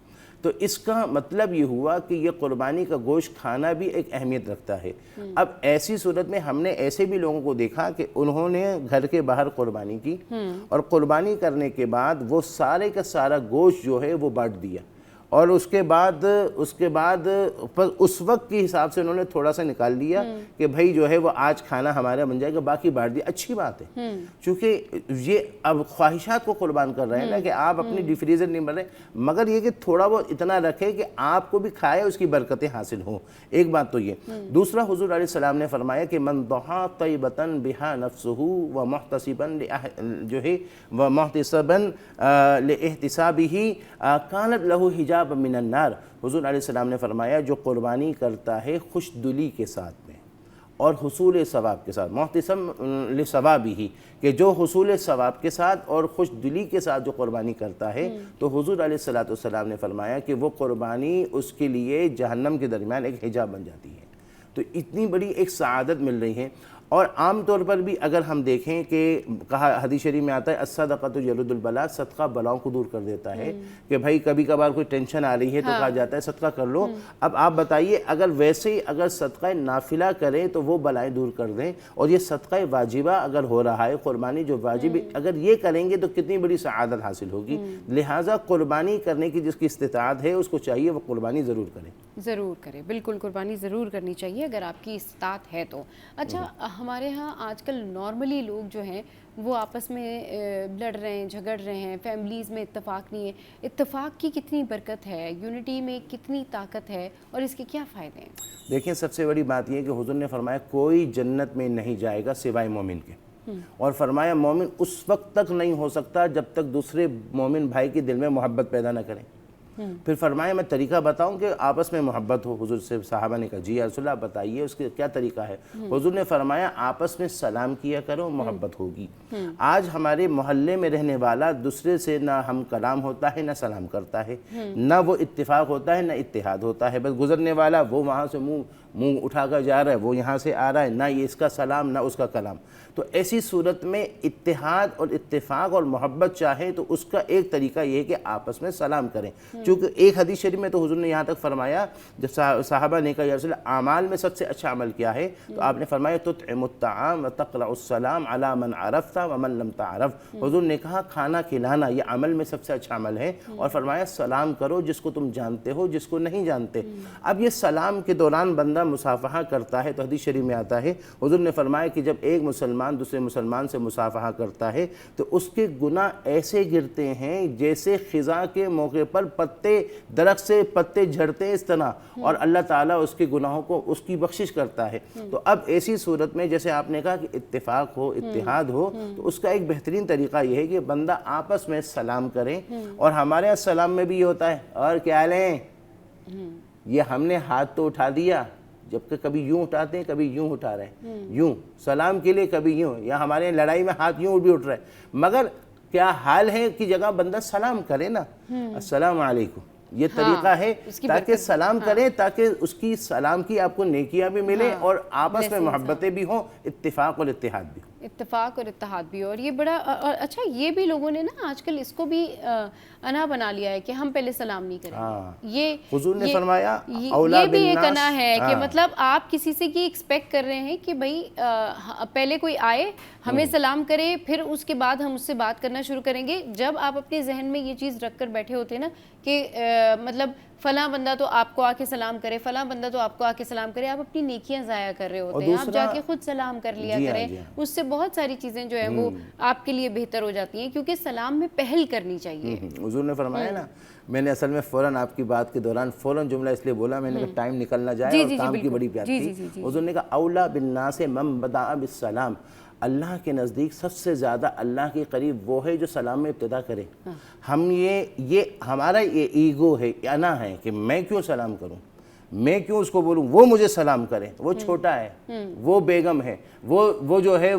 E: तो इसका मतलब ये हुआ कि ये कुर्बानी का गोश्त खाना भी एक अहमियत रखता है। अब ऐसी सूरत में हमने ऐसे भी लोगों को देखा कि उन्होंने घर के बाहर कुर्बानी की और कुर्बानी करने के बाद वो सारे का सारा गोश्त जो है वो बांट दिया और उसके बाद उस वक्त के हिसाब से उन्होंने थोड़ा सा निकाल लिया कि भाई जो है वो आज खाना हमारा बन जाएगा, बाकी बांट दिया। अच्छी बात है, क्योंकि ये अब ख्वाहिशात को कुर्बान कर रहे हैं ना कि आप अपनी डीप फ्रीजर नहीं बन रहे, मगर ये कि थोड़ा बहुत इतना रखे कि आपको भी खाए, उसकी बरकतें हासिल हों। एक बात तो ये। दूसरा, हुजूर अलैहि सलाम ने फरमाया कि मन दहा तयबतन बिहा नफ्सुहु व मुहतसिबन जो है व मुहतसिबन लिइहतिसाबिही कानत लहु हिजाब मिनन नार। हुजूर अलैहिस्सलाम ने फरमाया, जो कुर्बानी करता है खुशदिली के साथ में और हुसूल सवाब के साथ, मुहतसम लिसवाबी ही, कि जो हुसूल सवाब के साथ और खुशदिली के साथ जो कुर्बानी करता है, तो हुजूर अलैहिस्सलाम ने फरमाया कि वो कुर्बानी उसके लिए जहन्नम के दरमियान एक हिजाब बन जाती है। तो इतनी बड़ी एक सआदत मिल रही है। और आम तौर पर भी अगर हम देखें कि कहा हदीस शरीफ में आता है अस्सदक़तु यरुद्दुल बला, सदका बलाओं को दूर कर देता है। कि भाई कभी कभार कोई टेंशन आ रही है तो कहा जाता है सदका कर लो। अब आप बताइए, अगर वैसे ही अगर सदका नाफिला करें तो वो बलाएं दूर कर दें, और ये सदका वाजिबा अगर हो रहा है, कुर्बानी जो वाजिब अगर ये करेंगे तो कितनी बड़ी सआदत हासिल होगी। लिहाजा कुर्बानी करने की जिसकी इस्तिताअत है उसको चाहिए वो कुर्बानी ज़रूर करें।
A: ज़रूर करें, बिल्कुल कुर्बानी ज़रूर करनी चाहिए अगर आपकी इस्तात है तो। अच्छा, हमारे यहाँ आजकल नॉर्मली लोग जो हैं वो आपस में लड़ रहे हैं, झगड़ रहे हैं, फैमिलीज़ में इत्तेफाक नहीं है। इत्तेफाक की कितनी बरकत है, यूनिटी में कितनी ताकत है और इसके क्या फ़ायदे हैं?
E: देखिए, सबसे बड़ी बात यह है कि हुज़ूर ने फरमाया कोई जन्नत में नहीं जाएगा सिवाय मोमिन के, और फरमाया मोमिन उस वक्त तक नहीं हो सकता जब तक दूसरे मोमिन भाई के दिल में मोहब्बत पैदा न करें। फिर फरमाया मैं तरीका बताऊं कि आपस में मोहब्बत हो। हुजूर से साहबा ने कहा जी या रसूलल्लाह बताइए उसके क्या तरीका है। हुजूर ने फरमाया आपस में सलाम किया करो, मोहब्बत होगी। आज हमारे मोहल्ले में रहने वाला दूसरे से ना हम कलाम होता है ना सलाम करता है, ना वो इत्तेफाक होता है ना इत्तेहाद होता है। बस गुजरने वाला वो वहाँ से मुंह उठाकर जा रहा है, वो यहाँ से आ रहा है, ना ये इसका सलाम ना उसका कलाम। तो ऐसी सूरत में इत्तेहाद और इत्तेफाक और मोहब्बत चाहे तो उसका एक तरीका ये है कि आपस में सलाम करें। क्योंकि एक हदीस शरीफ में तो हुजूर ने यहाँ तक फरमाया, जब साहबा ने कहा या रसूल अल्लाह आमाल में सबसे अच्छा अमल क्या है, तो आपने फरमाया तुत्इमुत ताआम व तक़रउस सलाम अला मन अरफ़ता व मन लम तारफ़। हुजूर ने कहा खाना खिलाना ये अमल में सबसे अच्छा अमल है, और फरमाया सलाम करो जिसको तुम जानते हो जिसको नहीं जानते। अब ये सलाम के दौरान बंदा मुसाफहा करता है तो हदीस शरीफ में आता है, हुजूर ने फरमाया कि जब एक मुसलमान दूसरे मुसलमान से मुसाफहा करता है तो उसके गुनाह ऐसे गिरते हैं जैसे खिज़ा के मौके पर पत्ते दरख्त से पत्ते झड़ते इस तरह, और अल्लाह ताला उसके गुनाहों को उसकी बख्शिश करता है। तो अब ऐसी सूरत में जैसे आपने कहा कि इत्तेफाक हो इत्तिहाद हो, तो उसका एक बेहतरीन तरीका यह है कि बंदा आपस में सलाम करे। और हमारे यहाँ सलाम में भी ये होता है और क्या लें, ये हमने हाथ तो उठा दिया, जबकि कभी यूं उठाते हैं कभी यूं उठा रहे हैं, यूं सलाम के लिए कभी यूं, या हमारे लड़ाई में हाथ यूं भी उठ रहा है। मगर क्या हाल है कि जगह बंदा सलाम करे ना, अस्सलाम वालेकुम, ये तरीका है ताकि सलाम करें, ताकि उसकी सलाम की आपको नेकियां भी मिले और आपस में मोहब्बतें भी हों, इत्तिफाक और इत्तिहाद भी हो।
A: इत्तेफाक और इत्तेहाद भी। और ये बड़ा और अच्छा, ये भी लोगों ने ना आजकल इसको भी अना बना लिया है कि हम पहले सलाम नहीं करेंगे। ये
E: हुजूर ने फरमाया
A: ये भी एक अना है कि मतलब आप किसी से की एक्सपेक्ट कर रहे हैं कि भाई पहले कोई आए हमें सलाम करे, फिर उसके बाद हम उससे बात करना शुरू करेंगे। जब आप अपने जहन में ये चीज़ रख कर बैठे होते हैं ना कि मतलब फला बंदा तो आपको आके सलाम करे, फला बंदा तो आपको आके सलाम करे, आप अपनी नेकियां ज़ाया कर रहे होते हैं। आप जाके खुद सलाम कर लिया करें, उससे बहुत सारी चीज़ें जो है वो आपके लिए बेहतर हो जाती हैं, क्योंकि सलाम में पहल करनी चाहिए।
E: हुजूर ने फरमाया ना, मैंने असल में फ़ौरन आपकी बात के दौरान फ़ौरन जुमला इसलिए बोला, मैंने कहा टाइम निकल ना जाए और काम की बड़ी प्यार थी। हुजूर ने कहा औला बिन्नास मन बदा बिस्सलाम, अल्लाह के नज़दीक सबसे ज़्यादा अल्लाह के करीब वो है जो सलाम में इब्तिदा करे। हम ये हमारा ये ईगो है, अना है कि मैं क्यों सलाम करूं, मैं क्यों उसको बोलूं वो मुझे सलाम करे, वो छोटा है, वो बेगम है, वो जो है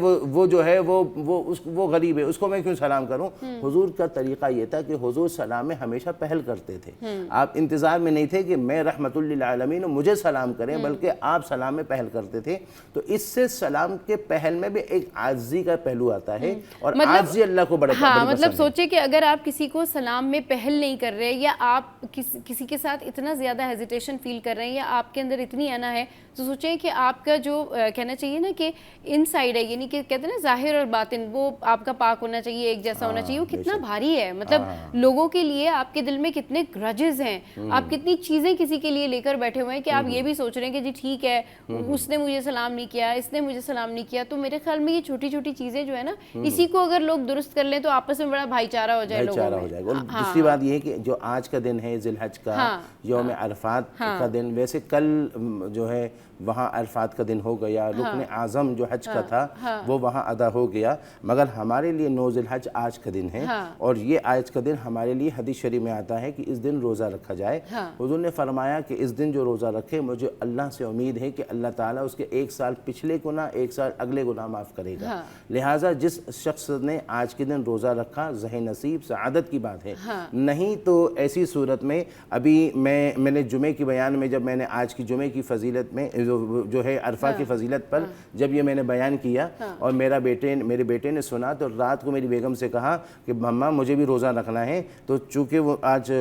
E: वो गरीब है, उसको मैं क्यों सलाम करूं। हुजूर का तरीका ये था कि हुजूर सलाम में हमेशा पहल करते थे। आप इंतज़ार में नहीं थे कि मैं रहमतुल लिल आलमीन मुझे सलाम करें, बल्कि आप सलाम में पहल करते थे। तो इससे सलाम के पहल में भी एक आज़ी का पहलू आता है, और आज़ी अल्लाह को बड़ा
A: मतलब सोचे कि अगर आप किसी को सलाम में पहल नहीं कर रहे, या आप किसी के साथ इतना ज़्यादा हेजिटेशन फील कर रहे हैं, या आपके अंदर इतनी अना है, तो सोचें कि आपका जो कहना चाहिए ना कि इनसाइड है, यानी कि कहते हैं ना जाहिर और बातिन, वो आपका पाक होना चाहिए, एक जैसा होना चाहिए, वो कितना भारी है। मतलब लोगों के लिए आपके दिल में कितने ग्रजेस हैं, आप कितनी चीज़ें किसी के लिए लेकर बैठे हुए हैं कि आप ये भी सोच रहे हैं कि जी ठीक है उसने मुझे सलाम नहीं किया, इसने मुझे सलाम नहीं किया। तो मेरे ख्याल में ये छोटी छोटी चीज़ें जो है ना, इसी को अगर लोग दुरुस्त कर लें तो आपस में बड़ा भाईचारा हो जाए लोगों में।
E: और दूसरी बात ये है कि जो आज का दिन है जिलहज का, यौम अरफात का दिन, वैसे कल जो है वहाँ अरफात का दिन हो गया, रुकन आज़म जो हज का था वो वहाँ अदा हो गया, मगर हमारे लिए 9 ज़िलहज आज का दिन है। और ये आज का दिन हमारे लिए हदीस शरीफ में आता है कि इस दिन रोज़ा रखा जाए। हुज़ूर ने फरमाया कि इस दिन जो रोज़ा रखे, मुझे अल्लाह से उम्मीद है कि अल्लाह ताला उसके 1 साल पिछले गुनाह 1 साल अगले गुनाह माफ़ करेगा। लिहाजा जिस शख्स ने आज के दिन रोज़ा रखा, ज़हे नसीब सआदत की बात है। नहीं तो ऐसी सूरत में अभी मैंने जुमे की बयान में, जब मैंने आज की जुमे की फजीलत में जो है अरफा की फजीलत पर जब ये मैंने बयान किया और मेरे बेटे ने सुना, तो रात को मेरी बेगम से कहा कि मम्मा मुझे भी रोज़ा रखना है। तो चूँकि वो आज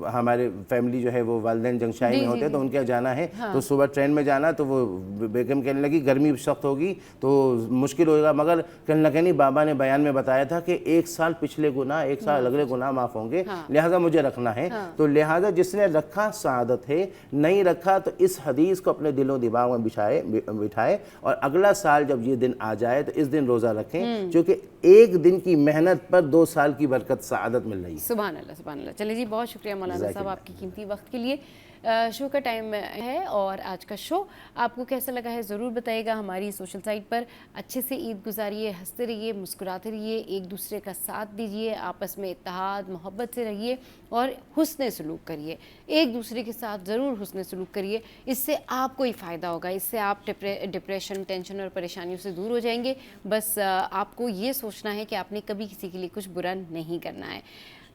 E: हमारे फैमिली जो है वो वालिदैन जंगशाही में होते हैं, तो उनके यहाँ जाना है, तो सुबह ट्रेन में जाना, तो वो बेगम कहने लगी गर्मी सख्त होगी तो मुश्किल होगा, मगर कहने लगे नहीं, बाबा ने बयान में बताया था कि 1 साल पिछले गुनाह 1 साल अगले गुनाह माफ़ होंगे, लिहाजा मुझे रखना है। तो लिहाजा जिसने रखा सादत है, नहीं रखा तो इस हदीस को अपने दिलों दिमाग में बिठाए और अगला साल जब ये दिन आ जाए तो इस दिन रोज़ा रखें, क्योंकि एक दिन की मेहनत पर 2 साल की बरकत सादत मिल रही है।
A: सुभान अल्लाह, सुभान अल्लाह। चलिए जी, बहुत शुक्रिया मौलाना साहब आपकी कीमती वक्त के लिए। शो का टाइम है और आज का शो आपको कैसा लगा है ज़रूर बताइएगा हमारी सोशल साइट पर। अच्छे से ईद गुजारिए, हंसते रहिए, मुस्कुराते रहिए, एक दूसरे का साथ दीजिए, आपस में इत्तेहाद मोहब्बत से रहिए और हुस्न सलूक करिए, एक दूसरे के साथ ज़रूर हुस्न सलूक करिए। इससे आपको ही फ़ायदा होगा, इससे आप डिप्रेशन, टेंशन और परेशानियों से दूर हो जाएंगे। बस आपको ये सोचना है कि आपने कभी किसी के लिए कुछ बुरा नहीं करना है।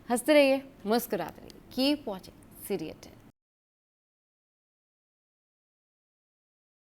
A: हंसते रहिए, मुस्कुराते रहिए, कीप वॉचिंग सीरियस।